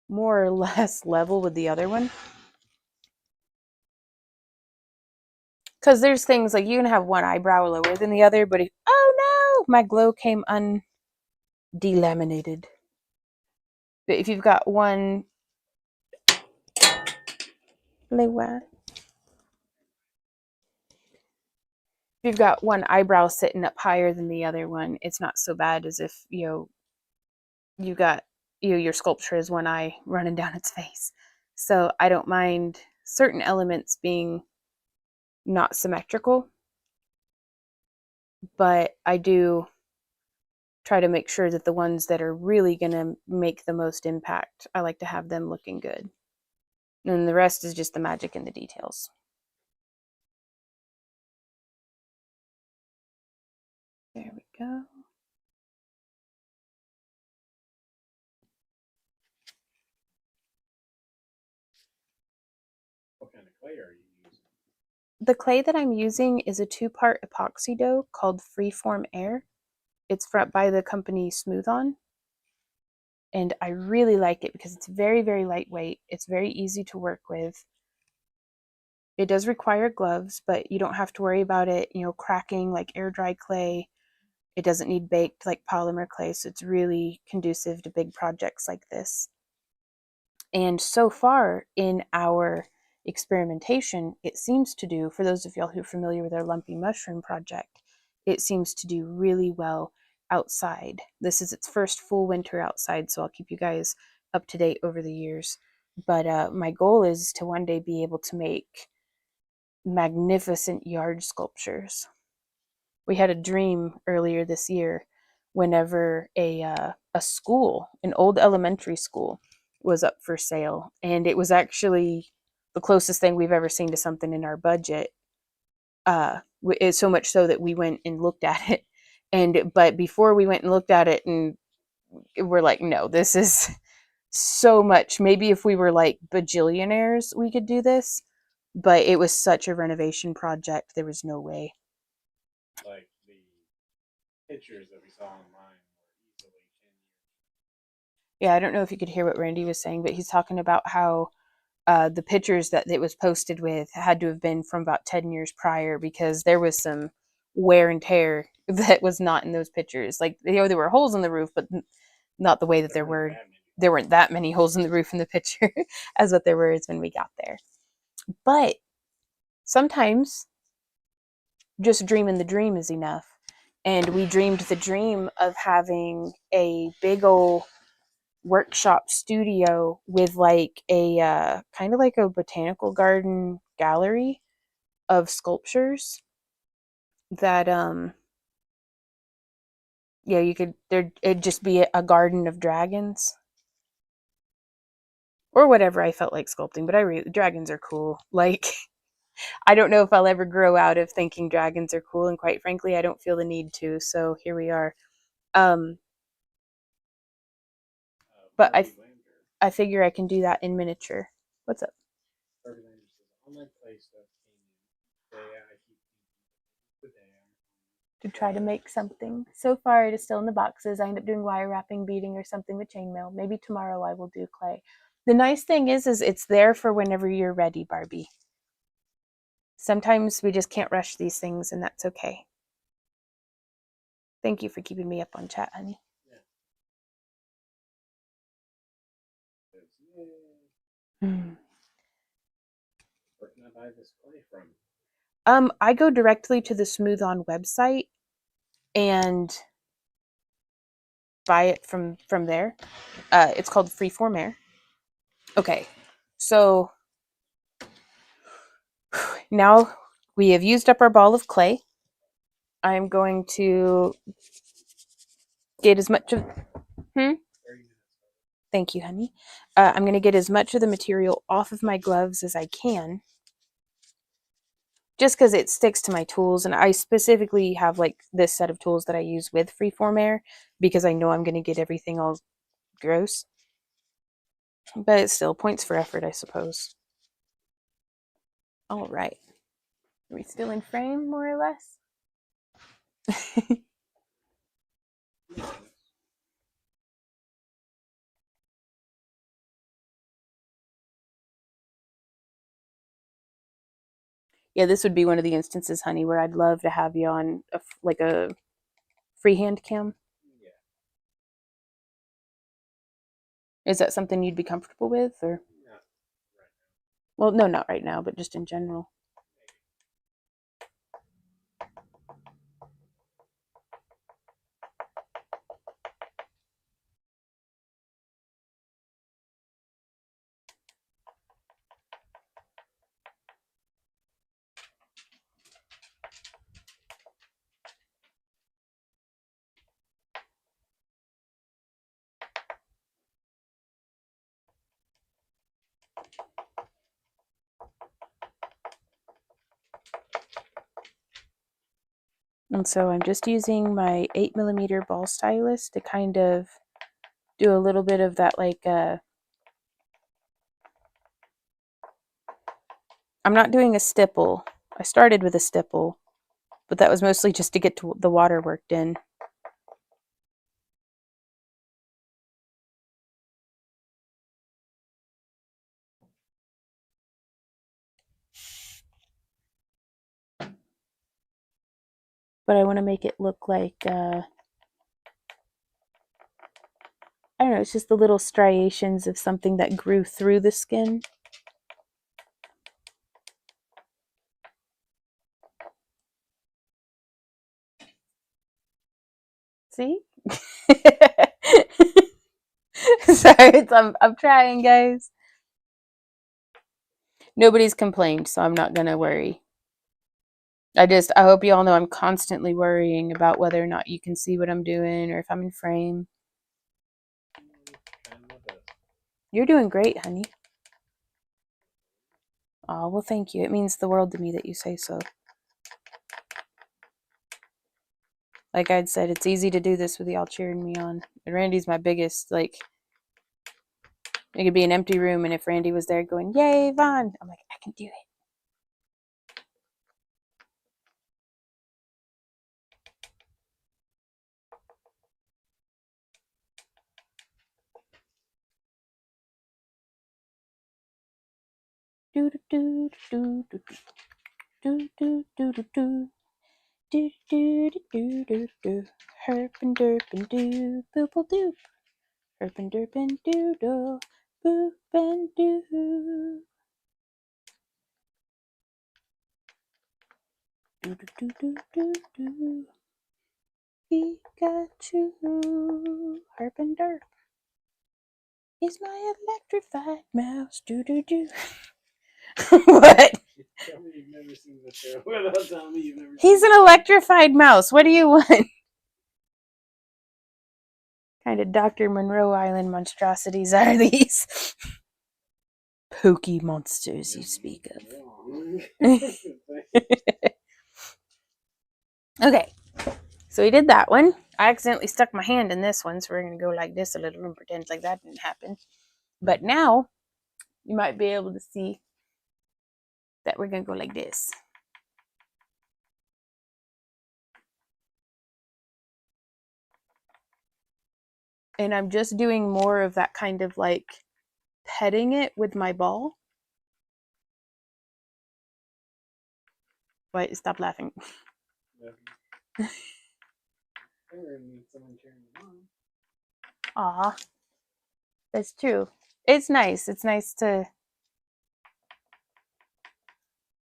[SPEAKER 1] more or less level with the other one. Because there's things like you can have one eyebrow lower than the other, but if, oh no, my glow came undelaminated. But if you've got one, if you've got one eyebrow sitting up higher than the other one, it's not so bad as if you got your sculpture is one eye running down its face. So I don't mind certain elements being not symmetrical, but I do try to make sure that the ones that are really going to make the most impact, I like to have them looking good. And the rest is just the magic in the details. There we go.
[SPEAKER 2] What kind of clay are you using?
[SPEAKER 1] The clay that I'm using is a 2-part epoxy dough called Freeform Air. It's by the company Smooth On. And I really like it because it's very, very lightweight. It's very easy to work with. It does require gloves, but you don't have to worry about it, cracking like air dry clay. It doesn't need baked like polymer clay, so it's really conducive to big projects like this. And so far in our experimentation, it seems to do, for those of y'all who are familiar with our lumpy mushroom project, it seems to do really well outside. This is its first full winter outside, so I'll keep you guys up to date over the years. But my goal is to one day be able to make magnificent yard sculptures. We had a dream earlier this year whenever a school, an old elementary school, was up for sale, and it was actually the closest thing we've ever seen to something in our budget. It's so much so that we went and looked at it, but before we went and looked at it, and we're like, no, this is so much. Maybe if we were like bajillionaires, we could do this, but it was such a renovation project. There was no way.
[SPEAKER 2] Like the pictures that we saw online were easily 10 years.
[SPEAKER 1] Yeah, I don't know if you could hear what Randy was saying, but he's talking about how the pictures that it was posted with had to have been from about 10 years prior because there was some wear and tear that was not in those pictures. Like, there were holes in the roof, but not the way that there were there weren't that many holes in the roof in the picture as what there were when we got there. But sometimes just dreaming the dream is enough. And we dreamed the dream of having a big old workshop studio with like a kind of like a botanical garden gallery of sculptures that yeah, you could there it'd just be a garden of dragons or whatever I felt like sculpting. But dragons are cool. Like I don't know if I'll ever grow out of thinking dragons are cool, and quite frankly I don't feel the need to, so here we are. um but I figure I can do that in miniature. What's up? To try to make something. So far it is still in the boxes. I end up doing wire wrapping, beading, or something with chainmail. Maybe tomorrow I will do clay. The nice thing is it's there for whenever you're ready, Barbie. Sometimes we just can't rush these things, and that's okay. Thank you for keeping me up on chat, honey. Hmm.
[SPEAKER 2] Where can I buy this clay from?
[SPEAKER 1] I go directly to the Smooth On website and buy it from there. It's called Freeform Air. Okay, so now we have used up our ball of clay. I'm going to get as much of thank you, honey. I'm going to get as much of the material off of my gloves as I can, just because it sticks to my tools. And I specifically have like this set of tools that I use with Freeform Air because I know I'm going to get everything all gross. But it's still points for effort, I suppose. All right. Are we still in frame, more or less? Yeah, this would be one of the instances, honey, where I'd love to have you on like a freehand cam.
[SPEAKER 2] Yeah.
[SPEAKER 1] Is that something you'd be comfortable with, or?
[SPEAKER 2] Not right now.
[SPEAKER 1] Well, no, not right now, but just in general. And so I'm just using my 8mm ball stylus to kind of do a little bit of that, like, I'm not doing a stipple. I started with a stipple, but that was mostly just to get to the water worked in. But I want to make it look like, I don't know, it's just the little striations of something that grew through the skin. See? Sorry, I'm trying, guys. Nobody's complained, so I'm not gonna worry. I hope you all know I'm constantly worrying about whether or not you can see what I'm doing or if I'm in frame. You're doing great, honey. Oh, well, thank you. It means the world to me that you say so. Like I'd said, it's easy to do this with y'all cheering me on. And Randy's my biggest, like, it could be an empty room, and if Randy was there going, yay, Vaughn, I'm like, I can do it. Do do do do do do do do do do do do do do do herp and derp and do boople doop Herpin derpin doodle, boop and doo. Do do do do do do. Pikachu, Herpin derp is my electrified mouse. Do do do. What?
[SPEAKER 2] Tell me you've never seen the show without telling me you've never
[SPEAKER 1] He's
[SPEAKER 2] seen
[SPEAKER 1] an electrified mouse. What do you want? Kind of Dr. Monroe Island monstrosities are these? Pokey monsters you speak of. Okay, so we did that one. I accidentally stuck my hand in this one, so we're going to go like this a little and pretend like that didn't happen. But now, you might be able to see that we're going to go like this. And I'm just doing more of that kind of like petting it with my ball. Wait, stop laughing. Aw, that's true. It's nice. It's nice to...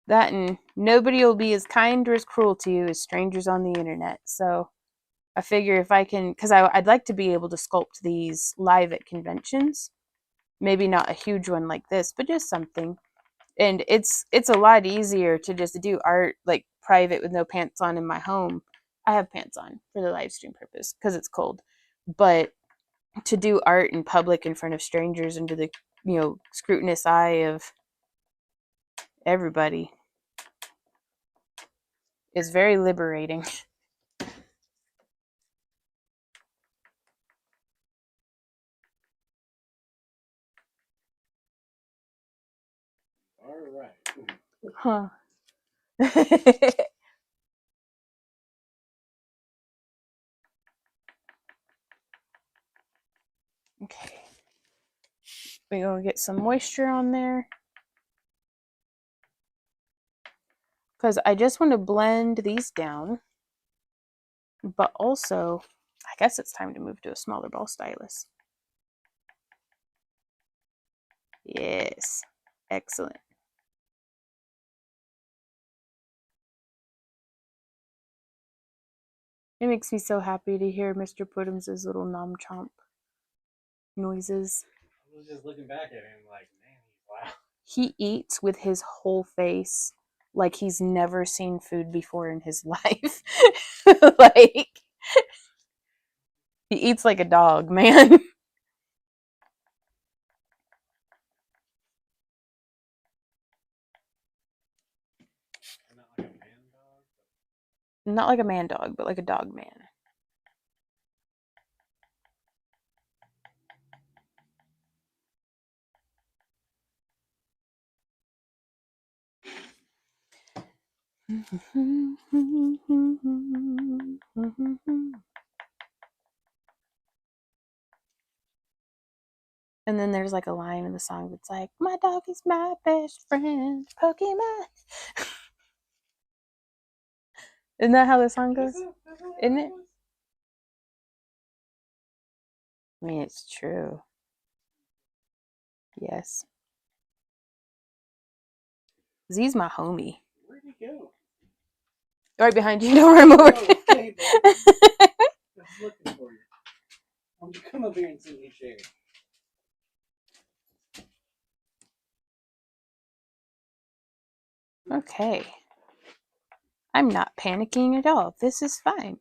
[SPEAKER 1] That, and nobody will be as kind or as cruel to you as strangers on the internet. So I figure if I can... Because I'd like to be able to sculpt these live at conventions. Maybe not a huge one like this, but just something. And it's a lot easier to just do art like private with no pants on in my home. I have pants on for the live stream purpose because it's cold. But to do art in public in front of strangers under the, you know, scrutinous eye of everybody is very liberating.
[SPEAKER 2] All right.
[SPEAKER 1] Huh. Okay. We're going to get some moisture on there. Because I just want to blend these down. But also, I guess it's time to move to a smaller ball stylus. Yes. Excellent. It makes me so happy to hear Mr. Puddums' little nom chomp noises.
[SPEAKER 2] I was just looking back at him like, man, he's wow.
[SPEAKER 1] He eats with his whole face like he's never seen food before in his life. Like, he eats like a dog, man.
[SPEAKER 2] Not like a man dog.
[SPEAKER 1] Not like a man dog, but like a dog man. And then there's like a line in the song that's like, my dog is my best friend, Pokemon. Isn't that how the song goes? Isn't it? I mean, it's true. Yes. Z's my homie.
[SPEAKER 2] Where'd he go?
[SPEAKER 1] Right behind you. Don't run over.
[SPEAKER 2] Oh, okay, I was looking for you. Why don't you come up here and sit in your chair?
[SPEAKER 1] Okay. I'm not panicking at all. This is fine.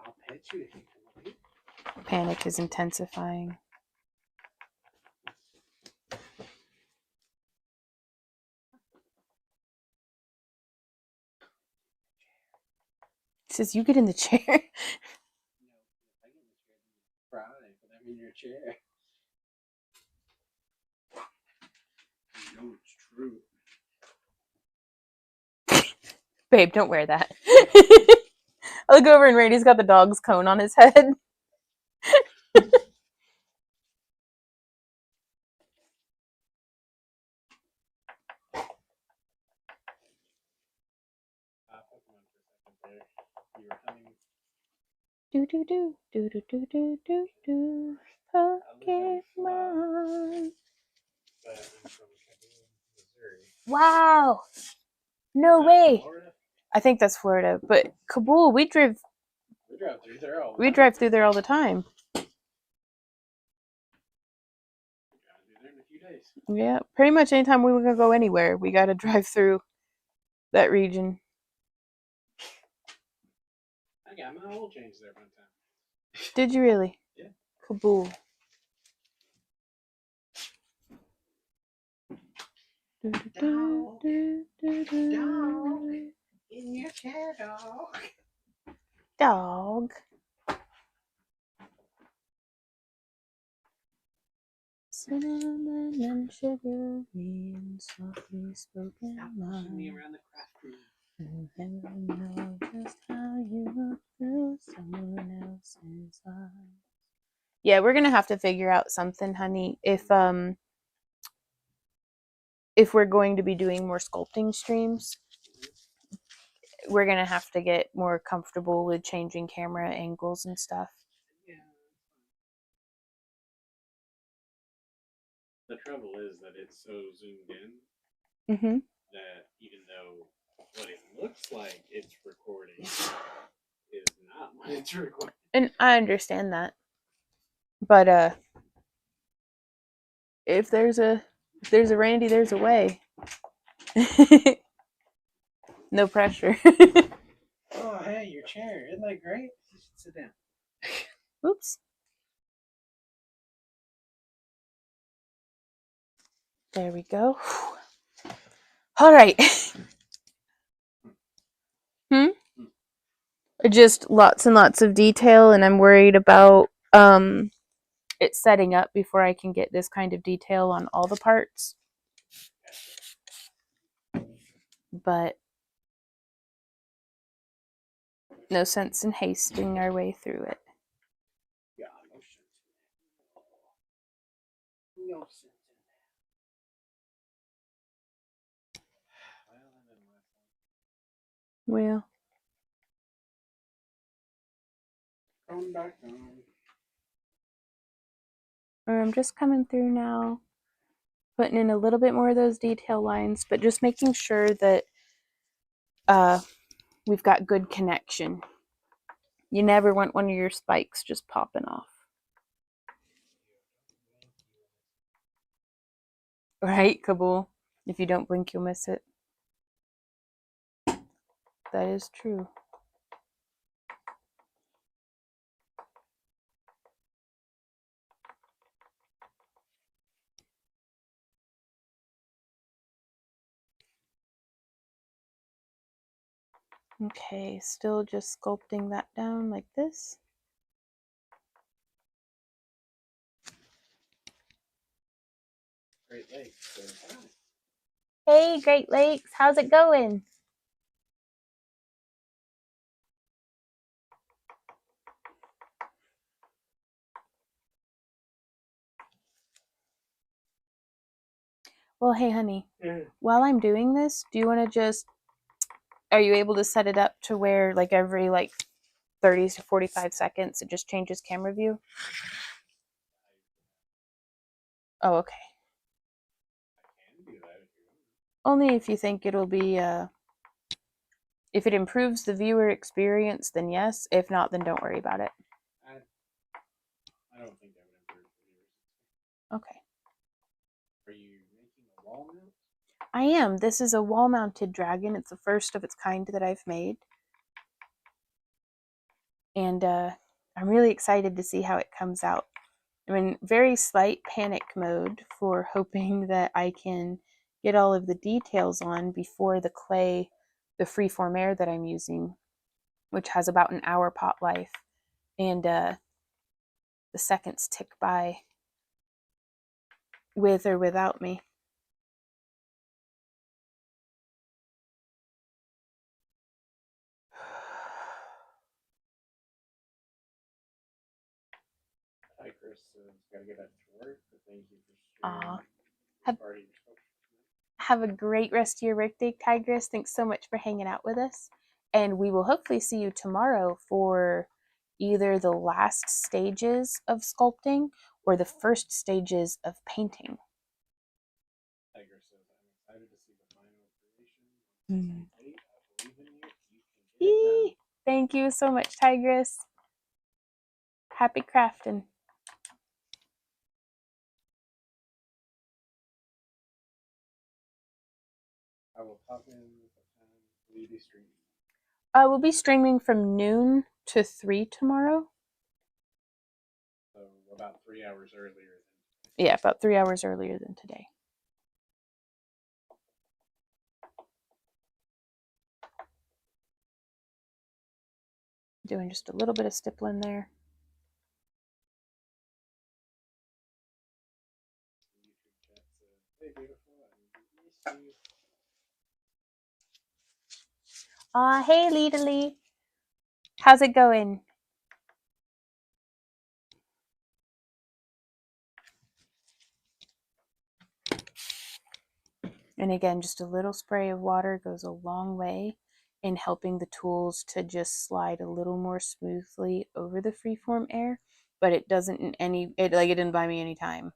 [SPEAKER 2] I'll pet you if you come up here.
[SPEAKER 1] Panic is intensifying. He says, you get in the chair.
[SPEAKER 2] No, if I get in the chair, you cry, but I'm in your chair. You know it's true.
[SPEAKER 1] Babe, don't wear that. I look over and Randy's got the dog's cone on his head.
[SPEAKER 2] Pokemon for a second there. You were humming.
[SPEAKER 1] Do do do do do do do do do. Pokemon.
[SPEAKER 2] But I'm from Kaboom, Missouri.
[SPEAKER 1] Wow. No
[SPEAKER 2] Is that
[SPEAKER 1] way.
[SPEAKER 2] Florida?
[SPEAKER 1] I think that's Florida, but Kabul,
[SPEAKER 2] We drive through there all the
[SPEAKER 1] we
[SPEAKER 2] time.
[SPEAKER 1] drive through there all the time.
[SPEAKER 2] Gotta be there in a few days.
[SPEAKER 1] Yeah, pretty much anytime we want to go anywhere, we got to drive through that region.
[SPEAKER 2] I got my oil change there one time.
[SPEAKER 1] Did you really?
[SPEAKER 2] Yeah.
[SPEAKER 1] Kabul.
[SPEAKER 2] Dog. Dog. In your chair, dog.
[SPEAKER 1] Dog. Cinnamon and sugar and softly spoken
[SPEAKER 2] Stop pushing me
[SPEAKER 1] lines.
[SPEAKER 2] around the craft room.
[SPEAKER 1] You never know just how you look through someone else's eyes. Yeah, we're gonna have to figure out something, honey. If we're going to be doing more sculpting streams, we're gonna have to get more comfortable with changing camera angles and stuff.
[SPEAKER 2] Yeah. The trouble is that it's so zoomed in
[SPEAKER 1] Mm-hmm.
[SPEAKER 2] that even though what it looks like it's recording is not what it's recording.
[SPEAKER 1] And I understand that. But if there's a Randy, there's a way. No pressure.
[SPEAKER 2] Oh, hey, your chair. Isn't that great? You should sit down.
[SPEAKER 1] Oops. There we go. All right. Just lots and lots of detail, and I'm worried about it setting up before I can get this kind of detail on all the parts. But no sense in hasting our way through it.
[SPEAKER 2] Yeah, no sense in that. No sense in that.
[SPEAKER 1] Well,
[SPEAKER 2] Come back on.
[SPEAKER 1] I'm just coming through now, putting in a little bit more of those detail lines, but just making sure that we've got good connection. You never want one of your spikes just popping off. Right, Kabul? If you don't blink, you'll miss it. That is true. Okay, still just sculpting that down like this.
[SPEAKER 2] Great Lakes.
[SPEAKER 1] Hey, Great Lakes, how's it going? Well, hey, honey, while I'm doing this, do you want to are you able to set it up to where like every 30 to 45 seconds it just changes camera view? Oh, okay.
[SPEAKER 2] I can do that if you want.
[SPEAKER 1] Only if you think it'll be, if it improves the viewer experience, then yes. If not, then don't worry about it.
[SPEAKER 2] I don't think that would improve the viewers.
[SPEAKER 1] Okay.
[SPEAKER 2] Are you making a wall mount?
[SPEAKER 1] I am. This is a wall-mounted dragon. It's the first of its kind that I've made. And I'm really excited to see how it comes out. I'm in very slight panic mode for hoping that I can get all of the details on before the clay, the freeform air that I'm using, which has about an hour pot life, and the seconds tick by with or without me.
[SPEAKER 2] Hi, Chris. Gotta get back to work, but thank you for
[SPEAKER 1] Aw.
[SPEAKER 2] sharing.
[SPEAKER 1] Have a great rest of your workday, Tigress. Thanks so much for hanging out with us. And we will hopefully see you tomorrow for either the last stages of sculpting or the first stages of painting.
[SPEAKER 2] Tiger says, I'm excited to see the final creation. I believe in you. You can get it done.
[SPEAKER 1] Thank you so much, Tigress. Happy crafting.
[SPEAKER 2] I will pop in sometime. Will you be streaming?
[SPEAKER 1] We'll be streaming from noon to 3 tomorrow.
[SPEAKER 2] So about 3 hours earlier.
[SPEAKER 1] Yeah, about 3 hours earlier than today. Doing just a little bit of stippling there.
[SPEAKER 2] Hey, beautiful. I miss you.
[SPEAKER 1] Hey, Lee. How's it going? And again, just a little spray of water goes a long way in helping the tools to just slide a little more smoothly over the freeform air, but it doesn't it didn't buy me any time.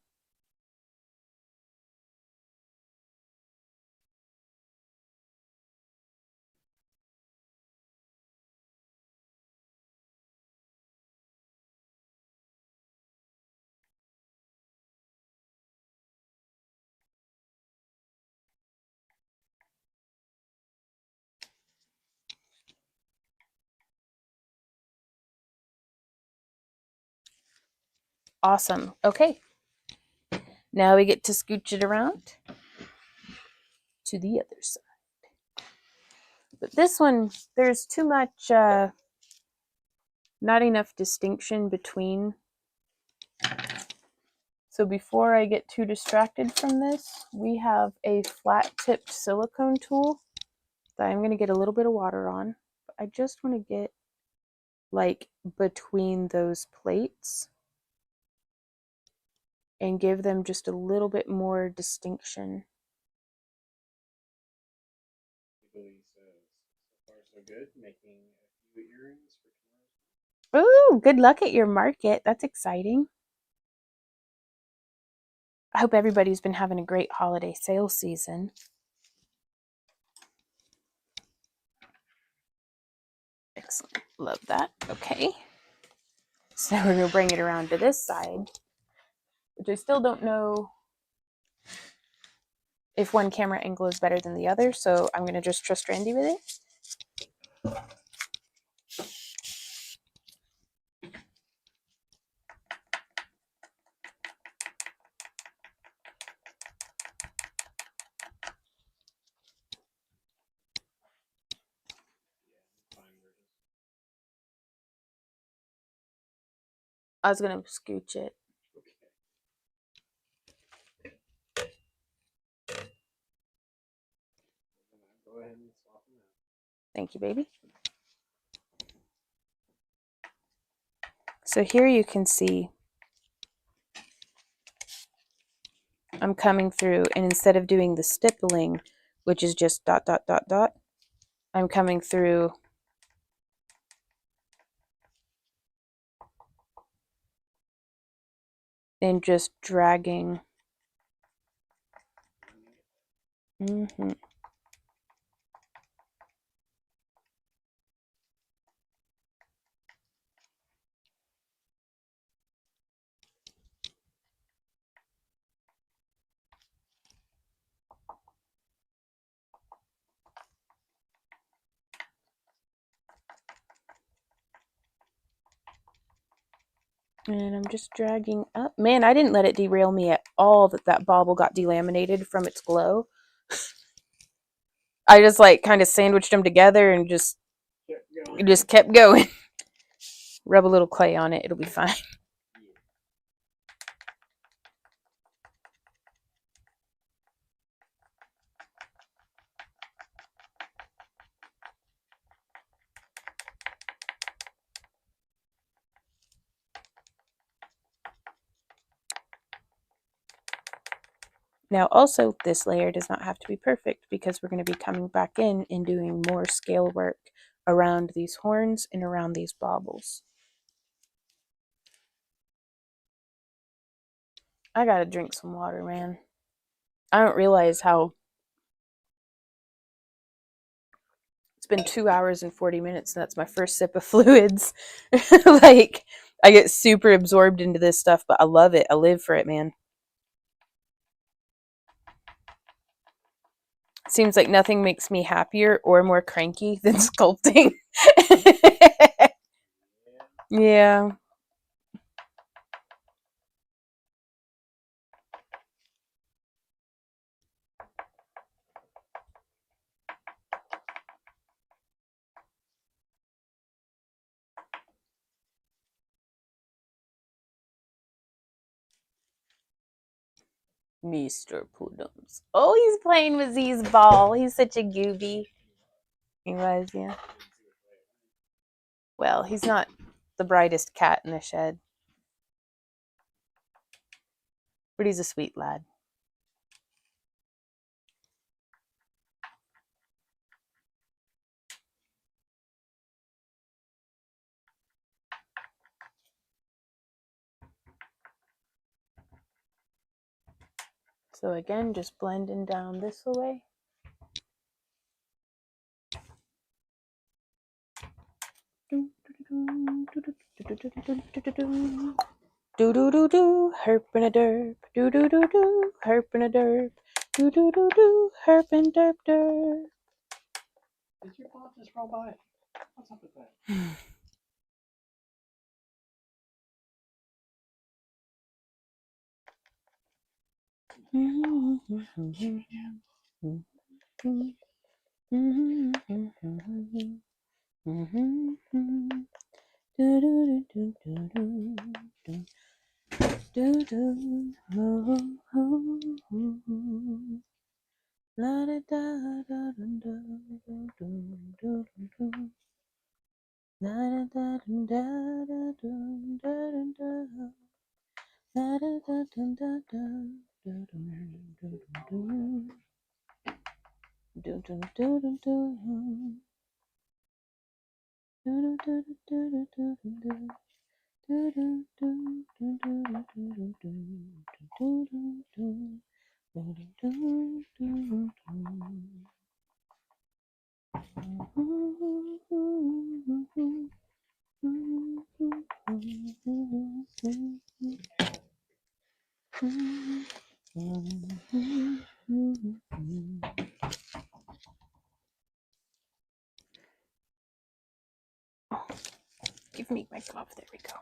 [SPEAKER 1] Awesome. Okay. Now we get to scooch it around to the other side. But this one, there's too much, not enough distinction between. So before I get too distracted from this, we have a flat-tipped silicone tool that I'm going to get a little bit of water on. But I just want to get like between those plates and give them just a little bit more distinction.
[SPEAKER 2] So far so good. Making a few earrings for tomorrow.
[SPEAKER 1] Ooh, good luck at your market. That's exciting. I hope everybody's been having a great holiday sale season. Excellent. Love that. Okay. So we're going to bring it around to this side, which I still don't know if one camera angle is better than the other, so I'm going to just trust Randy with it. I was going to scooch it.
[SPEAKER 2] Go ahead and swap them out.
[SPEAKER 1] Thank you, baby. So here you can see I'm coming through, and instead of doing the stippling, which is just dot, dot, dot, dot, I'm coming through and just dragging. And I'm just dragging up. Man, I didn't let it derail me at all that bauble got delaminated from its glow. I just like kind of sandwiched them together and just kept going. Rub a little clay on it, it'll be fine. Now also, this layer does not have to be perfect because we're going to be coming back in and doing more scale work around these horns and around these baubles. I gotta drink some water, man. I don't realize how it's been 2 hours and 40 minutes, and that's my first sip of fluids. Like, I get super absorbed into this stuff, but I love it. I live for it, man. Seems like nothing makes me happier or more cranky than sculpting. Yeah. Mr. Puddums. Oh, he's playing with Z's ball. He's such a gooby. He was, yeah. Well, he's not the brightest cat in the shed, but he's a sweet lad. So again, just blending down this way. Do do do do, herp and a derp. Do do do do, herp and a derp. Do do do do, herp and derp derp.
[SPEAKER 2] Did your ball just roll by? What's up with that? Give me my glove. There we go.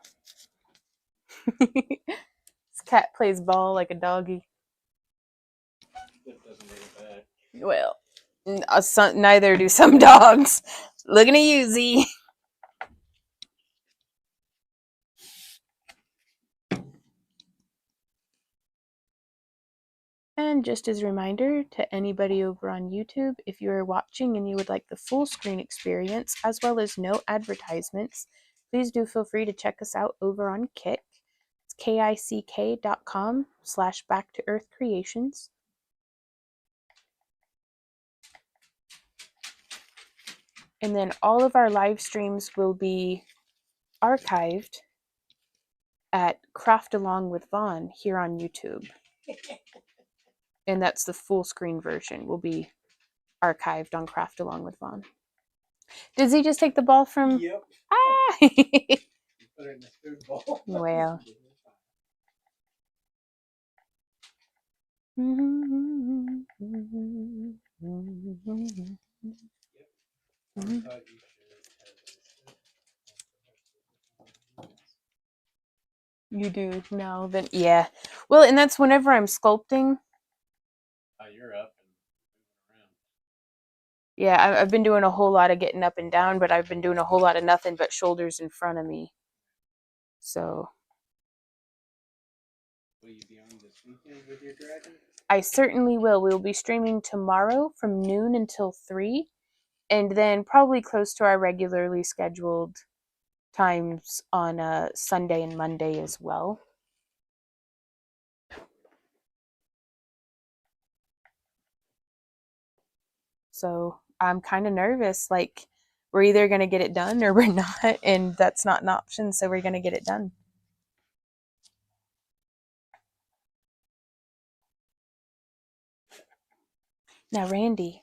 [SPEAKER 2] This cat plays ball like a doggy. That doesn't make it bad.
[SPEAKER 1] Well, neither do some dogs. Looking at you, Z. And just as a reminder to anybody over on YouTube, if you are watching and you would like the full screen experience as well as no advertisements, please do feel free to check us out over on Kick. It's kick.com/back-to-earth-creations. And then all of our live streams will be archived at Craft Along with Vaughn here on YouTube. And that's the full screen version will be archived on Craft Along with Vaughn. Did he just take the ball from?
[SPEAKER 2] Yep.
[SPEAKER 1] Ah!
[SPEAKER 2] Put it in the food bowl.
[SPEAKER 1] Well. You do now, then yeah. Well, and that's whenever I'm sculpting.
[SPEAKER 2] Oh, you're up and moving around.
[SPEAKER 1] Yeah, I've been doing a whole lot of getting up and down, but I've been doing a whole lot of nothing but shoulders in front of me. So.
[SPEAKER 2] Will you be on this weekend with your dragon?
[SPEAKER 1] I certainly will. We'll be streaming tomorrow from noon until 3, and then probably close to our regularly scheduled times on Sunday and Monday as well. So I'm kind of nervous. Like, we're either going to get it done or we're not, and that's not an option, so we're going to get it done. Now, Randy,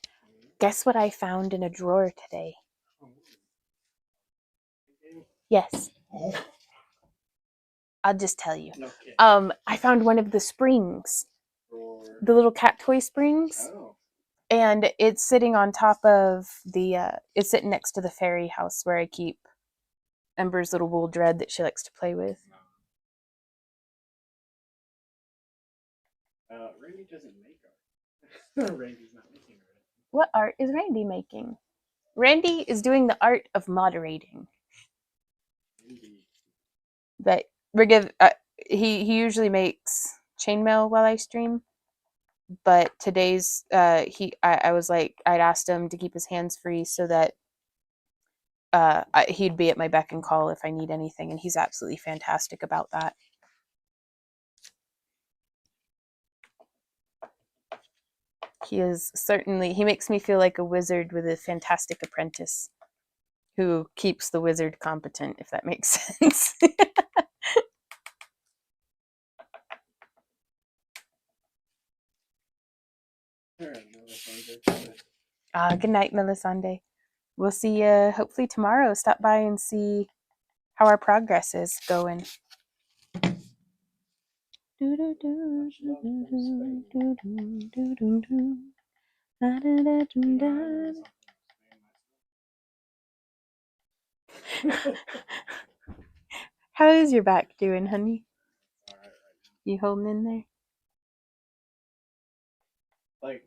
[SPEAKER 1] guess what I found in a drawer today? Yes. I'll just tell you.
[SPEAKER 2] Okay.
[SPEAKER 1] I found one of the springs, the little cat toy springs,
[SPEAKER 2] Oh.
[SPEAKER 1] and it's sitting on top of it's sitting next to the fairy house where I keep Ember's little wool dread that she likes to play with.
[SPEAKER 2] Randy doesn't make art. Randy's not making art.
[SPEAKER 1] What art is Randy making? Randy is doing the art of moderating.
[SPEAKER 2] Indeed.
[SPEAKER 1] But he usually makes chainmail while I stream. But today's I was like, I'd asked him to keep his hands free so that he'd be at my beck and call if I need anything, and he's absolutely fantastic about that. He makes me feel like a wizard with a fantastic apprentice who keeps the wizard competent, if that makes sense. Good night, Melisande. We'll see you hopefully tomorrow. Stop by and see how our progress is going. How is your back doing, honey?
[SPEAKER 2] All right.
[SPEAKER 1] You holding in there?
[SPEAKER 2] Like,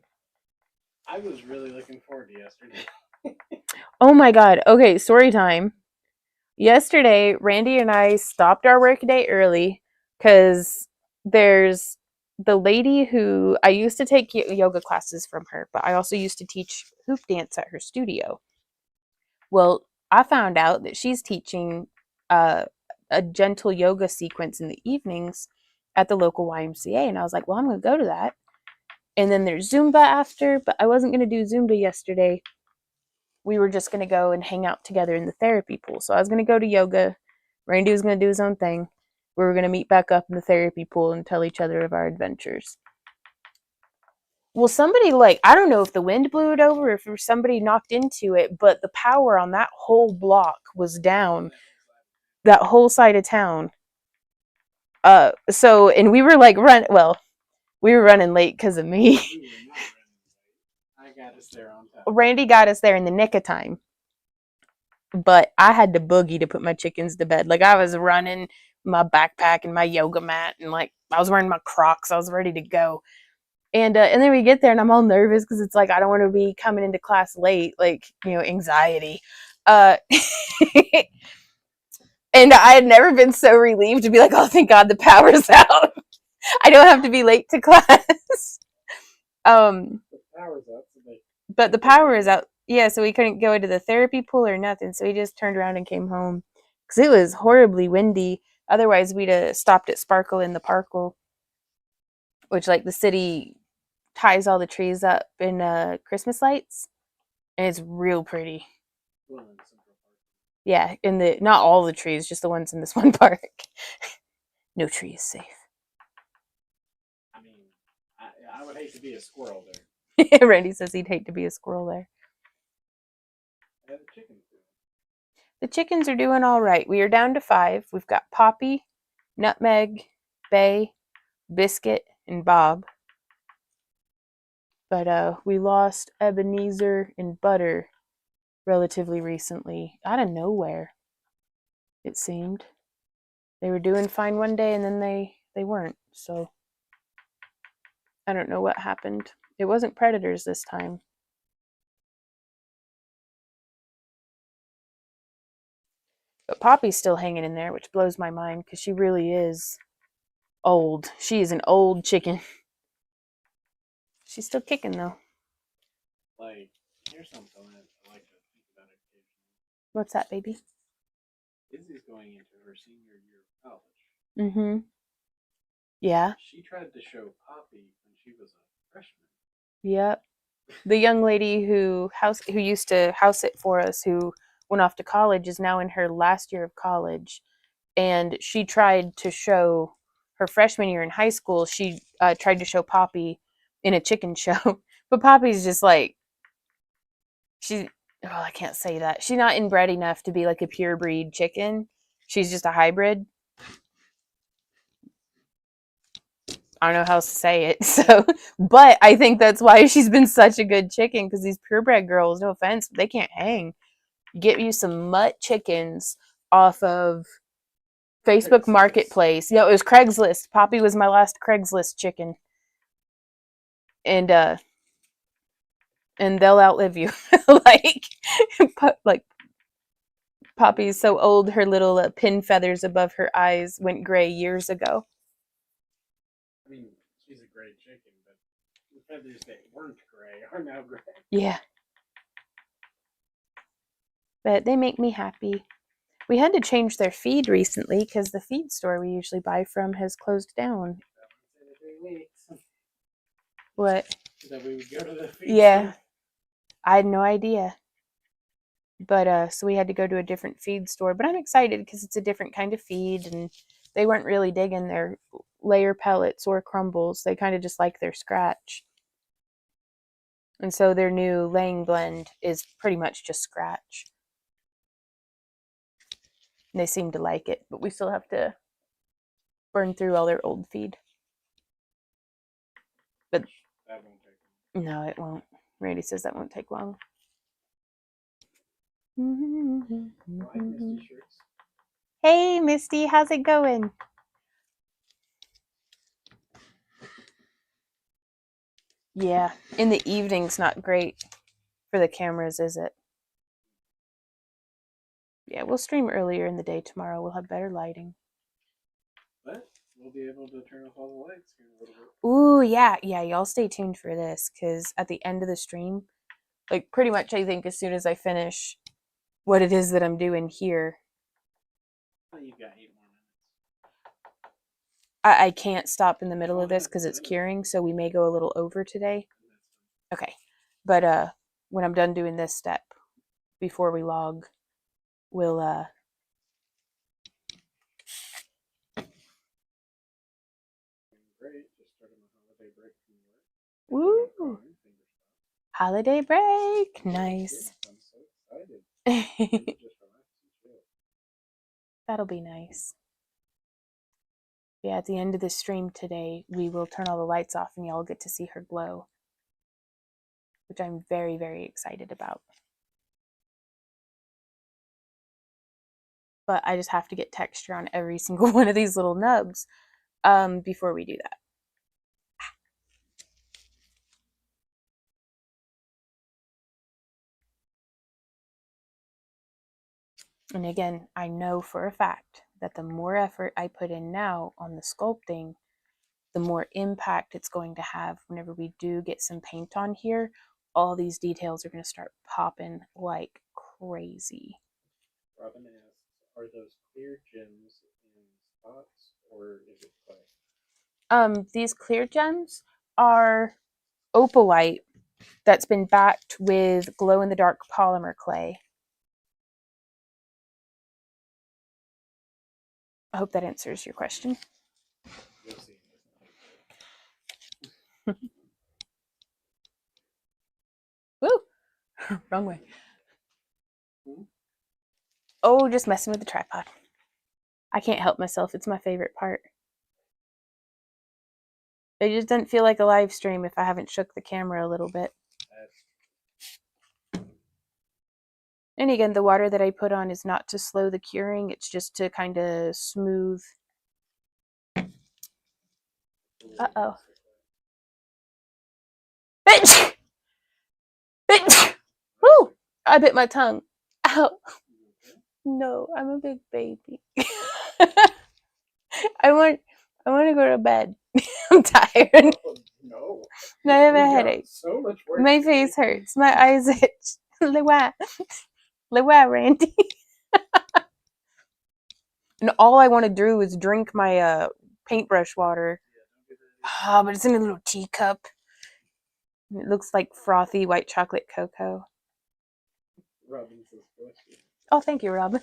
[SPEAKER 2] I was really looking forward to yesterday.
[SPEAKER 1] Oh my god. Okay, story time. Yesterday, Randy and I stopped our workday early because there's the lady who I used to take yoga classes from her, but I also used to teach hoop dance at her studio. Well, I found out that she's teaching a gentle yoga sequence in the evenings at the local YMCA, and I was like, well, I'm going to go to that. And then there's Zumba after, but I wasn't going to do Zumba yesterday. We were just going to go and hang out together in the therapy pool. So I was going to go to yoga. Randy was going to do his own thing. We were going to meet back up in the therapy pool and tell each other of our adventures. Well, somebody, I don't know if the wind blew it over or if somebody knocked into it, but the power on that whole block was down, that whole side of town. And we were we were running late because of me.
[SPEAKER 2] I got us there on time.
[SPEAKER 1] Randy got us there in the nick of time. But I had to boogie to put my chickens to bed. I was running my backpack and my yoga mat, and I was wearing my Crocs. I was ready to go. And then we get there, and I'm all nervous because it's I don't want to be coming into class late, anxiety. And I had never been so relieved to be like, oh, thank God the power's out. I don't have to be late to class.
[SPEAKER 2] The power's out.
[SPEAKER 1] But the power is out. Yeah, so we couldn't go into the therapy pool or nothing. So we just turned around and came home because it was horribly windy. Otherwise, we'd have stopped at Sparkle in the Parkle, which the city ties all the trees up in Christmas lights, and it's real pretty. Yeah, not all the trees, just the ones in this one park. No tree is safe.
[SPEAKER 2] I mean, I would hate to be a squirrel there.
[SPEAKER 1] Randy says he'd hate to be a squirrel there.
[SPEAKER 2] The chickens do.
[SPEAKER 1] The chickens are doing all right. We are down to 5. We've got Poppy, Nutmeg, Bay, Biscuit, and Bob. But we lost Ebenezer and Butter relatively recently, out of nowhere, it seemed. They were doing fine one day, and then they weren't, so I don't know what happened. It wasn't predators this time. But Poppy's still hanging in there, which blows my mind, because she really is old. She is an old chicken. She's still kicking, though.
[SPEAKER 2] Here's something I like to think about it occasionally.
[SPEAKER 1] What's that, baby?
[SPEAKER 2] Izzy's going into her senior year of college.
[SPEAKER 1] Mm-hmm. Yeah.
[SPEAKER 2] She tried to show Poppy when she was a freshman.
[SPEAKER 1] Yep. The young lady who used to house it for us, who went off to college, is now in her last year of college. And she tried to show her freshman year in high school. She tried to show Poppy in a chicken show, But Poppy's just like, she, oh, I can't say that. She's not inbred enough to be like a pure breed chicken. She's just a hybrid. I don't know how else to say it. So, but I think that's why she's been such a good chicken, because these purebred girls, no offense, they can't hang. Get you some mutt chickens off of Facebook Marketplace. You know, it was Craigslist. Poppy was my last Craigslist chicken. And they'll outlive you. like like Poppy's so old her little pin feathers above her eyes went gray years ago.
[SPEAKER 2] I mean, she's a gray chicken, but the feathers that weren't gray are now gray.
[SPEAKER 1] Yeah. But they make me happy. We had to change their feed recently because the feed store we usually buy from has closed down. What?
[SPEAKER 2] That we would go to the feed
[SPEAKER 1] Yeah.
[SPEAKER 2] store.
[SPEAKER 1] I had no idea. But so we had to go to a different feed store. But I'm excited because it's a different kind of feed, and they weren't really digging their layer pellets or crumbles. They kind of just like their scratch. And so their new laying blend is pretty much just scratch. And they seem to like it, but we still have to burn through all their old feed. But
[SPEAKER 2] that won't take long.
[SPEAKER 1] No, it won't. Randy says that won't take long. Hey, Misty, how's it going? Yeah, in the evening's not great for the cameras, is it? Yeah, we'll stream earlier in the day tomorrow. We'll have better lighting.
[SPEAKER 2] But we'll be able to turn off all the lights here in a little bit.
[SPEAKER 1] Ooh, yeah. Y'all stay tuned for this, because at the end of the stream, like pretty much I think as soon as I finish what it is that I'm doing here,
[SPEAKER 2] Oh, you've got 8 more minutes.
[SPEAKER 1] I can't stop in the middle of this because it's curing, so we may go a little over today. Okay. But when I'm done doing this step, before we log, we'll
[SPEAKER 2] Great. Just started my holiday break from work.
[SPEAKER 1] Woo! Holiday break. Nice.
[SPEAKER 2] I'm so excited. Just relax and chill.
[SPEAKER 1] That'll be nice. Yeah, at the end of the stream today, we will turn all the lights off and y'all get to see her glow, which I'm very, very excited about. But I just have to get texture on every single one of these little nubs before we do that. And again, I know for a fact that the more effort I put in now on the sculpting, the more impact it's going to have whenever we do get some paint on here. All these details are going to start popping like crazy.
[SPEAKER 2] Robin asks, are those clear gems in spots or is it clay?
[SPEAKER 1] These clear gems are opalite that's been backed with glow-in-the-dark polymer clay. I hope that answers your question.
[SPEAKER 2] You'll see.
[SPEAKER 1] Woo! Wrong way. Oh, just messing with the tripod. I can't help myself. It's my favorite part. It just doesn't feel like a live stream if I haven't shook the camera a little bit. And again, the water that I put on is not to slow the curing. It's just to kind of smooth. Uh-oh. Bitch! Bitch! Woo! I bit my tongue. Ow. No, I'm a big baby. I want to go to bed. I'm tired.
[SPEAKER 2] No.
[SPEAKER 1] I have a headache.
[SPEAKER 2] So much work.
[SPEAKER 1] My face hurts. My eyes itch. Lewa, Randy. And all I want to do is drink my paintbrush water. Oh, but it's in a little teacup. It looks like frothy white chocolate cocoa.
[SPEAKER 2] Robin says, bless you.
[SPEAKER 1] Oh, thank you, Rob.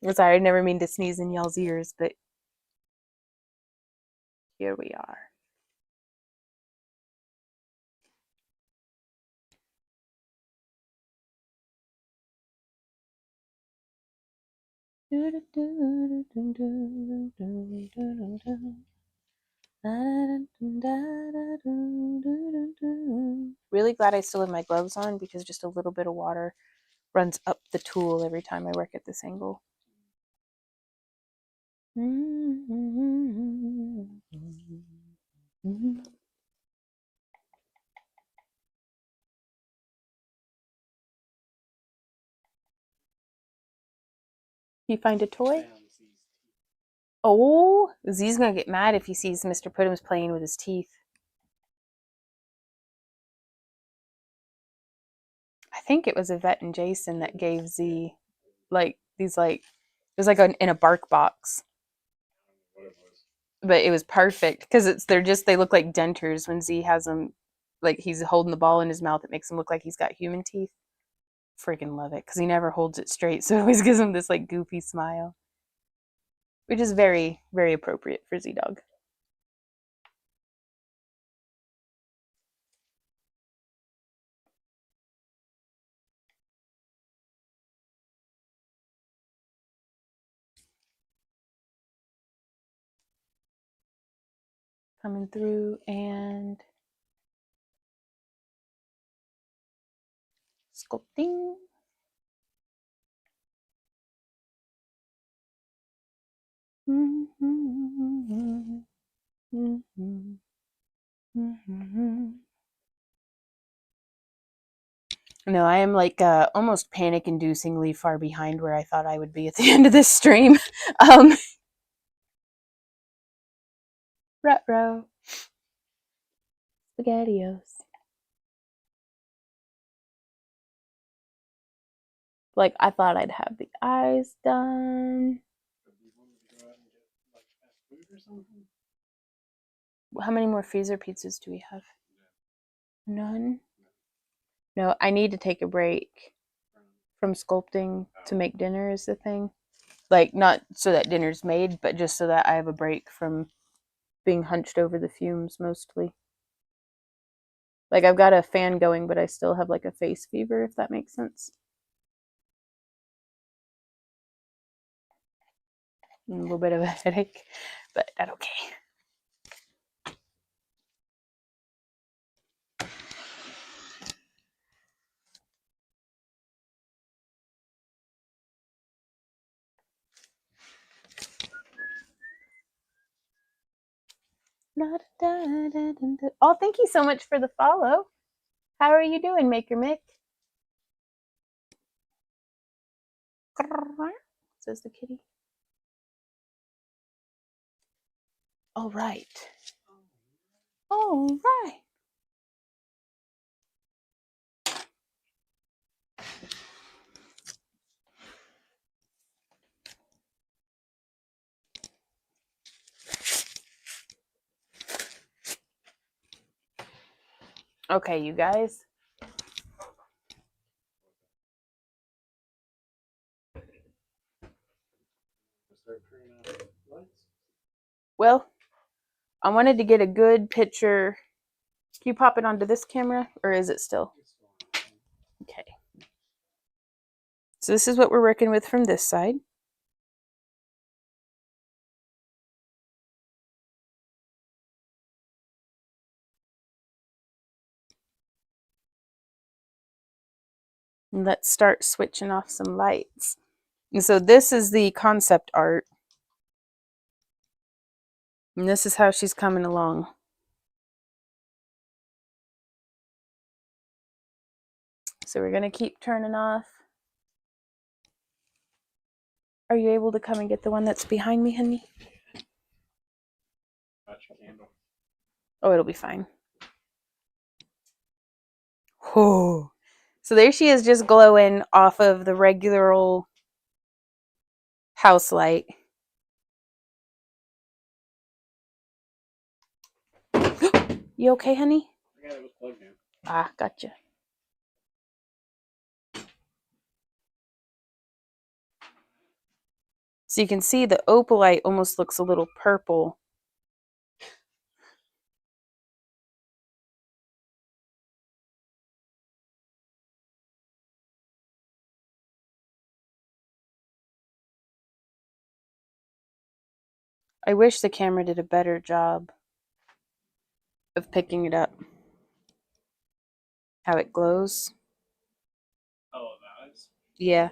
[SPEAKER 1] I'm sorry, I never mean to sneeze in y'all's ears, but here we are. Really glad I still have my gloves on because just a little bit of water runs up the tool every time I work at this angle. You find a toy? Oh, Z's gonna get mad if he sees Mr. Puddim's playing with his teeth. I think it was Yvette and Jason that gave Z like these it was like in a bark box. But it was perfect because they look like dentures when Z has them, like he's holding the ball in his mouth. It makes him look like he's got human teeth. Freaking love it because he never holds it straight, so it always gives him this like goofy smile, which is very, very appropriate for Z Dog. Coming through and sculpting. No, I am like almost panic-inducingly far behind where I thought I would be at the end of this stream. Ruh-roh. SpaghettiOs. Like, I thought I'd have the eyes done. How many more freezer pizzas do we have? None? No, I need to take a break from sculpting to make dinner is the thing. Like, not so that dinner's made, but just so that I have a break from being hunched over the fumes mostly. Like, I've got a fan going, but I still have like a face fever, if that makes sense. And a little bit of a headache, but that's okay. Oh, thank you so much for the follow. How are you doing, Maker Mick? Says the kitty. All right. All right. Okay, you guys. Well, I wanted to get a good picture. Can you pop it onto this camera, or is it still? Okay. So this is what we're working with from this side. And let's start switching off some lights. And so this is the concept art. And this is how she's coming along. So we're going to keep turning off. Are you able to come and get the one that's behind me, honey? Oh, it'll be fine. Oh. So there she is, just glowing off of the regular old house light. You okay, honey?
[SPEAKER 2] Yeah, it was plugged in.
[SPEAKER 1] Ah, gotcha. So you can see the opalite almost looks a little purple. I wish the camera did a better job of picking it up. How it glows.
[SPEAKER 2] Oh, that is.
[SPEAKER 1] Yeah.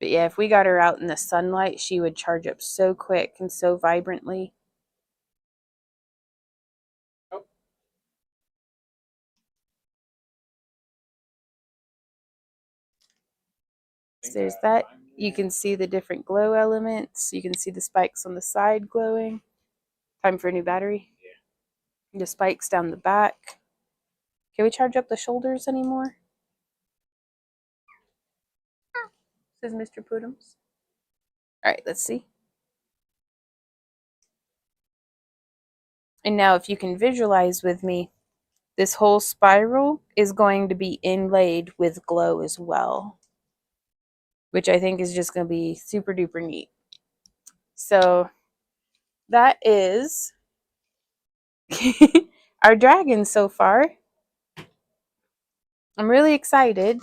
[SPEAKER 1] But yeah, if we got her out in the sunlight, she would charge up so quick and so vibrantly.
[SPEAKER 2] Oh.
[SPEAKER 1] So there's that. You can see the different glow elements. You can see the spikes on the side glowing. Time for a new battery.
[SPEAKER 2] Yeah.
[SPEAKER 1] The spikes down the back. Can we charge up the shoulders anymore? Says Mr. Putums. All right, let's see. And now if you can visualize with me, this whole spiral is going to be inlaid with glow as well, which I think is just going to be super duper neat. So that is our dragon so far. I'm really excited,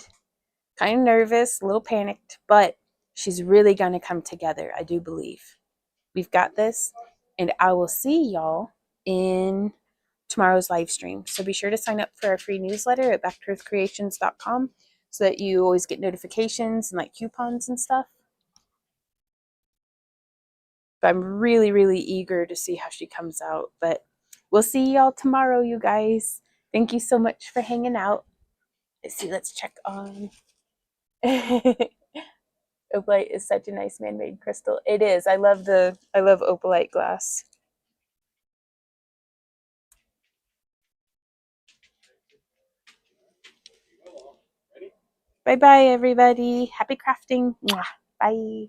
[SPEAKER 1] kind of nervous, a little panicked, but she's really going to come together, I do believe. We've got this, and I will see y'all in tomorrow's live stream. So be sure to sign up for our free newsletter at backtoearthcreations.com so that you always get notifications and like coupons and stuff. But I'm really, really eager to see how she comes out. But we'll see y'all tomorrow, you guys. Thank you so much for hanging out. Let's see, let's check on. Opalite is such a nice man-made crystal. It is. I love opalite glass. Bye bye, everybody. Happy crafting. Mwah. Bye.